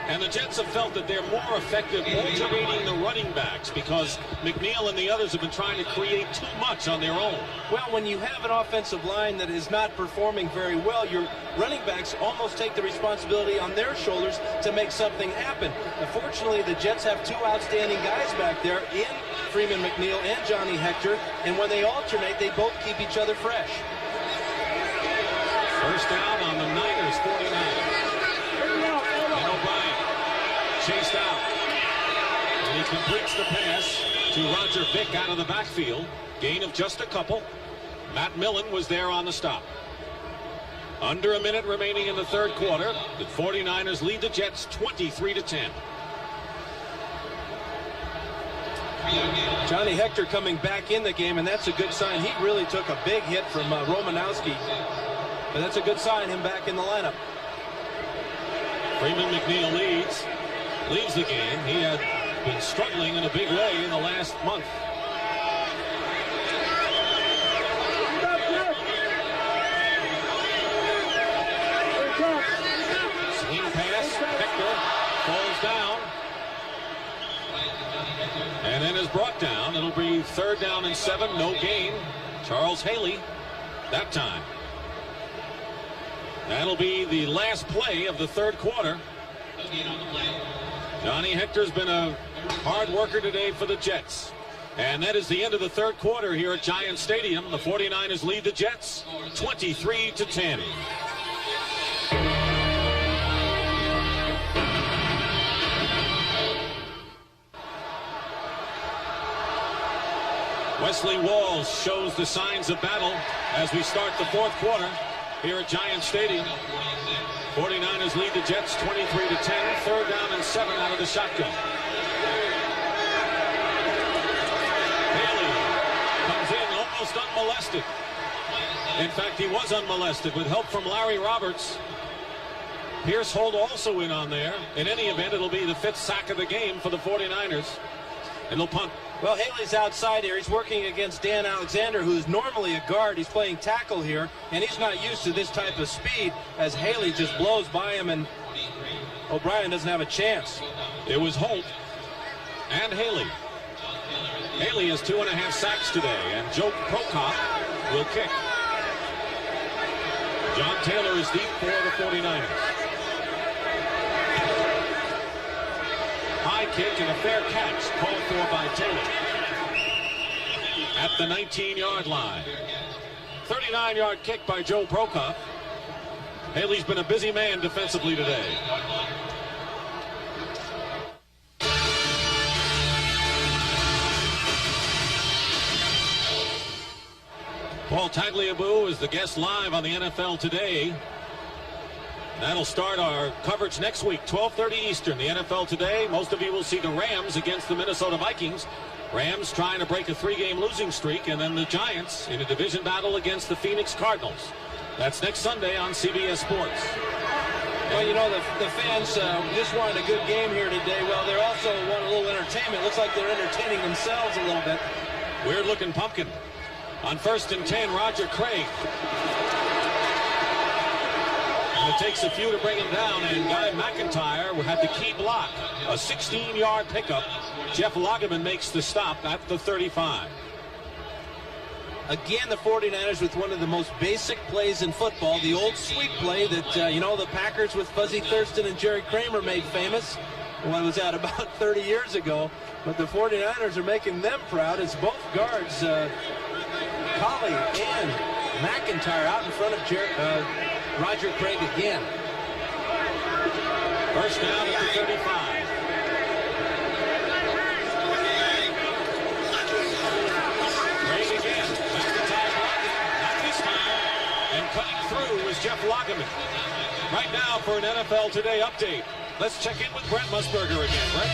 Speaker 1: And the Jets have felt that they're more effective alternating the running backs because McNeil and the others have been trying to create too much on their own.
Speaker 2: Well, when you have an offensive line that is not performing very well, your running backs almost take the responsibility on their shoulders to make something happen. Unfortunately, the Jets have 2 outstanding guys back there in Freeman McNeil and Johnny Hector, and when they alternate, they both keep each other fresh.
Speaker 1: First down on the Niners 49. Chased out, and he completes the pass to Roger Vick out of the backfield. Gain of just a couple. Matt Millen was there on the stop. Under a minute remaining in the 3rd quarter. The 49ers lead the Jets 23-10.
Speaker 2: Johnny Hector coming back in the game, and that's a good sign. He really took a big hit from Romanowski. but that's a good sign, him back in the lineup.
Speaker 1: Freeman McNeil leads the game. He had been struggling in a big way in the last month. Swing pass, Hector falls down. And then is brought down. It'll be 3rd down and 7, no gain. Charles Haley that time. That'll be the last play of the 3rd quarter. Johnny Hector's been a hard worker today for the Jets. And that is the end of the 3rd quarter here at Giant Stadium. The 49ers lead the Jets 23-10. Wesley Walls shows the signs of battle as we start the 4th quarter here at Giant Stadium. 49ers lead the Jets 23-10. 3rd down and 7 out of the shotgun. Haley comes in almost unmolested. In fact, he was unmolested with help from Larry Roberts. Pierce Holt also in on there. In any event, it'll be the 5th sack of the game for the 49ers. And they'll punt.
Speaker 2: Well, Haley's outside here. He's working against Dan Alexander, who's normally a guard. He's playing tackle here, and he's not used to this type of speed as Haley just blows by him, and O'Brien doesn't have a chance.
Speaker 1: It was Holt and Haley. Haley has 2.5 sacks today, and Joe Prokop will kick. John Taylor is deep for the 49ers. High kick and a fair catch called for by Taylor at the 19-yard line. 39-yard kick by Joe Prokop. Haley's been a busy man defensively today. Paul Tagliabue is the guest live on the NFL Today. That'll start our coverage next week, 12:30 Eastern. The NFL Today. Most of you will see the Rams against the Minnesota Vikings. Rams trying to break a 3-game losing streak, and then the Giants in a division battle against the Phoenix Cardinals. That's next Sunday on CBS Sports.
Speaker 2: Well, you know, the fans just wanted a good game here today. Well, they also want a little entertainment. Looks like they're entertaining themselves a little bit.
Speaker 1: Weird-looking pumpkin. On 1st and 10, Roger Craig. And it takes a few to bring him down, and Guy McIntyre had the key block. A 16-yard pickup. Jeff Lageman makes the stop at the 35.
Speaker 2: Again, the 49ers with one of the most basic plays in football, the old sweep play that, you know, the Packers with Fuzzy Thurston and Jerry Kramer made famous. What was that, about 30 years ago? But the 49ers are making them proud as both guards, Colley and McIntyre, out in front of Roger Craig again.
Speaker 1: First down at the 35. Craig again. McIntyre blocking. Not this time. And cutting through is Jeff Lageman. Right now for an NFL Today update. Let's check in with Brent Musburger again. Brent?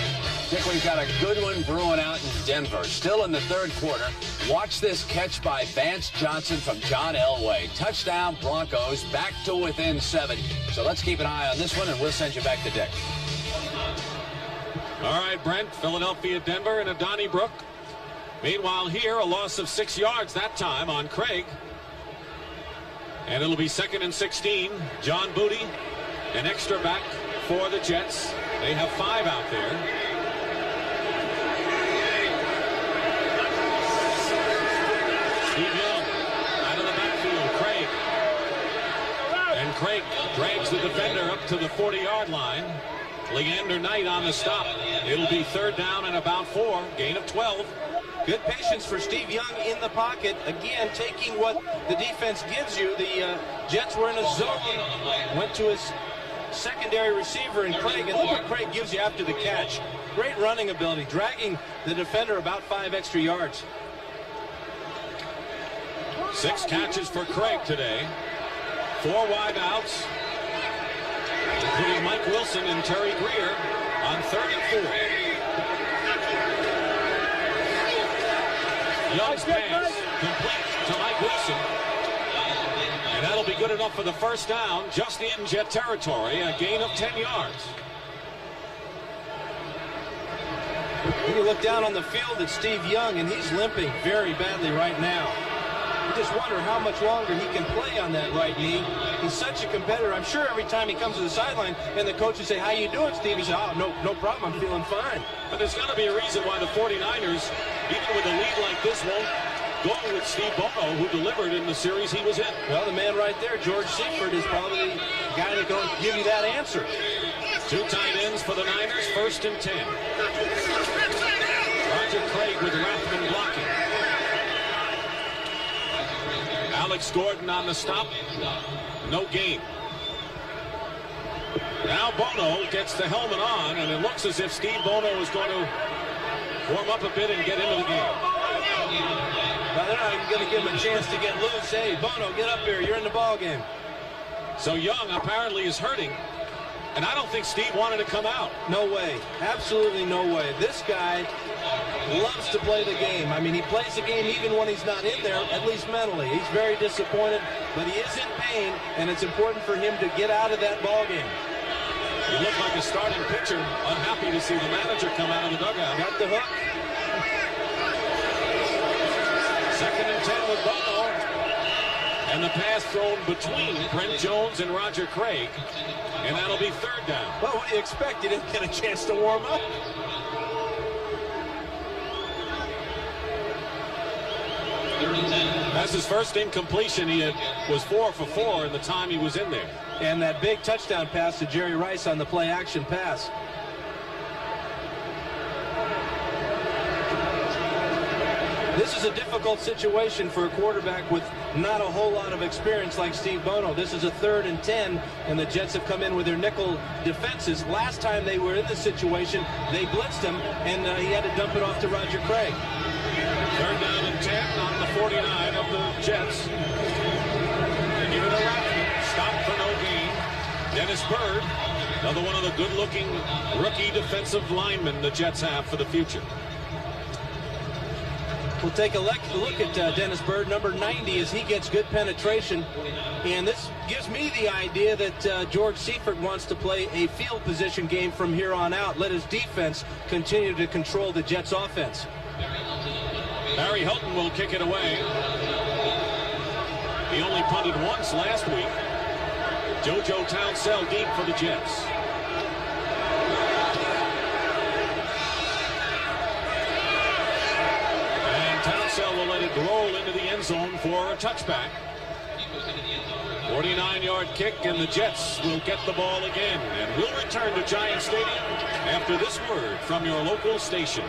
Speaker 6: Dick, we've got a good one brewing out in Denver. Still in the 3rd quarter. Watch this catch by Vance Johnson from John Elway. Touchdown Broncos, back to within 7. So let's keep an eye on this one, and we'll send you back to Dick.
Speaker 1: All right, Brent. Philadelphia, Denver, and a Donnybrook. Meanwhile here, a loss of 6 yards that time on Craig. And it'll be 2nd and 16. John Booty, an extra back for the Jets. They have 5 out there. Steve Young out of the backfield. Craig. And Craig drags the defender up to the 40-yard line. Leander Knight on the stop. It'll be 3rd down and about 4. Gain of 12.
Speaker 2: Good patience for Steve Young in the pocket. Again, taking what the defense gives you. The Jets were in a zone. Went to his secondary receiver in Craig, and look what Craig gives you after the catch. Great running ability, dragging the defender about 5 extra yards.
Speaker 1: 6 catches for Craig today. 4 wide outs, including Mike Wilson and Terry Greer on 3rd and 4. Young's pass complete to Mike Wilson. And that'll be good enough for the first down, just in Jet territory, a gain of 10 yards.
Speaker 2: You look down on the field at Steve Young, and he's limping very badly right now. You just wonder how much longer he can play on that right knee. He's such a competitor. I'm sure every time he comes to the sideline and the coaches say, "How you doing, Steve?" He says, "Oh, no problem. I'm feeling fine."
Speaker 1: But there's got to be a reason why the 49ers, even with a lead like this, won't go with Steve Bono, who delivered in the series he was in.
Speaker 2: Well, the man right there, George Seifert, is probably the guy that's going to give you that answer.
Speaker 1: 2 tight ends for the Niners, 1st and 10. Roger Craig with Rathman blocking. Alex Gordon on the stop. No gain. Now Bono gets the helmet on, and it looks as if Steve Bono is going to warm up a bit and get into the game.
Speaker 2: Now they're not even going to give him a chance to get loose. Hey, Bono, get up here. You're in the ball game.
Speaker 1: So Young apparently is hurting, and I don't think Steve wanted to come out.
Speaker 2: No way. Absolutely no way. This guy loves to play the game. I mean, he plays the game even when he's not in there, at least mentally. He's very disappointed, but he is in pain, and it's important for him to get out of that ball game.
Speaker 1: He looked like a starting pitcher, unhappy to see the manager come out of the dugout.
Speaker 2: Got the hook.
Speaker 1: 2nd and 10 with Bono. And the pass thrown between Brent Jones and Roger Craig. And that'll be 3rd down.
Speaker 2: Well, what do you expect? You didn't get a chance to warm up.
Speaker 1: That's his first incompletion. He was 4 for 4 in the time he was in there.
Speaker 2: And that big touchdown pass to Jerry Rice on the play-action pass. This is a difficult situation for a quarterback with not a whole lot of experience like Steve Bono. This is a 3rd and 10, and the Jets have come in with their nickel defenses. Last time they were in this situation, they blitzed him, and he had to dump it off to Roger Craig.
Speaker 1: 3rd down and 10 on the 49 of the Jets. They give it a Rathman. Stop for no gain. Dennis Byrd, another one of the good-looking rookie defensive linemen the Jets have for the future.
Speaker 2: We'll take a look at Dennis Byrd, number 90, as he gets good penetration. And this gives me the idea that George Seifert wants to play a field position game from here on out. Let his defense continue to control the Jets' offense.
Speaker 1: Barry Hilton will kick it away. He only punted once last week. JoJo Townsell deep for the Jets. Townsell will let it roll into the end zone for a touchback. 49-yard kick, and the Jets will get the ball again. And we'll return to Giant Stadium after this word from your local station.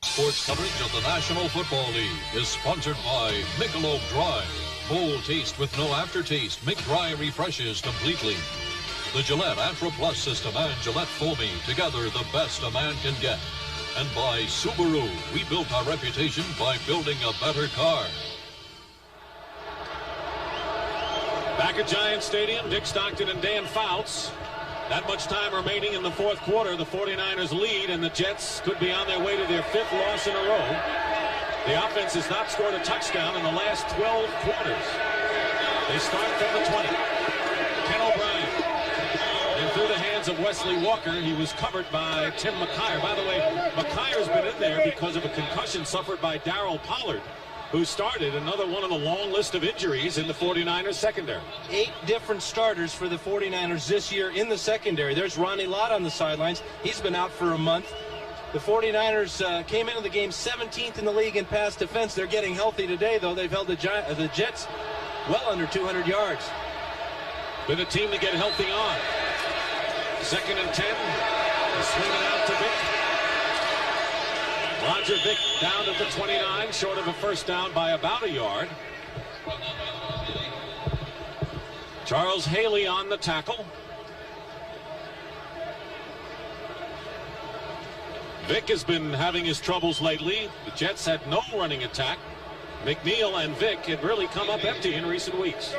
Speaker 5: Sports coverage of the National Football League is sponsored by Michelob Dry. Bold taste with no aftertaste. Mick Dry refreshes completely. The Gillette Antra Plus system and Gillette Foamy, together the best a man can get. And by Subaru, we built our reputation by building a better car.
Speaker 1: Back at Giant Stadium, Dick Stockton and Dan Fouts. That much time remaining in the 4th quarter. The 49ers lead, and the Jets could be on their way to their 5th loss in a row. The offense has not scored a touchdown in the last 12 quarters. They start from the 20. Ken O'Brien. And through the hands of Wesley Walker, he was covered by Tim McKyer. By the way, McKyer's been in there because of a concussion suffered by Darryl Pollard, who started another one on the long list of injuries in the 49ers secondary.
Speaker 2: 8 different starters for the 49ers this year in the secondary. There's Ronnie Lott on the sidelines. He's been out for a month. The 49ers came into the game 17th in the league in pass defense. They're getting healthy today, though. They've held the Jets well under 200 yards.
Speaker 1: Been a team to get healthy on. 2nd and 10. Swing it out to Vick. Roger Vick down at the 29, short of a first down by about a yard. Charles Haley on the tackle. Vick has been having his troubles lately. The Jets had no running attack. McNeil and Vick had really come up empty in recent weeks.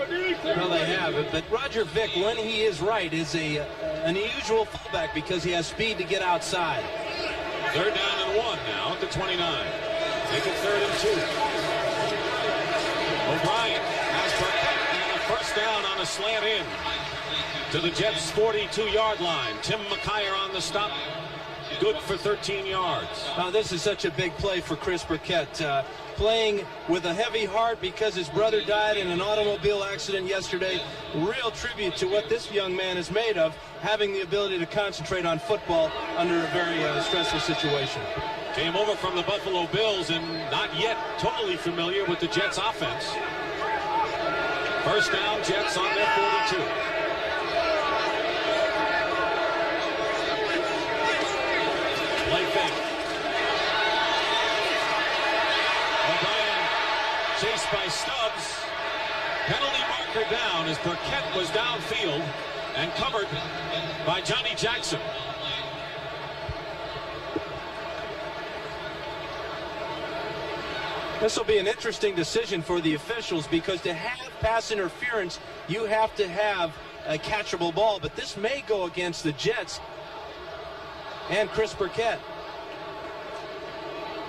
Speaker 2: Well, they have. But Roger Vick, when he is right, is an unusual fullback because he has speed to get outside.
Speaker 1: 3rd down and 1 now at the 29. Take it 3rd and 2. O'Brien a slant in to the Jets' 42-yard line. Tim McKyer on the stop. Good for 13 yards.
Speaker 2: This is such a big play for Chris Burkett. Playing with a heavy heart because his brother died in an automobile accident yesterday. Real tribute to what this young man is made of, having the ability to concentrate on football under a very stressful situation.
Speaker 1: Came over from the Buffalo Bills and not yet totally familiar with the Jets offense. First down, Jets on their 42. Play fake. O'Brien chased by Stubbs. Penalty marker down as Burkett was downfield and covered by Johnny Jackson.
Speaker 2: This will be an interesting decision for the officials because to have pass interference, you have to have a catchable ball. But this may go against the Jets and Chris Burkett.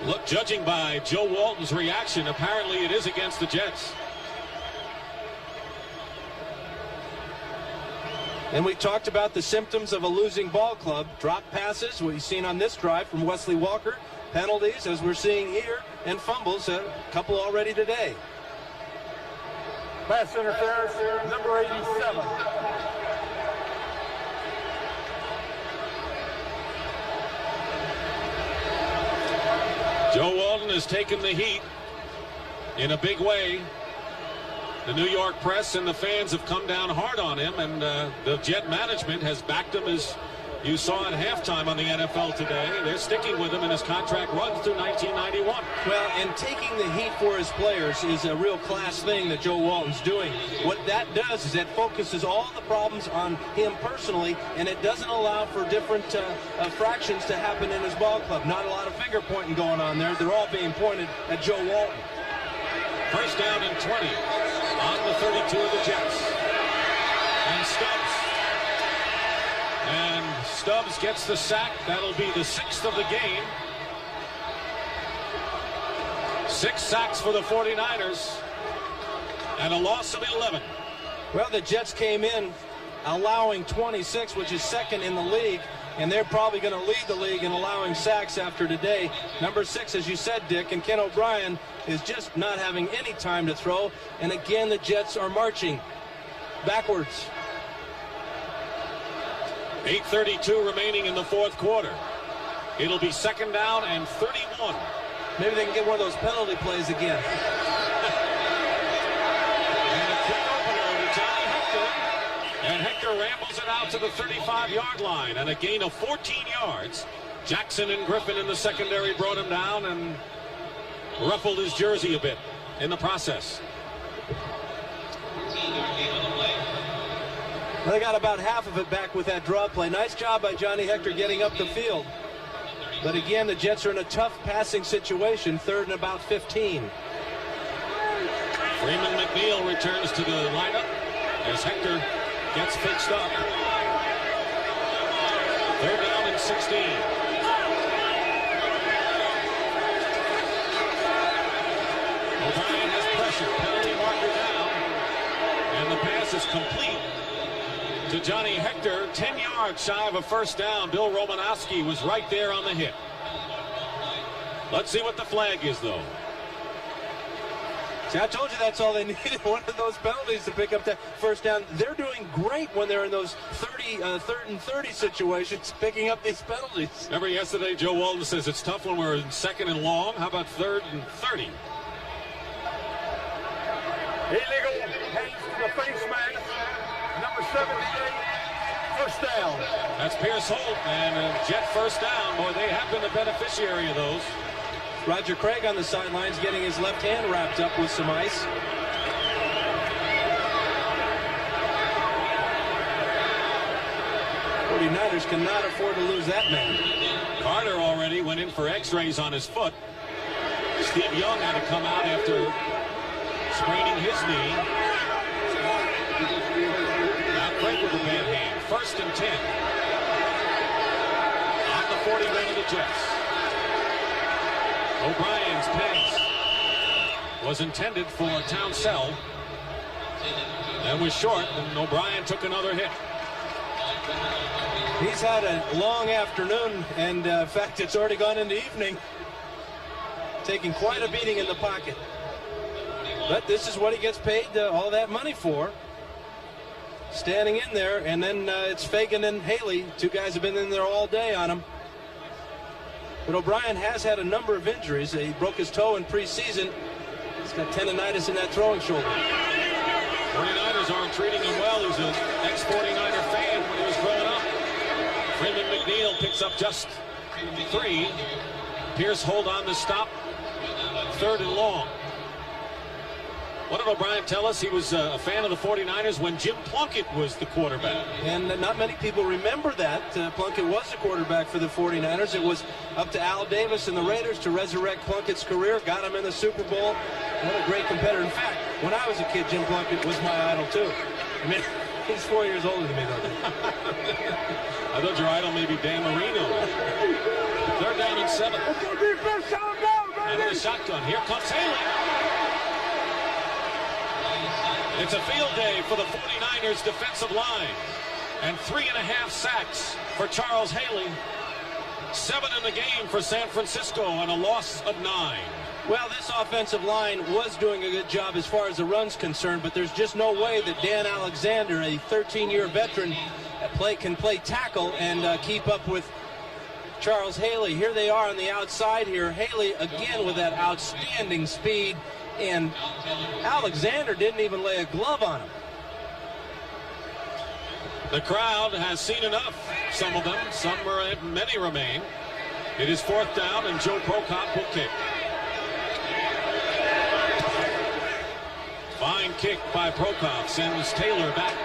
Speaker 1: Look, judging by Joe Walton's reaction, apparently it is against the Jets.
Speaker 2: And we talked about the symptoms of a losing ball club. Drop passes, we've seen on this drive from Wesley Walker. Penalties, as we're seeing here, and fumbles, a couple already today.
Speaker 3: Pass interference, number 87.
Speaker 1: Joe Walton has taken the heat in a big way. The New York press and the fans have come down hard on him, and the Jet management has backed him, as you saw at halftime on the NFL today. They're sticking with him, and his contract runs through 1991.
Speaker 2: Well, and taking the heat for his players is a real class thing that Joe Walton's doing. What that does is it focuses all the problems on him personally, and it doesn't allow for different fractions to happen in his ball club. Not a lot of finger pointing going on there. They're all being pointed at Joe Walton.
Speaker 1: First down and 20 on the 32 of the Jets. And Stubbs gets the sack. That'll be the 6th of the game. 6 sacks for the 49ers and a loss of 11.
Speaker 2: Well, the Jets came in allowing 26, which is second in the league, and they're probably going to lead the league in allowing sacks after today. Number 6, as you said, Dick, and Ken O'Brien is just not having any time to throw. And again, the Jets are marching backwards.
Speaker 1: 8:32 remaining in the fourth quarter. It'll be second down and 31.
Speaker 2: Maybe they can get one of those penalty plays again.
Speaker 1: And a quick opener to Johnny Hector. And Hector rambles it out to the 35-yard line. And a gain of 14 yards. Jackson and Griffin in the secondary brought him down and ruffled his jersey a bit in the process.
Speaker 2: They got about half of it back with that draw play. Nice job by Johnny Hector getting up the field. But again, the Jets are in a tough passing situation, third and about 15.
Speaker 1: Freeman McNeil returns to the lineup as Hector gets fixed up. Third down and 16. O'Brien has pressure. Penalty marker down. And the pass is complete to Johnny Hector, 10 yards shy of a first down. Bill Romanowski was right there on the hit. Let's see what the flag is, though.
Speaker 2: See, I told you that's all they needed, one of those penalties to pick up that first down. They're doing great when they're in those third and 30 situations, picking up these penalties.
Speaker 1: Remember yesterday, Joe Walton says it's tough when we're in second and long. How about third and 30?
Speaker 3: Illegal hands to the face mask. Number 78, first down.
Speaker 1: That's Pierce Holt, and Jet first down. Boy, they have been the beneficiary of those.
Speaker 2: Roger Craig on the sidelines getting his left hand wrapped up with some ice. '49ers cannot afford to lose that man.
Speaker 1: Carter already went in for x-rays on his foot. Steve Young had to come out after spraining his knee. Now Craig with a bad hand. First and 10. On the 41 of the Jets. O'Brien's pass was intended for Townsell. and was short, and O'Brien took another hit.
Speaker 2: He's had a long afternoon, and in fact, it's already gone into evening. Taking quite a beating in the pocket. But this is what he gets paid all that money for. Standing in there, and then it's Fagan and Haley. Two guys have been in there all day on him. But O'Brien has had a number of injuries. He broke his toe in preseason. He's got tendonitis in that throwing shoulder.
Speaker 1: 49ers aren't treating him well. He's an ex-49er fan when he was growing up. Freeman McNeil picks up just 3. Pierce hold on to stop. 3rd and long. What did O'Brien tell us? He was a fan of the 49ers when Jim Plunkett was the quarterback.
Speaker 2: And not many people remember that. Plunkett was the quarterback for the 49ers. It was up to Al Davis and the Raiders to resurrect Plunkett's career, got him in the Super Bowl. What a great competitor. In fact, when I was a kid, Jim Plunkett was my idol, too. I mean, he's 4 years older than me, though.
Speaker 1: I thought your idol may be Dan Marino. 3rd down and 7. Out of the shotgun. Here comes Haley. It's a field day for the 49ers defensive line. And 3.5 sacks for Charles Haley. 7 in the game for San Francisco and a loss of 9.
Speaker 2: Well, this offensive line was doing a good job as far as the run's concerned, but there's just no way that Dan Alexander, a 13-year veteran, can play tackle and keep up with Charles Haley. Here they are on the outside here. Haley again with that outstanding speed, and Alexander didn't even lay a glove on him.
Speaker 1: The crowd has seen enough, some of them, many remain. It is 4th down, and Joe Prokop will kick. Fine kick by Prokop, sends Taylor back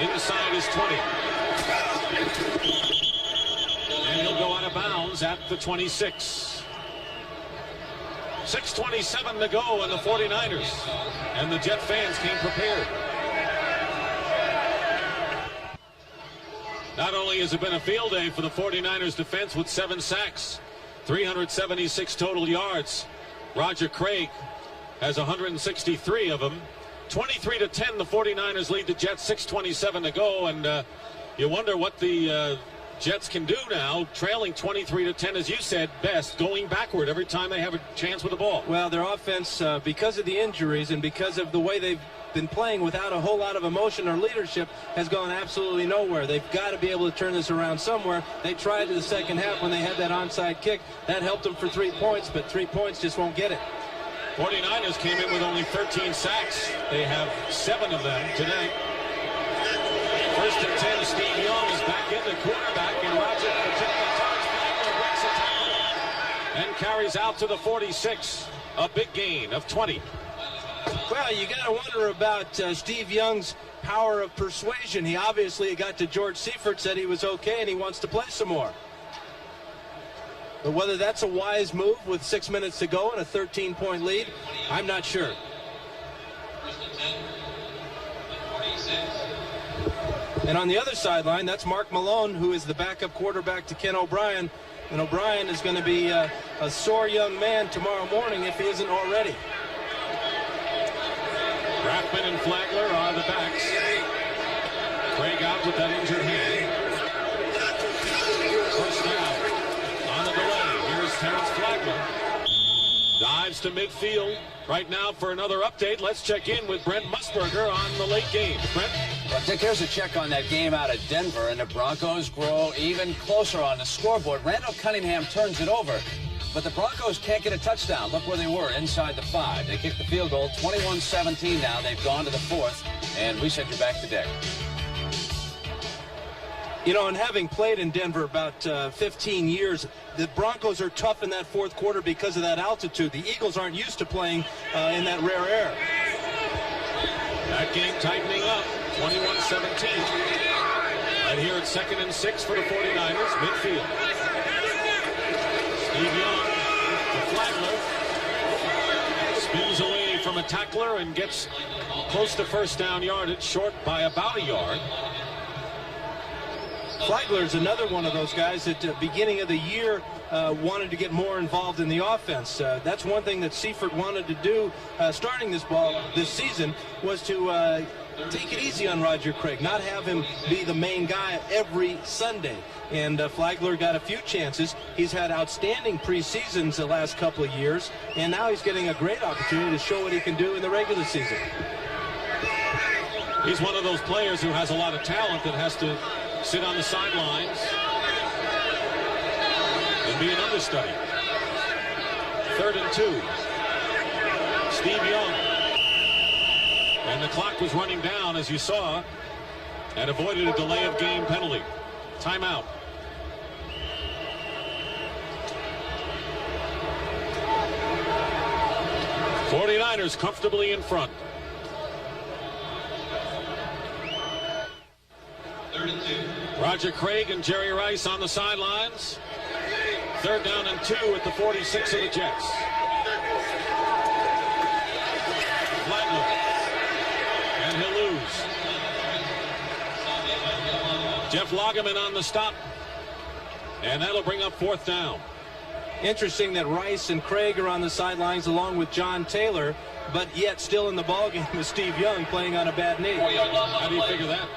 Speaker 1: inside his 20. And he'll go out of bounds at the 26. 6:27 to go in the 49ers, and the Jet fans came prepared. Not only has it been a field day for the 49ers defense with 7 sacks, 376 total yards. Roger Craig has 163 of them. 23-10, the 49ers lead the Jets, 6:27 to go, and you wonder what the Jets can do now, trailing 23-10, as you said, best, going backward every time they have a chance with the ball.
Speaker 2: Well, their offense, because of the injuries and because of the way they've been playing without a whole lot of emotion or leadership, has gone absolutely nowhere. They've got to be able to turn this around somewhere. They tried in the second half when they had that onside kick. That helped them for 3 points, but 3 points just won't get it.
Speaker 1: 49ers came in with only 13 sacks. They have 7 of them today. 1st and 10, Steve Young is back in the quarterback, and Roger Flagler breaks a tackle and carries out to the 46. A big gain of 20.
Speaker 2: Well, you got to wonder about Steve Young's power of persuasion. He obviously got to George Seifert, said he was okay, and he wants to play some more. But whether that's a wise move with 6 minutes to go and a 13-point lead, I'm not sure. And on the other sideline, that's Mark Malone, who is the backup quarterback to Ken O'Brien. And O'Brien is going to be a sore young man tomorrow morning if he isn't already.
Speaker 1: Rathman and Flagler are the backs. Craig out with that injured hand. 1st down on the delay. Here's Terrence Flagler. Dives to midfield. Right now for another update, let's check in with Brent Musburger on the late game. Brent?
Speaker 6: Well, Dick, here's a check on that game out of Denver, and the Broncos grow even closer on the scoreboard. Randall Cunningham turns it over, but the Broncos can't get a touchdown. Look where they were, inside the 5. They kicked the field goal, 21-17 now. They've gone to the 4th, and we send you back to Dick.
Speaker 2: You know, and having played in Denver about 15 years, the Broncos are tough in that 4th quarter because of that altitude. The Eagles aren't used to playing in that rare air.
Speaker 1: That game tightening up, 21-17. Right here at 2nd and 6 for the 49ers, midfield. Steve Young to Flagler. Spins away from a tackler and gets close to 1st down yardage, short by about a yard.
Speaker 2: Flagler is another one of those guys that at the beginning of the year wanted to get more involved in the offense. That's one thing that Seifert wanted to do starting this season was to take it easy on Roger Craig, not have him be the main guy every Sunday. And Flagler got a few chances. He's had outstanding preseasons the last couple of years, and now he's getting a great opportunity to show what he can do in the regular season.
Speaker 1: He's one of those players who has a lot of talent that has to sit on the sidelines and be an understudy. 3rd and 2. Steve Young. And the clock was running down, as you saw, and avoided a delay of game penalty. Timeout. '49ers comfortably in front.
Speaker 4: 3rd and 2.
Speaker 1: Roger Craig and Jerry Rice on the sidelines. 3rd down and 2 at the 46 of the Jets. Flagler. And he'll lose. Jeff Lageman on the stop. And that'll bring up 4th down.
Speaker 2: Interesting that Rice and Craig are on the sidelines along with John Taylor, but yet still in the ballgame with Steve Young playing on a bad knee.
Speaker 1: How do you figure that?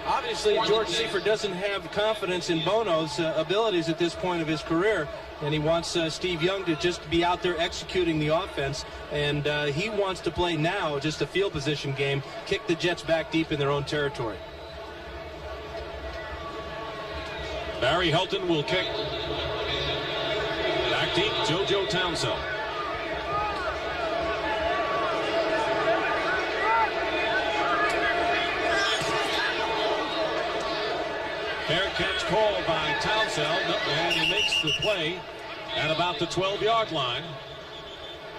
Speaker 2: Obviously, George Seifert doesn't have confidence in Bono's abilities at this point of his career, and he wants Steve Young to just be out there executing the offense, and he wants to play now just a field position game, kick the Jets back deep in their own territory.
Speaker 1: Barry Helton will kick. Back deep, JoJo Townsend. Fair catch called by Townsend, and he makes the play at about the 12-yard line.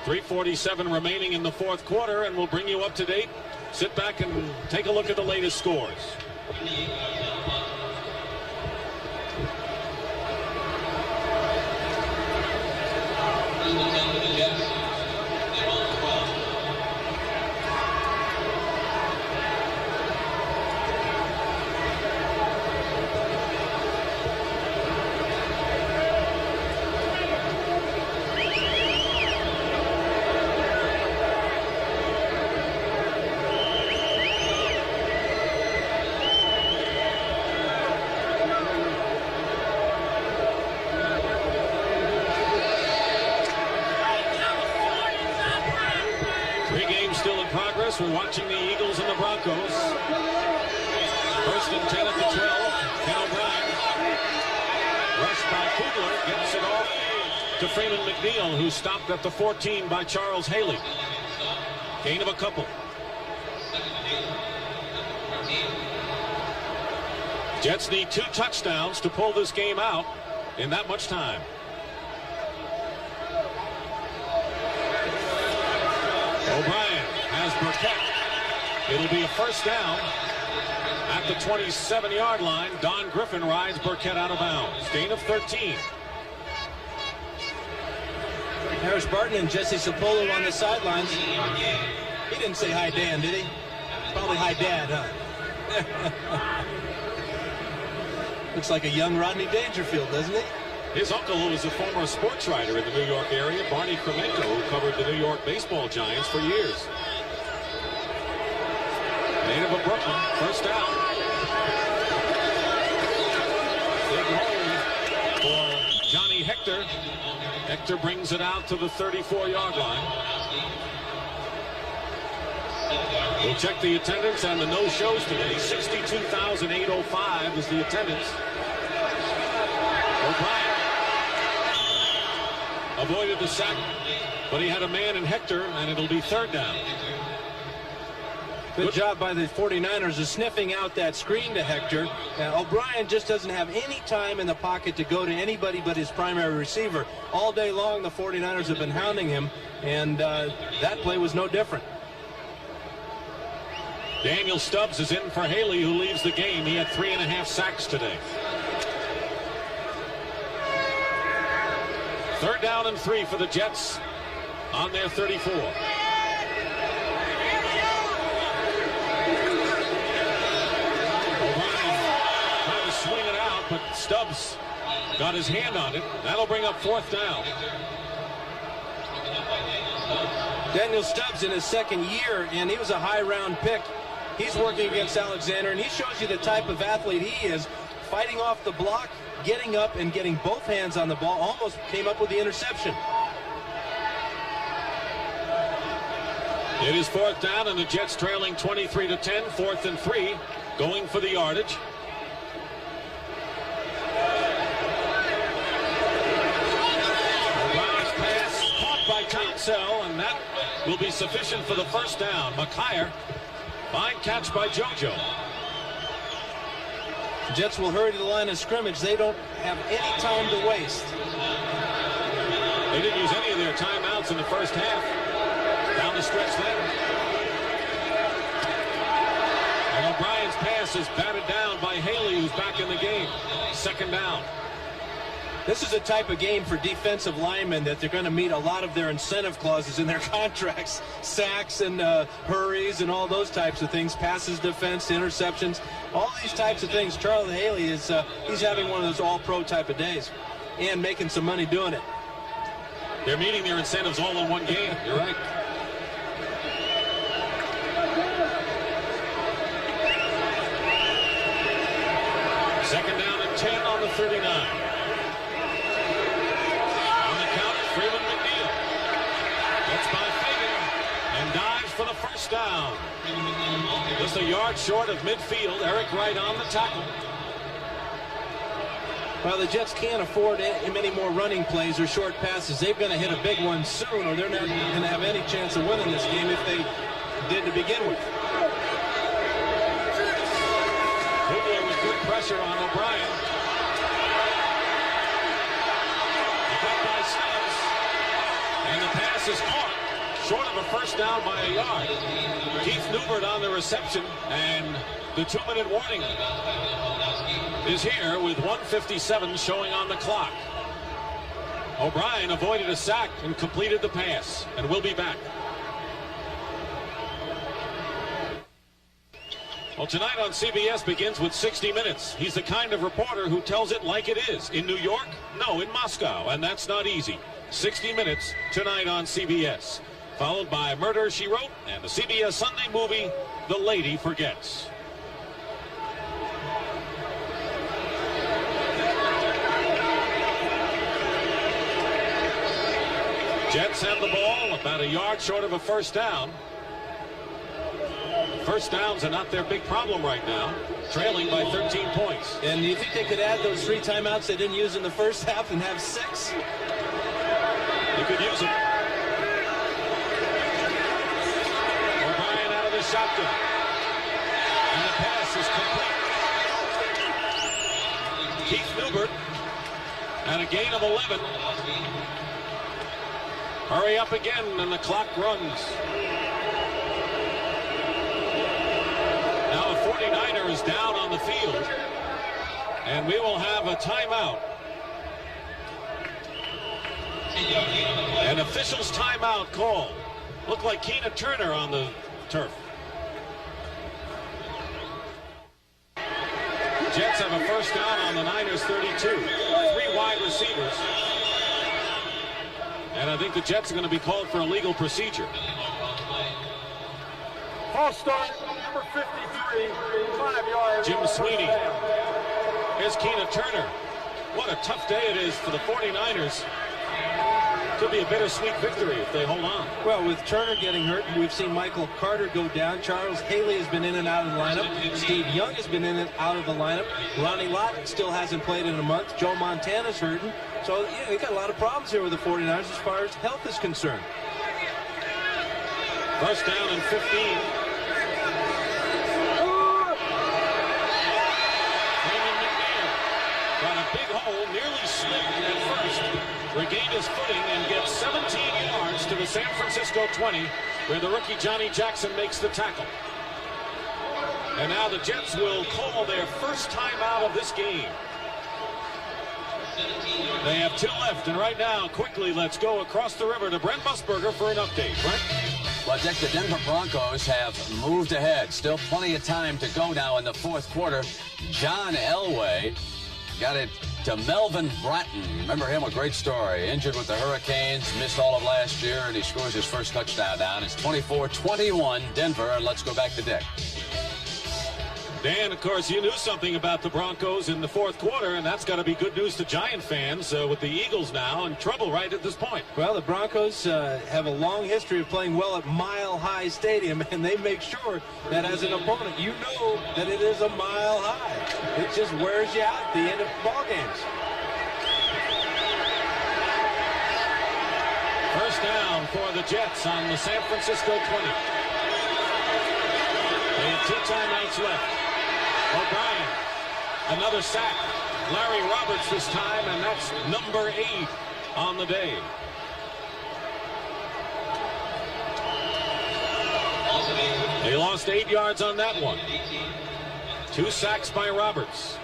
Speaker 1: 3:47 remaining in the 4th quarter, and we'll bring you up to date. Sit back and take a look at the latest scores. We're watching the Eagles and the Broncos. 1st and 10 at the 12. Ken O'Brien. Rushed by Kugler. Gets it off to Freeman McNeil, who stopped at the 14 by Charles Haley. Gain of a couple. Jets need 2 touchdowns to pull this game out in that much time. O'Brien has Burkett. It'll be a 1st down at the 27-yard line. Don Griffin rides Burkett out of bounds. Gain of 13.
Speaker 2: Harris Barton and Jesse Sapolo on the sidelines. He didn't say hi, Dan, did he? Probably hi, Dad, huh? Looks like a young Rodney Dangerfield, doesn't he?
Speaker 1: His uncle was a former sports writer in the New York area, Barney Kremenko, who covered the New York baseball Giants for years. Native of Brooklyn, 1st down. Big hole for Johnny Hector. Hector brings it out to the 34-yard line. We'll check the attendance and the no-shows today. 62,805 is the attendance. O'Brien avoided the sack, but he had a man in Hector, and it'll be 3rd down.
Speaker 2: Good job by the 49ers of sniffing out that screen to Hector. O'Brien just doesn't have any time in the pocket to go to anybody but his primary receiver. All day long, the 49ers have been hounding him, and that play was no different.
Speaker 1: Daniel Stubbs is in for Haley, who leaves the game. He had 3.5 sacks today. 3rd down and 3 for the Jets on their 34. O'Brien trying to swing it out, but Stubbs got his hand on it. That'll bring up 4th down.
Speaker 2: Daniel Stubbs in his 2nd year, and he was a high-round pick He's working against Alexander, and he shows you the type of athlete he is, fighting off the block, getting up and getting both hands on the ball. Almost came up with the interception.
Speaker 1: It is 4th down, and the Jets trailing 23-10, 4th and 3, going for the yardage. O'Brien's pass caught by Townsell, and that will be sufficient for the first down. McKyer, fine catch by JoJo.
Speaker 2: The Jets will hurry to the line of scrimmage. They don't have any time to waste.
Speaker 1: They didn't use any of their timeouts in the first half. Down the stretch there. And O'Brien's pass is batted down by Haley, who's back in the game. 2nd down.
Speaker 2: This is a type of game for defensive linemen that they're going to meet a lot of their incentive clauses in their contracts. Sacks and hurries and all those types of things. Passes, defense, interceptions. All these types of things. Charlie Haley is he's having one of those all-pro type of days and making some money doing it.
Speaker 1: They're meeting their incentives all in one game. You're right. Second down and 10 on the 39. On the count, Freeman McNeil. Gets by Fagan and dives for the first down. Just a yard short of midfield. Eric Wright on the tackle.
Speaker 2: Well, the Jets can't afford many more running plays or short passes. They've got to hit a big one soon, or they're not going to have any chance of winning this game if they did to begin with.
Speaker 1: Kugler with good pressure on O'Brien. Cut by Stubbs. And the pass is caught. Short of a first down by a yard. Keith Newbert on the reception. And the 2-minute warning is here with 1:57 showing on the clock. O'Brien avoided a sack and completed the pass. And we'll be back. Well, tonight on CBS begins with 60 Minutes. He's the kind of reporter who tells it like it is. In New York? No, in Moscow. And that's not easy. 60 Minutes tonight on CBS. Followed by Murder, She Wrote and the CBS Sunday movie, The Lady Forgets. Jets have the ball about a yard short of a first down. First downs are not their big problem right now, trailing by 13 points.
Speaker 2: And you think they could add those 3 timeouts they didn't use in the first half and have 6?
Speaker 1: You could use them. O'Brien out of the shotgun. And the pass is complete. Keith Newbert and a gain of 11. Hurry up again, and the clock runs. Now the 49er is down on the field, and we will have a timeout. An official's timeout call. Looked like Keena Turner on the turf. Jets have a first down on the Niners 32. 3 wide receivers. And I think the Jets are going to be called for a legal procedure.
Speaker 3: False start, number 53, 5 yards.
Speaker 1: Jim Sweeney. Here's Keena Turner. What a tough day it is for the 49ers. Could be a bittersweet victory if they hold on.
Speaker 2: Well, with Turner getting hurt, we've seen Michael Carter go down. Charles Haley has been in and out of the lineup. Steve Young has been in and out of the lineup. Ronnie Lott still hasn't played in a month. Joe Montana's hurting. So, yeah, they got a lot of problems here with the 49ers as far as health is concerned.
Speaker 1: First down and 15. Freeman McNeil got a big hole, nearly slipped at first. Regained his footing and gets 17 yards to the San Francisco 20, where the rookie Johnny Jackson makes the tackle. And now the Jets will call their first timeout of this game. They have 2 left, and right now, quickly, let's go across the river to Brent Musburger for an update. Brent?
Speaker 6: Well, Dick, the Denver Broncos have moved ahead. Still plenty of time to go now in the 4th quarter. John Elway got it to Melvin Bratton. Remember him? A great story. Injured with the Hurricanes, missed all of last year, and he scores his first touchdown down. It's 24-21 Denver, and let's go back to Dick.
Speaker 1: Dan, of course, you knew something about the Broncos in the fourth quarter, and that's got to be good news to Giant fans with the Eagles now in trouble right at this point.
Speaker 2: Well, the Broncos have a long history of playing well at Mile High Stadium, and they make sure that as an opponent, you know that it is a mile high. It just wears you out at the end of ball games.
Speaker 1: First down for the Jets on the San Francisco 20. They have 2 timeouts left. O'Brien, another sack. Larry Roberts this time, and that's number 8 on the day. They lost 8 yards on that one. 2 sacks by Roberts.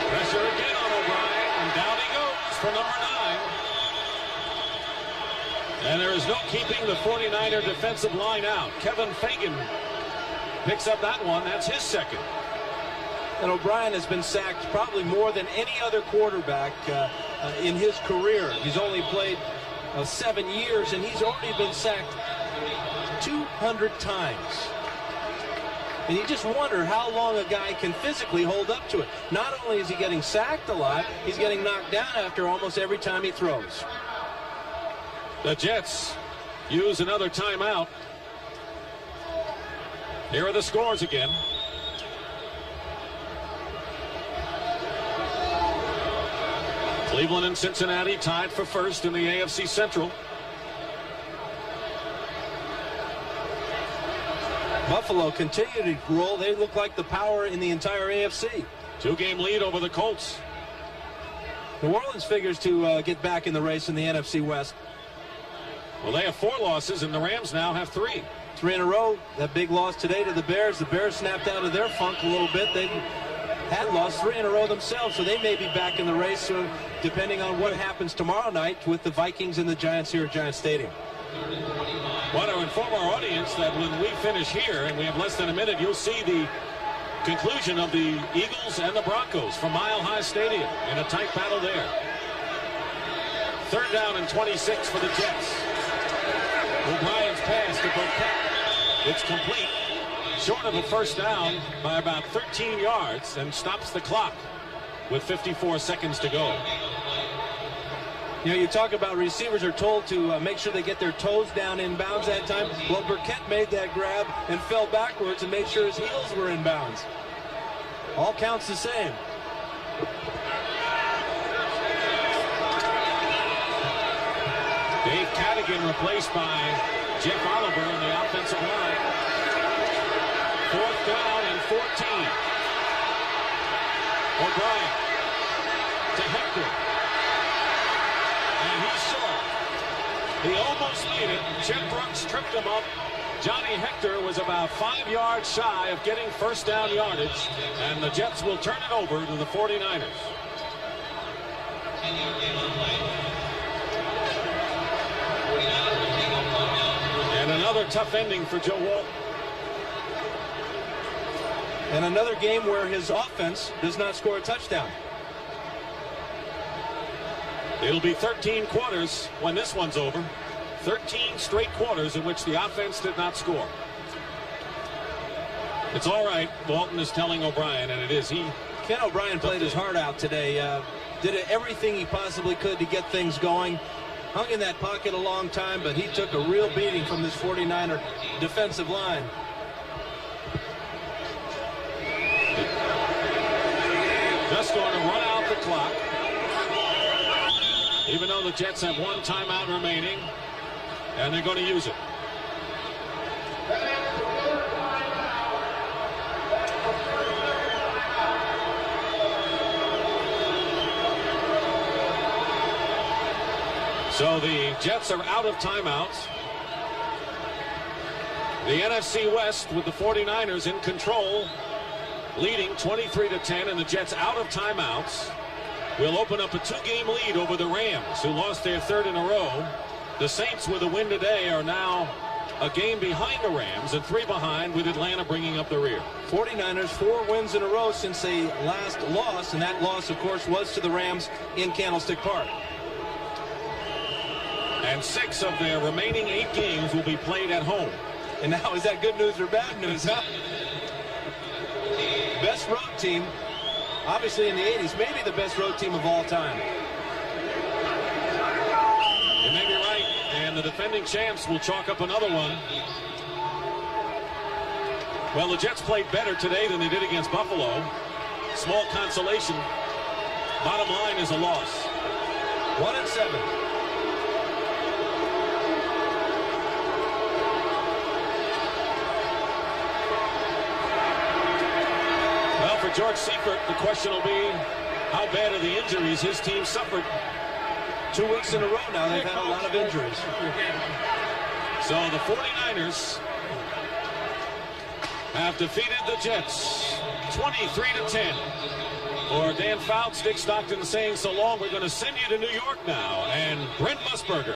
Speaker 1: Pressure again on O'Brien, and down he goes for number 9. And there is no keeping the 49er defensive line out. Kevin Fagan picks up that one. That's his second.
Speaker 2: And O'Brien has been sacked probably more than any other quarterback in his career. He's only played 7 years, and he's already been sacked 200 times. And you just wonder how long a guy can physically hold up to it. Not only is he getting sacked a lot, he's getting knocked down after almost every time he throws.
Speaker 1: The Jets use another timeout. Here are the scores again. Cleveland and Cincinnati tied for first in the AFC Central.
Speaker 2: Buffalo continue to roll. They look like the power in the entire AFC.
Speaker 1: 2-game lead over the Colts.
Speaker 2: New Orleans figures to get back in the race in the NFC West.
Speaker 1: Well, they have 4 losses, and the Rams now have 3.
Speaker 2: 3 in a row. That big loss today to the Bears. The Bears snapped out of their funk a little bit. They had lost 3 in a row themselves, so they may be back in the race soon, depending on what happens tomorrow night with the Vikings and the Giants here at Giant Stadium.
Speaker 1: Want to inform our audience that when we finish here, and we have less than a minute, you'll see the conclusion of the Eagles and the Broncos from Mile High Stadium in a tight battle there. 3rd down and 26 for the Jets. O'Brien's pass to Burkett. It's complete. Short of a first down by about 13 yards and stops the clock with 54 seconds to go.
Speaker 2: You know, you talk about receivers are told to make sure they get their toes down in bounds that time. Well, Burkett made that grab and fell backwards and made sure his heels were in bounds. All counts the same.
Speaker 1: Dave Cadigan replaced by Jeff Oliver in the offensive line. 4th down and 14. O'Brien to Hector. And he's short. He almost made it. Chet Brooks tripped him up. Johnny Hector was about 5 yards shy of getting first down yardage. And the Jets will turn it over to the 49ers. And another tough ending for Joe Walton.
Speaker 2: And another game where his offense does not score a touchdown.
Speaker 1: It'll be 13 quarters when this one's over. 13 straight quarters in which the offense did not score. It's all right, Walton is telling O'Brien, and it is.
Speaker 2: Ken O'Brien played his heart out today. Did everything he possibly could to get things going. Hung in that pocket a long time, but he took a real beating from this 49er defensive line.
Speaker 1: Just going to run out the clock. Even though the Jets have 1 timeout remaining, and they're going to use it. So the Jets are out of timeouts. The NFC West with the 49ers in control, leading 23-10, and the Jets out of timeouts. Will open up a 2-game lead over the Rams, who lost their 3rd in a row. The Saints, with a win today, are now a game behind the Rams and 3 behind, with Atlanta bringing up the rear.
Speaker 2: 49ers 4 wins in a row since they last lost, and that loss, of course, was to the Rams in Candlestick Park.
Speaker 1: And 6 of their remaining 8 games will be played at home.
Speaker 7: And now, is that good news or bad news, huh? Best road team, obviously in the 80s, maybe the best road team of all time.
Speaker 1: You may be right, and the defending champs will chalk up another one. Well, the Jets played better today than they did against Buffalo. Small consolation. Bottom line is a loss.
Speaker 7: 1-7.
Speaker 1: Well, for George Seifert, the question will be, how bad are the injuries his team suffered?
Speaker 7: 2 weeks in a row now, they've had a lot of injuries.
Speaker 1: So the 49ers have defeated the Jets 23-10. For Dan Fouts, Dick Stockton saying so long. We're going to send you to New York now. And Brent Musburger.